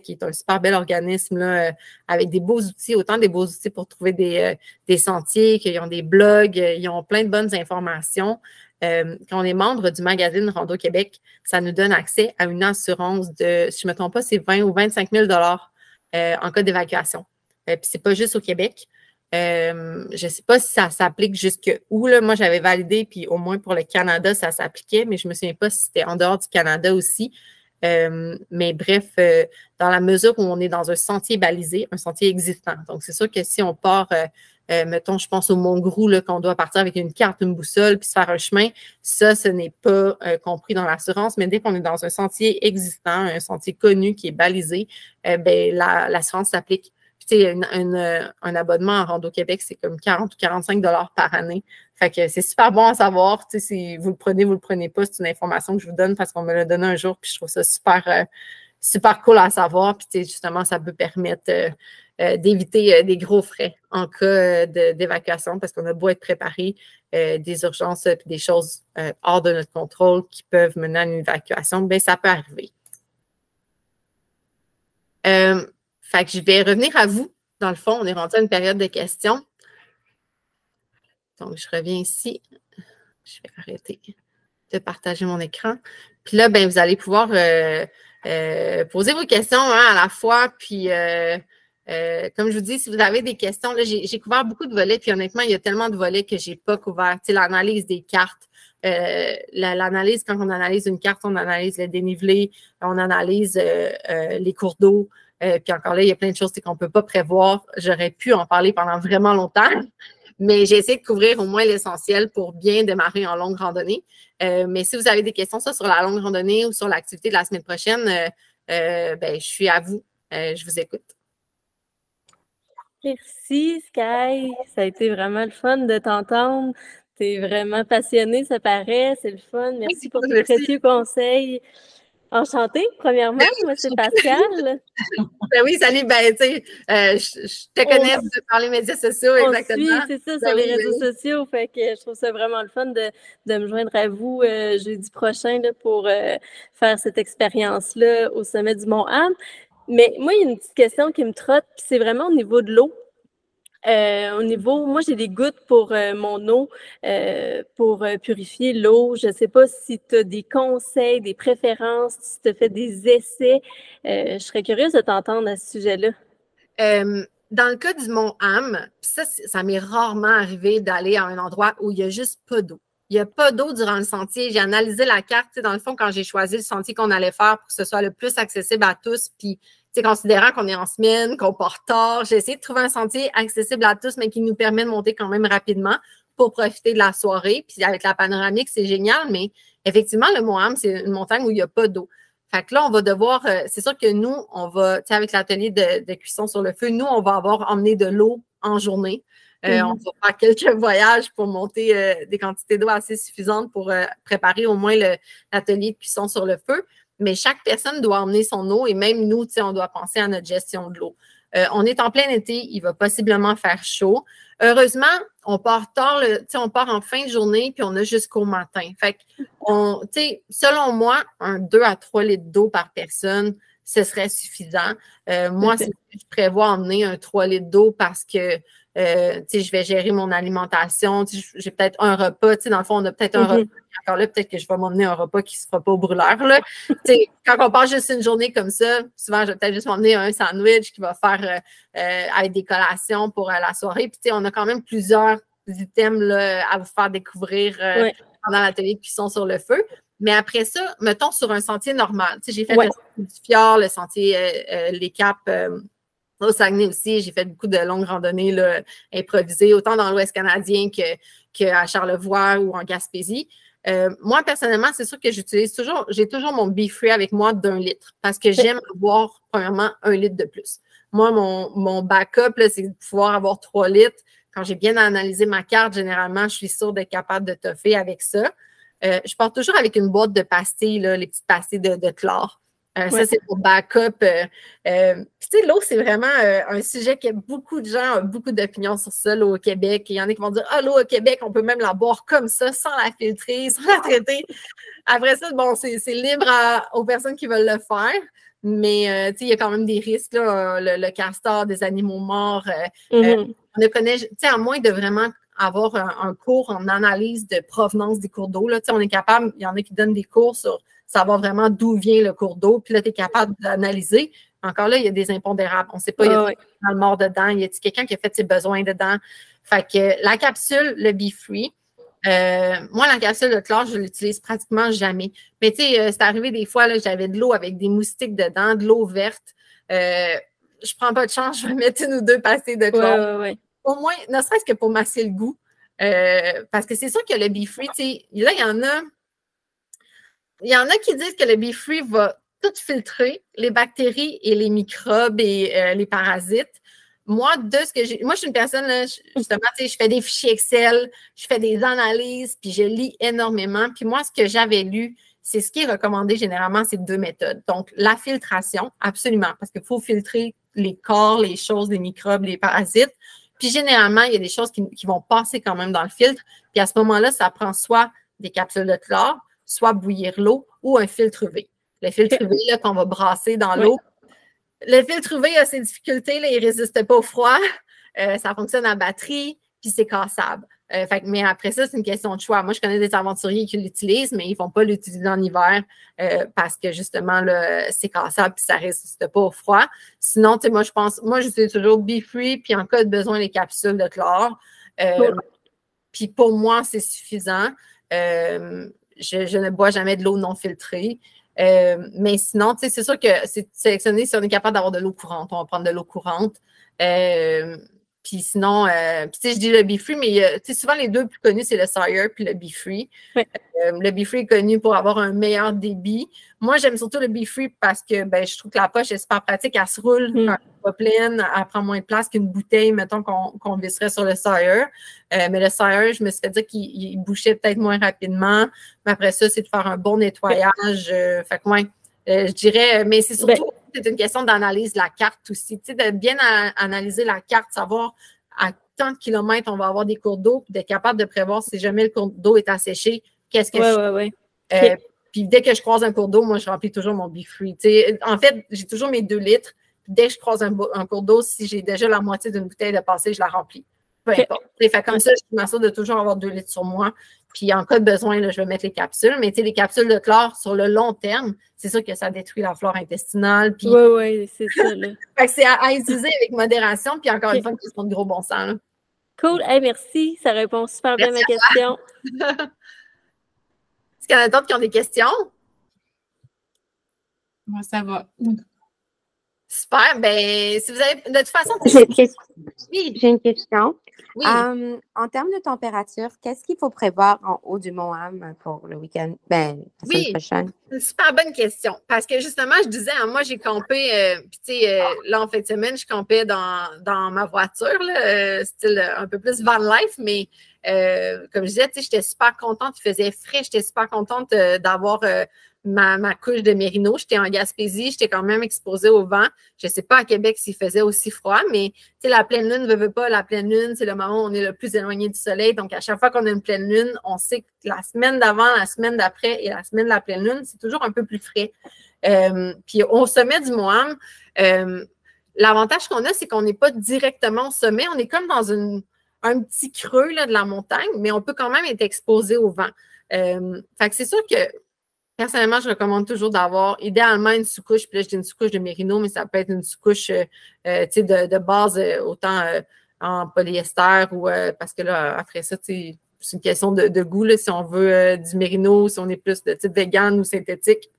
qui est un super bel organisme là, avec des beaux outils, autant des beaux outils pour trouver des sentiers, qu'ils ont des blogs, ils ont plein de bonnes informations. Quand on est membre du magazine Rando Québec, ça nous donne accès à une assurance de, si je ne me trompe pas, c'est 20 ou 25 000 en cas d'évacuation. Puis c'est pas juste au Québec. Je ne sais pas si ça s'applique jusqu'où. Moi, j'avais validé, puis au moins pour le Canada, ça s'appliquait, mais je ne me souviens pas si c'était en dehors du Canada aussi. Mais bref, dans la mesure où on est dans un sentier balisé, un sentier existant. Donc, c'est sûr que si on part, mettons, je pense au Mont-Grou, qu'on doit partir avec une carte, une boussole, puis se faire un chemin, ça, ce n'est pas compris dans l'assurance. Mais dès qu'on est dans un sentier existant, un sentier connu qui est balisé, l'assurance s'applique. Puis, un abonnement à Rando Québec, c'est comme 40 ou 45 $ par année. Fait que c'est super bon à savoir. Si vous le prenez pas, c'est une information que je vous donne parce qu'on me l'a donné un jour, puis je trouve ça super cool à savoir. Puis justement, ça peut permettre d'éviter des gros frais en cas d'évacuation parce qu'on a beau être préparé, des urgences et des choses hors de notre contrôle qui peuvent mener à une évacuation, bien, ça peut arriver. Fait que je vais revenir à vous. Dans le fond, on est rendu à une période de questions. Donc, je reviens ici. Je vais arrêter de partager mon écran. Puis là, ben, vous allez pouvoir poser vos questions à la fois. Puis, comme je vous dis, si vous avez des questions, là, j'ai couvert beaucoup de volets. Puis honnêtement, il y a tellement de volets que je n'ai pas couvert. Tu sais, l'analyse des cartes. L'analyse, quand on analyse une carte, on analyse le dénivelé, on analyse les cours d'eau. Puis encore là, il y a plein de choses qu'on ne peut pas prévoir. J'aurais pu en parler pendant vraiment longtemps. Mais j'ai essayé de couvrir au moins l'essentiel pour bien démarrer en longue randonnée. Mais si vous avez des questions, ça, sur la longue randonnée ou sur l'activité de la semaine prochaine, ben, je suis à vous. Je vous écoute. Merci, Sky. Ça a été vraiment le fun de t'entendre. Tu es vraiment passionnée, ça paraît. C'est le fun. Merci pour tes précieux conseils. Enchantée, premièrement. Moi, c'est Pascal. Ben oui, salut. Ben, tu sais, je te connais par les médias sociaux, exactement. C'est ça, sur les réseaux sociaux. Fait que je trouve ça vraiment le fun de me joindre à vous jeudi prochain là, pour faire cette expérience-là au sommet du Mont-Ham. Mais moi, il y a une petite question qui me trotte, puis c'est vraiment au niveau de l'eau. Moi, j'ai des gouttes pour mon eau, pour purifier l'eau. Je ne sais pas si tu as des conseils, des préférences, si tu as fait des essais. Je serais curieuse de t'entendre à ce sujet-là. Dans le cas du Mont-Ham, ça m'est rarement arrivé d'aller à un endroit où il n'y a juste pas d'eau. Il n'y a pas d'eau durant le sentier. J'ai analysé la carte, dans le fond, quand j'ai choisi le sentier qu'on allait faire pour que ce soit le plus accessible à tous, puis considérant qu'on est en semaine, qu'on part tard, j'ai essayé de trouver un sentier accessible à tous, mais qui nous permet de monter quand même rapidement pour profiter de la soirée. Puis avec la panoramique, c'est génial, mais effectivement, le Mont-Ham, c'est une montagne où il n'y a pas d'eau. Fait que là, on va devoir, c'est sûr que nous, on va, tu sais, avec l'atelier de cuisson sur le feu, nous, on va avoir emmené de l'eau en journée. On va faire quelques voyages pour monter des quantités d'eau assez suffisantes pour préparer au moins l'atelier de cuisson sur le feu. Mais chaque personne doit emmener son eau et même nous, tu sais, on doit penser à notre gestion de l'eau. On est en plein été, il va possiblement faire chaud. Heureusement, on part tard, on part en fin de journée, puis on a jusqu'au matin. Fait que, selon moi, 2 à 3 litres d'eau par personne, ce serait suffisant. Moi, je prévois emmener un 3 litres d'eau parce que je vais gérer mon alimentation. J'ai peut-être un repas. Dans le fond, on a peut-être un repas. Encore là, peut-être que je vais m'emmener un repas qui ne se fera pas au brûleur. Là. Quand on part juste une journée comme ça, souvent, je vais peut-être juste m'emmener un sandwich qui va faire avec des collations pour la soirée. Puis, on a quand même plusieurs items là, à vous faire découvrir pendant l'atelier de cuisson sur le feu. Mais après ça, mettons sur un sentier normal. J'ai fait le sentier du Fjord, le sentier Les Caps Au Saguenay aussi, j'ai fait beaucoup de longues randonnées là, improvisées, autant dans l'Ouest canadien qu'à Charlevoix ou en Gaspésie. Moi, personnellement, c'est sûr que j'ai toujours mon Be Free avec moi d'1 litre parce que j'aime avoir, premièrement, 1 litre de plus. Moi, mon backup, c'est de pouvoir avoir 3 litres. Quand j'ai bien analysé ma carte, généralement, je suis sûre d'être capable de toffer avec ça. Je pars toujours avec une boîte de pastilles, là, les petites pastilles de chlore. Ça, c'est pour backup. Puis, tu sais, l'eau, c'est vraiment un sujet que beaucoup de gens ont beaucoup d'opinions sur ça, l'eau au Québec. Il y en a qui vont dire, ah, l'eau au Québec, on peut même la boire comme ça, sans la filtrer, sans la traiter. Après ça, bon, c'est libre aux personnes qui veulent le faire. Mais, tu sais, il y a quand même des risques, là, le castor, des animaux morts. On ne connaît, tu sais, à moins de vraiment avoir un cours en analyse de provenance des cours d'eau. Tu sais, on est capable, il y en a qui donnent des cours sur savoir vraiment d'où vient le cours d'eau. Puis là, tu es capable d'analyser. Encore là, il y a des impondérables. On ne sait pas, il y a dans le mort dedans. Il y a quelqu'un qui a fait ses besoins dedans. Fait que la capsule, le Be Free, moi, la capsule de chlore, je l'utilise pratiquement jamais. Mais tu sais, c'est arrivé des fois, là, j'avais de l'eau avec des moustiques dedans, de l'eau verte. Je prends pas de chance, je vais mettre 1 ou 2 pastilles de chlore. Au moins, ne serait-ce que pour masser le goût. Parce que c'est sûr que le Be Free, tu sais, là, il y en a qui disent que le Be Free va tout filtrer, les bactéries et les microbes et les parasites. Moi, moi, je suis une personne, là, justement, je fais des fichiers Excel, je fais des analyses, puis je lis énormément. Puis moi, ce que j'avais lu, c'est ce qui est recommandé généralement, c'est 2 méthodes. Donc, la filtration, absolument, parce qu'il faut filtrer les corps, les choses, les microbes, les parasites. Puis généralement, il y a des choses qui vont passer quand même dans le filtre. Puis à ce moment-là, ça prend soit des capsules de chlore, soit bouillir l'eau ou un filtre UV. Le filtre UV qu'on va brasser dans l'eau. Le filtre UV a ses difficultés, là, il ne résiste pas au froid. Ça fonctionne à batterie, puis c'est cassable. Mais après ça, c'est une question de choix. Moi, je connais des aventuriers qui l'utilisent, mais ils ne vont pas l'utiliser en hiver parce que justement, c'est cassable puis ça ne résiste pas au froid. Sinon, moi, j'utilise toujours Be Free, puis en cas de besoin, les capsules de chlore. Puis pour moi, c'est suffisant. Je ne bois jamais de l'eau non filtrée. Mais sinon, c'est sûr que c'est sélectionné si on est capable d'avoir de l'eau courante. On va prendre de l'eau courante. Puis sinon, je dis le Be Free, mais souvent les 2 plus connus, c'est le Sire puis le Be Free. Le Be Free est connu pour avoir un meilleur débit. Moi, j'aime surtout le Be Free parce que je trouve que la poche est super pratique. Elle se roule quand elle n'est pas pleine. Elle prend moins de place qu'une bouteille, mettons, qu'on visserait sur le Sire. Mais le Sire, je me suis fait dire qu'il bouchait peut-être moins rapidement. Mais après ça, c'est de faire un bon nettoyage. Fait que, je dirais, mais c'est surtout, c'est une question d'analyse de la carte aussi. Tu sais, de bien analyser la carte, savoir à tant de kilomètres on va avoir des cours d'eau, puis d'être capable de prévoir si jamais le cours d'eau est asséché, qu'est-ce que je fais. Puis dès que je croise un cours d'eau, moi, je remplis toujours mon Be Free. Tu sais, en fait, j'ai toujours mes 2 litres. Puis dès que je croise un cours d'eau, si j'ai déjà la moitié d'une bouteille de passé, je la remplis. Peu importe. Fait comme ça, je m'assure de toujours avoir 2 litres sur moi. Puis en cas de besoin, là, je vais mettre les capsules. Mais les capsules de chlore, sur le long terme, c'est sûr que ça détruit la flore intestinale. Oui, c'est ça. Là. Fait que c'est à utiliser avec modération. Puis encore une fois, une question de gros bon sens. Là. Cool. Hey, merci. Ça répond super bien à ma question. Est-ce qu'il y en a d'autres qui ont des questions? Moi, ça va. Super. Ben, si vous avez. De toute façon, j'ai une question. Oui. En termes de température, qu'est-ce qu'il faut prévoir en haut du Mont Ham pour le week-end, la semaine prochaine? Une super bonne question. Parce que justement, je disais, moi, j'ai campé, puis tu sais, là, en fin de semaine, je campais dans ma voiture, là, style un peu plus van life, mais comme je disais, tu sais, j'étais super contente, il faisait frais, j'étais super contente d'avoir ma couche de mérino. J'étais en Gaspésie, j'étais quand même exposée au vent. Je ne sais pas à Québec s'il faisait aussi froid, mais la pleine lune ne veut pas. La pleine lune, c'est le moment où on est le plus éloigné du soleil. Donc, à chaque fois qu'on a une pleine lune, on sait que la semaine d'avant, la semaine d'après et la semaine de la pleine lune, c'est toujours un peu plus frais. Puis, au sommet du Mont Ham, l'avantage qu'on a, c'est qu'on n'est pas directement au sommet. On est comme dans un petit creux là, de la montagne, mais on peut quand même être exposé au vent. Fait que c'est sûr que personnellement, je recommande toujours d'avoir idéalement une sous-couche. Puis là, je dis une sous-couche de mérino, mais ça peut être une sous-couche de base, autant en polyester ou parce que là, après ça, c'est une question de goût, là, si on veut du mérino, si on est plus de type vegan ou synthétique.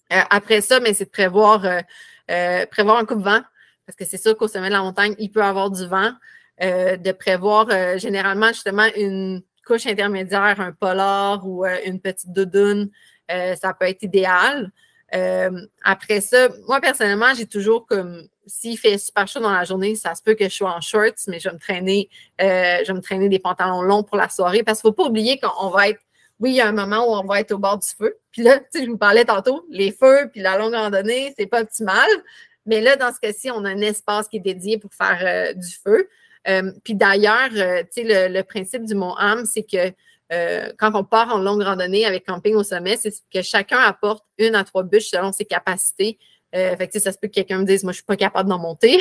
Après ça, mais c'est de prévoir un coupe-vent. parce que c'est sûr qu'au sommet de la montagne, il peut y avoir du vent, de prévoir généralement justement une couche intermédiaire, un polar ou une petite doudoune, ça peut être idéal. Après ça, moi personnellement, j'ai toujours comme s'il fait super chaud dans la journée, ça se peut que je sois en shorts, mais je vais me traîner des pantalons longs pour la soirée parce qu'il ne faut pas oublier qu'on va être, oui, il y a un moment où on va être au bord du feu. Puis là, tu sais, je vous parlais tantôt, les feux puis la longue randonnée, c'est pas optimal. Mais là, dans ce cas-ci, on a un espace qui est dédié pour faire du feu. Puis d'ailleurs, tu sais, le principe du Mont Ham, c'est que quand on part en longue randonnée avec camping au sommet, c'est que chacun apporte 1 à 3 bûches selon ses capacités. Fait que, ça se peut que quelqu'un me dise, moi, je suis pas capable d'en monter.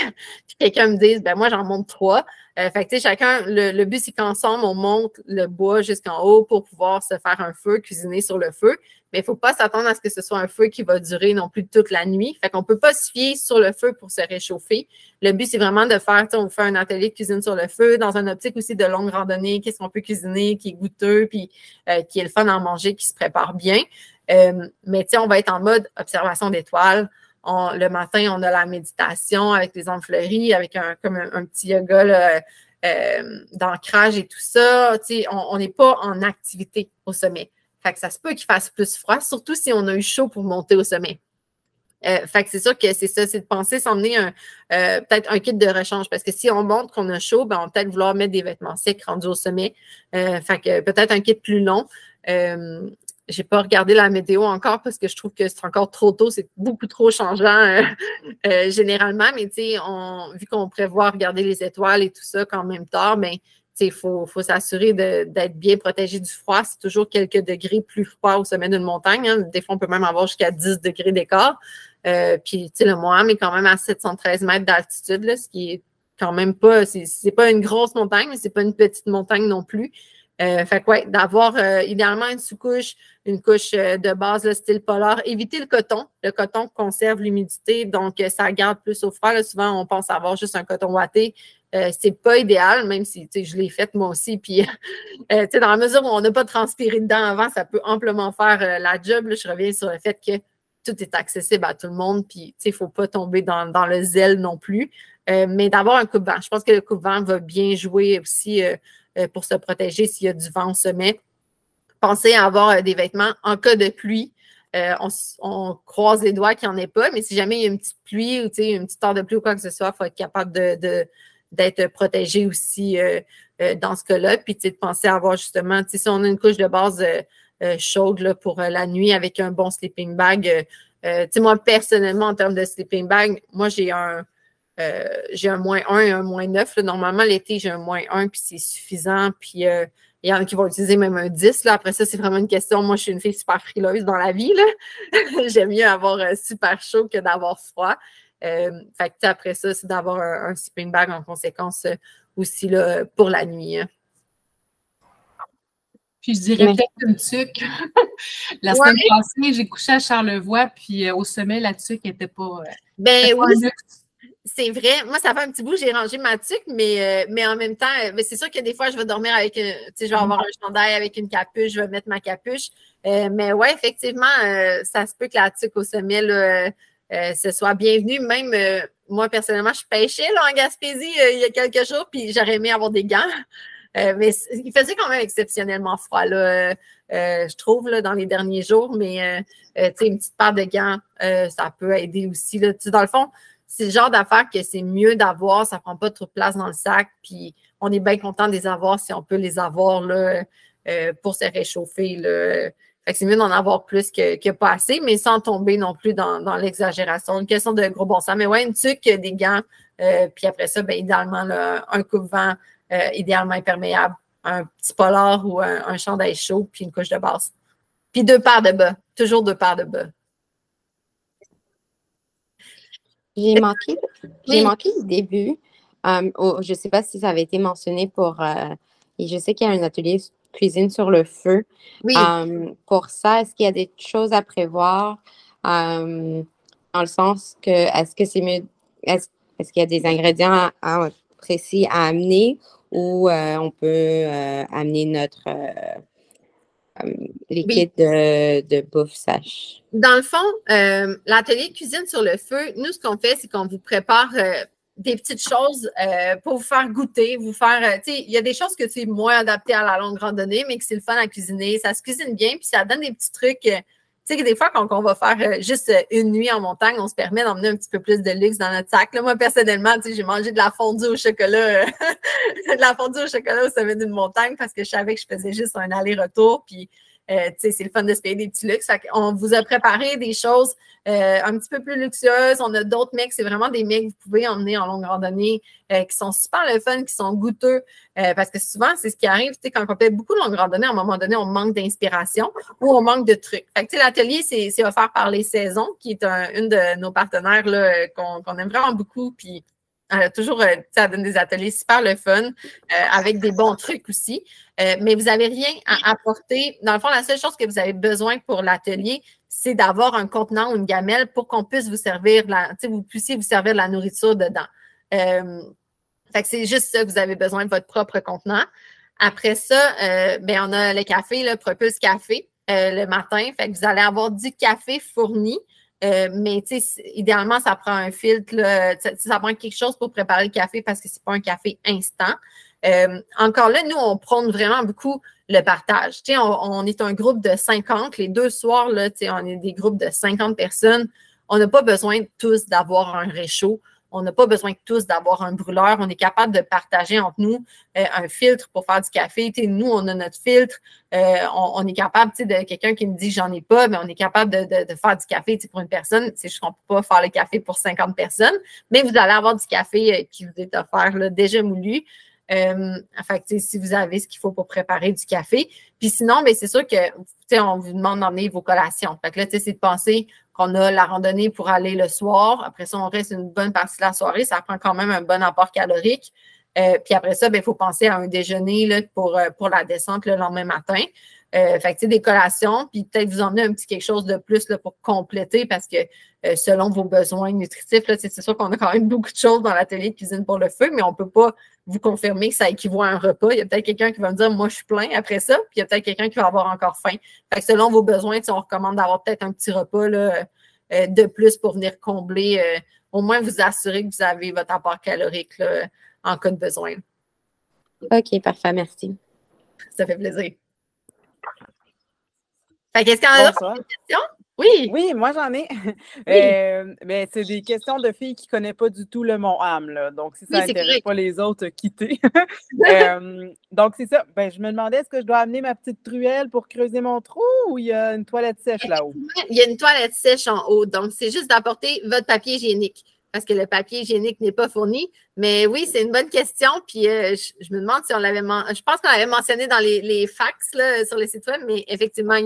Puis quelqu'un me dise, ben moi, j'en monte 3. Fait que, chacun, le but, c'est qu'ensemble, on monte le bois jusqu'en haut pour pouvoir se faire un feu, cuisiner sur le feu. Mais il ne faut pas s'attendre à ce que ce soit un feu qui va durer non plus toute la nuit. Fait qu'on ne peut pas se fier sur le feu pour se réchauffer. Le but, c'est vraiment de faire, on fait un atelier de cuisine sur le feu, dans une optique aussi de longue randonnée, qu'est-ce qu'on peut cuisiner, qui est goûteux, puis qui est le fun à manger, qui se prépare bien. Mais on va être en mode observation d'étoiles. Le matin, on a la méditation avec les arbres fleuris, avec un petit yoga là, d'ancrage et tout ça. On n'est pas en activité au sommet. Fait que ça se peut qu'il fasse plus froid, surtout si on a eu chaud pour monter au sommet. Fait que c'est sûr que c'est ça, c'est de penser s'emmener peut-être un kit de rechange. Parce que si on montre qu'on a chaud, ben, on va peut-être vouloir mettre des vêtements secs rendus au sommet. Fait que peut-être un kit plus long. J'ai pas regardé la météo encore parce que je trouve que c'est encore trop tôt, c'est beaucoup trop changeant généralement, mais vu qu'on prévoit regarder les étoiles et tout ça quand même tard, ben, il faut s'assurer d'être bien protégé du froid. C'est toujours quelques degrés plus froid au sommet d'une montagne. Hein. Des fois, on peut même avoir jusqu'à 10 degrés d'écart. Puis, le Mont Ham est quand même à 713 mètres d'altitude, là, ce qui est quand même pas, c'est pas une grosse montagne, mais c'est pas une petite montagne non plus. Fait que, ouais, d'avoir idéalement une sous-couche, une couche de base, là, style polaire. Éviter le coton. Le coton conserve l'humidité, donc ça garde plus au froid. Là. Souvent, on pense avoir juste un coton ouaté. C'est pas idéal, même si je l'ai fait moi aussi. Puis, dans la mesure où on n'a pas transpiré dedans avant, ça peut amplement faire la job. Là, je reviens sur le fait que tout est accessible à tout le monde. Puis, il ne faut pas tomber dans le zèle non plus. Mais d'avoir un coupe-vent. Je pense que le coupe-vent va bien jouer aussi pour se protéger s'il y a du vent au sommet. Pensez à avoir des vêtements en cas de pluie. On croise les doigts qu'il n'y en ait pas, mais si jamais il y a une petite pluie ou une petite heure de pluie ou quoi que ce soit, il faut être capable d'être protégé aussi dans ce cas-là. Puis de penser à avoir justement, si on a une couche de base chaude là, pour la nuit avec un bon sleeping bag. Moi, personnellement, en termes de sleeping bag, moi, j'ai un -1 et un -9. Là. Normalement, l'été, j'ai un -1, puis c'est suffisant. Puis il y en a qui vont utiliser même un 10. Là. Après ça, c'est vraiment une question. Moi, je suis une fille super frileuse dans la vie. J'aime mieux avoir super chaud que d'avoir froid. Fait que après ça, c'est d'avoir un sleeping bag en conséquence aussi là, pour la nuit. Hein. Puis je dirais peut-être une tuque. La semaine passée, j'ai couché à Charlevoix, puis au sommet, la tuque n'était pas. Ben oui. C'est vrai. Moi, ça fait un petit bout, j'ai rangé ma tuque, mais en même temps, c'est sûr que des fois, je vais dormir avec, je vais avoir un chandail avec une capuche, je vais mettre ma capuche. Mais ouais, effectivement, ça se peut que la tuque au sommet, là, ce soit bienvenue. Même, moi, personnellement, je pêchais là, en Gaspésie il y a quelques jours, puis j'aurais aimé avoir des gants. Mais il faisait quand même exceptionnellement froid, là, je trouve, là, dans les derniers jours. Mais, une petite paire de gants, ça peut aider aussi. Là. Dans le fond, c'est le genre d'affaires que c'est mieux d'avoir, ça ne prend pas trop de place dans le sac, puis on est bien content de les avoir si on peut les avoir là, pour se réchauffer. Là. Fait que c'est mieux d'en avoir plus que pas assez, mais sans tomber non plus dans l'exagération. Une question de gros bon sens. Mais ouais, une tuque, des gants, puis après ça, bien, idéalement, là, un coupe-vent idéalement imperméable, un petit polar ou un chandail chaud, puis une couche de base. Puis 2 paires de bas, toujours 2 paires de bas. J'ai manqué le début. Je ne sais pas si ça avait été mentionné et je sais qu'il y a un atelier cuisine sur le feu. Oui. Pour ça, est-ce qu'il y a des choses à prévoir dans le sens que est-ce que c'est mieux, est-ce qu'il y a des ingrédients précis à amener ou on peut amener les Oui. kits de bouffe sèche? Dans le fond, l'atelier cuisine sur le feu, nous, ce qu'on fait, c'est qu'on vous prépare des petites choses pour vous faire goûter, vous faire, tu sais, il y a des choses que c'est moins adapté à la longue randonnée, mais que c'est le fun à cuisiner. Ça se cuisine bien, puis ça donne des petits trucs. Tu sais, que des fois, quand on va faire juste une nuit en montagne, on se permet d'emmener un petit peu plus de luxe dans notre sac. Là, moi, personnellement, tu sais, j'ai mangé de la fondue au chocolat, de la fondue au chocolat au sommet d'une montagne parce que je savais que je faisais juste un aller-retour, puis c'est le fun de se payer des petits luxes. On vous a préparé des choses un petit peu plus luxueuses. On a d'autres mecs, c'est vraiment des mecs que vous pouvez emmener en longue randonnée qui sont super le fun, qui sont goûteux. Parce que souvent, c'est ce qui arrive, quand on fait beaucoup de longue randonnée, à un moment donné, on manque d'inspiration ou on manque de trucs. Fait que l'atelier, c'est offert par Les Saisons, qui est une de nos partenaires là, qu'on aime vraiment beaucoup. Puis toujours, ça donne des ateliers super le fun, avec des bons trucs aussi. Mais vous n'avez rien à apporter. Dans le fond, la seule chose que vous avez besoin pour l'atelier, c'est d'avoir un contenant ou une gamelle pour qu'on puisse vous servir, vous puissiez vous servir de la nourriture dedans. Fait que c'est juste ça que vous avez besoin de votre propre contenant. Après ça, on a le café, le Propulse Café, le matin. Fait que vous allez avoir du café fourni. Mais idéalement, ça prend un filtre, là, ça prend quelque chose pour préparer le café parce que c'est pas un café instant. Encore là, nous, on prône vraiment beaucoup le partage. On est un groupe de 50. Les 2 soirs, là, on est des groupes de 50 personnes. On n'a pas besoin tous d'avoir un réchaud. On n'a pas besoin tous d'avoir un brûleur. On est capable de partager entre nous un filtre pour faire du café. Nous, on a notre filtre. On est capable, de quelqu'un qui me dit j'en ai pas, mais on est capable de faire du café pour une personne. C'est juste qu'on ne peut pas faire le café pour 50 personnes, mais vous allez avoir du café qui vous est offert là, déjà moulu. Si vous avez ce qu'il faut pour préparer du café. Puis sinon, c'est sûr que on vous demande d'emmener vos collations. Fait que là, c'est de penser qu'on a la randonnée pour aller le soir. Après ça, on reste une bonne partie de la soirée. Ça prend quand même un bon apport calorique. Puis après ça, il faut penser à un déjeuner là, pour la descente le lendemain matin. Des collations, puis peut-être vous emmener un petit quelque chose de plus là, pour compléter parce que selon vos besoins nutritifs, là, c'est sûr qu'on a quand même beaucoup de choses dans l'atelier de cuisine pour le feu, mais on ne peut pas vous confirmer que ça équivaut à un repas. Il y a peut-être quelqu'un qui va me dire « moi, je suis plein » après ça, puis il y a peut-être quelqu'un qui va avoir encore faim. Fait que selon vos besoins, on recommande d'avoir peut-être un petit repas là, de plus pour venir combler, au moins vous assurer que vous avez votre apport calorique là, en cas de besoin. OK, parfait, merci. Ça fait plaisir. Fait qu'est-ce qu'il y en a d'autres questions? Oui. Oui, moi j'en ai. C'est des questions de filles qui ne connaissent pas du tout le Mont-Ham, là. Donc, si ça n'intéresse pas les autres, quittez. Donc, c'est ça. Je me demandais, est-ce que je dois amener ma petite truelle pour creuser mon trou ou il y a une toilette sèche là-haut? Il y a une toilette sèche en haut. Donc, c'est juste d'apporter votre papier hygiénique parce que le papier hygiénique n'est pas fourni. Mais oui, c'est une bonne question. Puis, je me demande si on l'avait je pense qu'on l'avait mentionné dans les fax là, sur le site web, mais effectivement,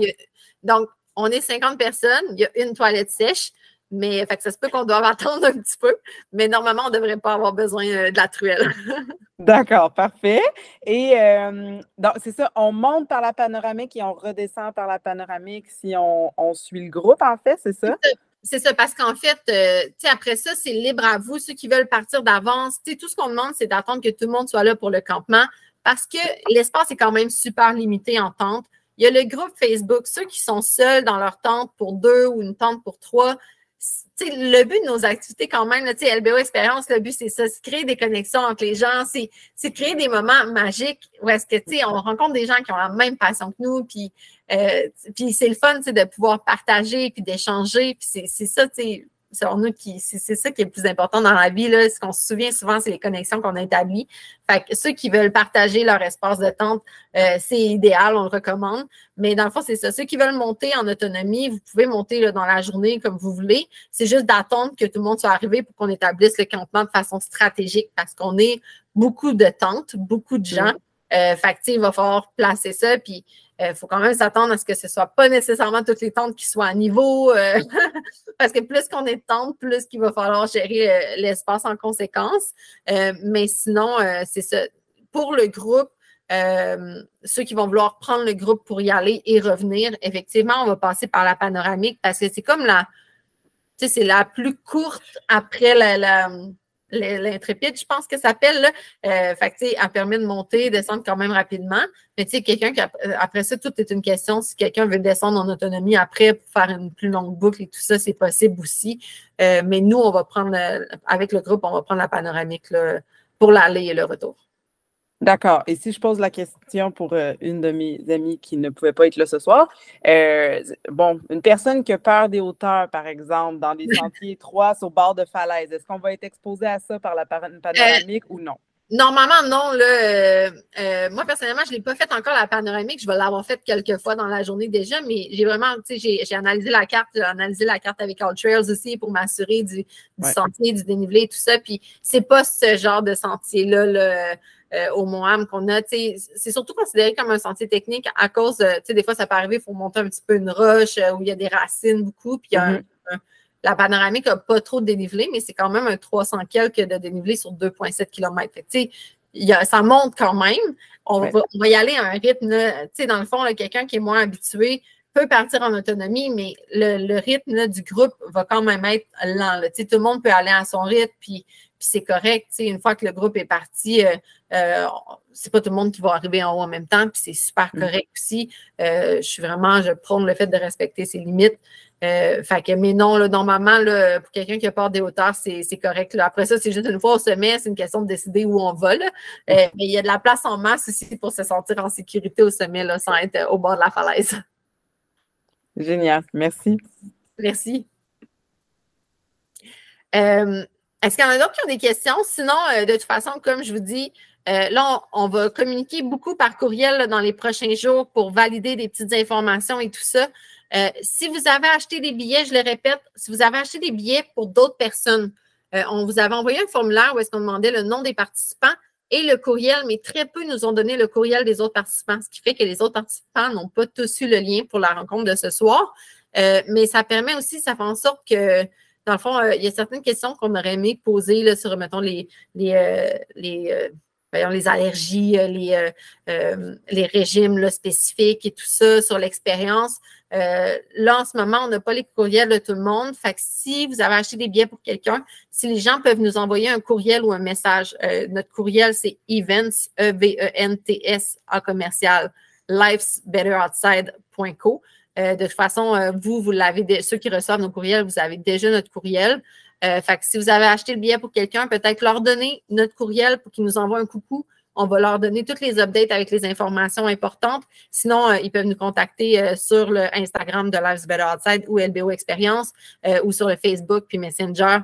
donc, on est 50 personnes, il y a une toilette sèche, mais ça se peut qu'on doive attendre un petit peu, mais normalement, on ne devrait pas avoir besoin de la truelle. D'accord, parfait. Et donc, c'est ça, on monte par la panoramique et on redescend par la panoramique si on suit le groupe, en fait, c'est ça? C'est ça, parce qu'en fait, après ça, c'est libre à vous, ceux qui veulent partir d'avance. Tout ce qu'on demande, c'est d'attendre que tout le monde soit là pour le campement parce que l'espace est quand même super limité en tente. Il y a le groupe Facebook, ceux qui sont seuls dans leur tente pour 2 ou une tente pour 3. Le but de nos activités quand même, LBO Expérience, le but c'est ça, c'est créer des connexions entre les gens, c'est créer des moments magiques où est-ce que, on rencontre des gens qui ont la même passion que nous, puis c'est le fun, de pouvoir partager puis d'échanger, puis c'est ça, c'est ça qui est le plus important dans la vie. Là. Ce qu'on se souvient souvent, c'est les connexions qu'on a établies. Fait que ceux qui veulent partager leur espace de tente, c'est idéal, on le recommande. Mais dans le fond, c'est ça. Ceux qui veulent monter en autonomie, vous pouvez monter là, dans la journée comme vous voulez. C'est juste d'attendre que tout le monde soit arrivé pour qu'on établisse le campement de façon stratégique parce qu'on est beaucoup de tentes, beaucoup de gens. Il va falloir placer ça. Puis, il faut quand même s'attendre à ce que ce ne soit pas nécessairement toutes les tentes qui soient à niveau, parce que plus qu'on est de tentes, plus qu'il va falloir gérer l'espace en conséquence. Mais sinon, c'est ça. Pour le groupe, ceux qui vont vouloir prendre le groupe pour y aller et revenir, effectivement, on va passer par la panoramique parce que c'est comme c'est la plus courte après l'intrépide, je pense que ça s'appelle, là. Fait que, tu sais, elle permet de monter, descendre quand même rapidement. Mais, tu sais, quelqu'un qui, après ça, tout est une question. Si quelqu'un veut descendre en autonomie après pour faire une plus longue boucle et tout ça, c'est possible aussi. Mais nous, on va prendre, avec le groupe, on va prendre la panoramique, là, pour l'aller et le retour. D'accord. Et si je pose la question pour une de mes amies qui ne pouvait pas être là ce soir, bon, une personne qui a peur des hauteurs, par exemple, dans des sentiers étroits sur bord de falaise, est-ce qu'on va être exposé à ça par la panoramique ou non? Normalement, non. Là, moi, personnellement, je ne l'ai pas fait encore la panoramique. Je vais l'avoir faite quelques fois dans la journée déjà, mais j'ai vraiment, tu sais, j'ai analysé la carte. J'ai analysé la carte avec AllTrails aussi pour m'assurer du sentier, du dénivelé et tout ça. Puis, c'est pas ce genre de sentier-là, là, au Mont-Ham qu'on a. C'est surtout considéré comme un sentier technique à cause, tu sais, des fois, ça peut arriver, il faut monter un petit peu une roche où il y a des racines beaucoup, puis il y a la panoramique n'a pas trop de dénivelé, mais c'est quand même un 300 quelques de dénivelé sur 2,7 km. Fait que, ça monte quand même. On va y aller à un rythme. Dans le fond, quelqu'un qui est moins habitué peut partir en autonomie, mais le rythme là, du groupe va quand même être lent. Là. Tout le monde peut aller à son rythme, puis c'est correct. Une fois que le groupe est parti, c'est pas tout le monde qui va arriver en haut en même temps, puis c'est super correct aussi. Je prône le fait de respecter ses limites. Mais non, là, normalement, là, pour quelqu'un qui a peur des hauteurs, c'est correct. Là. Après ça, c'est juste une fois au sommet, c'est une question de décider où on va. Là. Mais il y a de la place en masse aussi pour se sentir en sécurité au sommet, là, sans être au bord de la falaise. Génial, merci. Merci. Est-ce qu'il y en a d'autres qui ont des questions? Sinon, de toute façon, comme je vous dis, là, on va communiquer beaucoup par courriel là, dans les prochains jours pour valider des petites informations et tout ça. Si vous avez acheté des billets, je le répète, si vous avez acheté des billets pour d'autres personnes, on vous avait envoyé un formulaire où est-ce qu'on demandait le nom des participants et le courriel, mais très peu nous ont donné le courriel des autres participants, ce qui fait que les autres participants n'ont pas tous eu le lien pour la rencontre de ce soir. Mais ça permet aussi, ça fait en sorte que, dans le fond, il y a certaines questions qu'on aurait aimé poser là, sur, mettons, les allergies, les régimes là, spécifiques et tout ça, sur l'expérience. Là, en ce moment, on n'a pas les courriels de tout le monde. Fait que si vous avez acheté des billets pour quelqu'un, si les gens peuvent nous envoyer un courriel ou un message, notre courriel, c'est events, E-V-E-N-T-S, à commercial, lifesbetteroutside.co. De toute façon, vous l'avez, ceux qui reçoivent nos courriels, vous avez déjà notre courriel. Fait que si vous avez acheté le billet pour quelqu'un, peut-être leur donner notre courriel pour qu'ils nous envoient un coucou. On va leur donner toutes les updates avec les informations importantes. Sinon, ils peuvent nous contacter sur le Instagram de Life's Better Outside ou LBO Expérience ou sur le Facebook puis Messenger,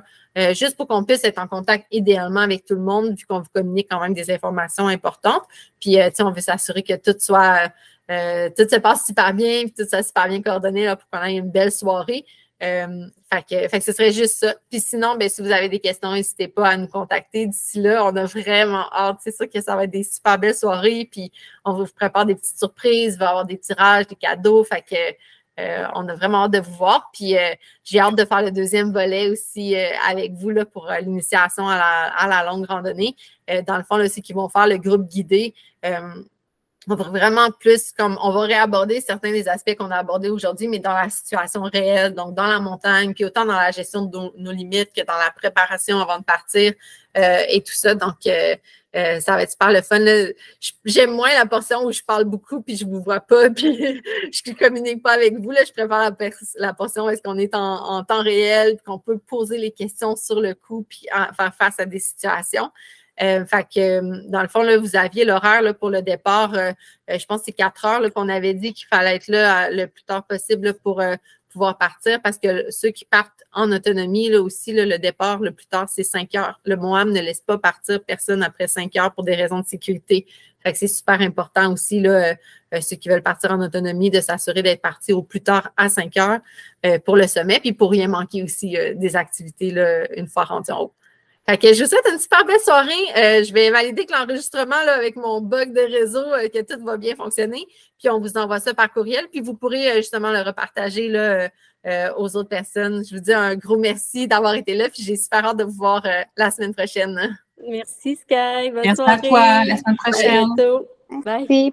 juste pour qu'on puisse être en contact idéalement avec tout le monde, vu qu'on vous communique quand même des informations importantes. Puis, on veut s'assurer que tout soit, tout se passe super bien, puis tout soit super bien coordonné là, pour qu'on ait une belle soirée. Fait que ce serait juste ça. Puis sinon, ben, si vous avez des questions, n'hésitez pas à nous contacter. D'ici là, on a vraiment hâte. C'est sûr que ça va être des super belles soirées. Puis on vous prépare des petites surprises. Il va y avoir des tirages, des cadeaux. Fait que on a vraiment hâte de vous voir. Puis j'ai hâte de faire le deuxième volet aussi avec vous là, pour l'initiation à la longue randonnée. Dans le fond, là, ceux qui vont faire le groupe guidé. On va vraiment plus comme on va réaborder certains des aspects qu'on a abordés aujourd'hui, mais dans la situation réelle, donc dans la montagne, puis autant dans la gestion de nos limites que dans la préparation avant de partir et tout ça. Donc, ça va être super le fun. J'aime moins la portion où je parle beaucoup puis je ne vous vois pas, puis je ne communique pas avec vous. Là, je préfère la portion où est-ce qu'on est en temps réel, puis qu'on peut poser les questions sur le coup, puis faire face à des situations. Fait que, dans le fond, là, vous aviez l'horaire là, pour le départ. Je pense que c'est 4 heures là, qu'on avait dit qu'il fallait être là le plus tard possible là, pour pouvoir partir parce que ceux qui partent en autonomie, là aussi, là, le départ le plus tard, c'est 5 heures. Le Mont-Ham ne laisse pas partir personne après 5 heures pour des raisons de sécurité. Fait que c'est super important aussi, là, ceux qui veulent partir en autonomie, de s'assurer d'être partis au plus tard à 5 heures pour le sommet, puis pour rien manquer aussi des activités là, une fois rendu en haut. Fait que je vous souhaite une super belle soirée. Je vais valider que l'enregistrement là, avec mon bug de réseau, que tout va bien fonctionner. Puis on vous envoie ça par courriel. Puis vous pourrez justement le repartager là, aux autres personnes. Je vous dis un gros merci d'avoir été là. Puis j'ai super hâte de vous voir la semaine prochaine. Merci Sky. Bonne merci soirée. À toi. La semaine prochaine. À bientôt. Bye. Merci.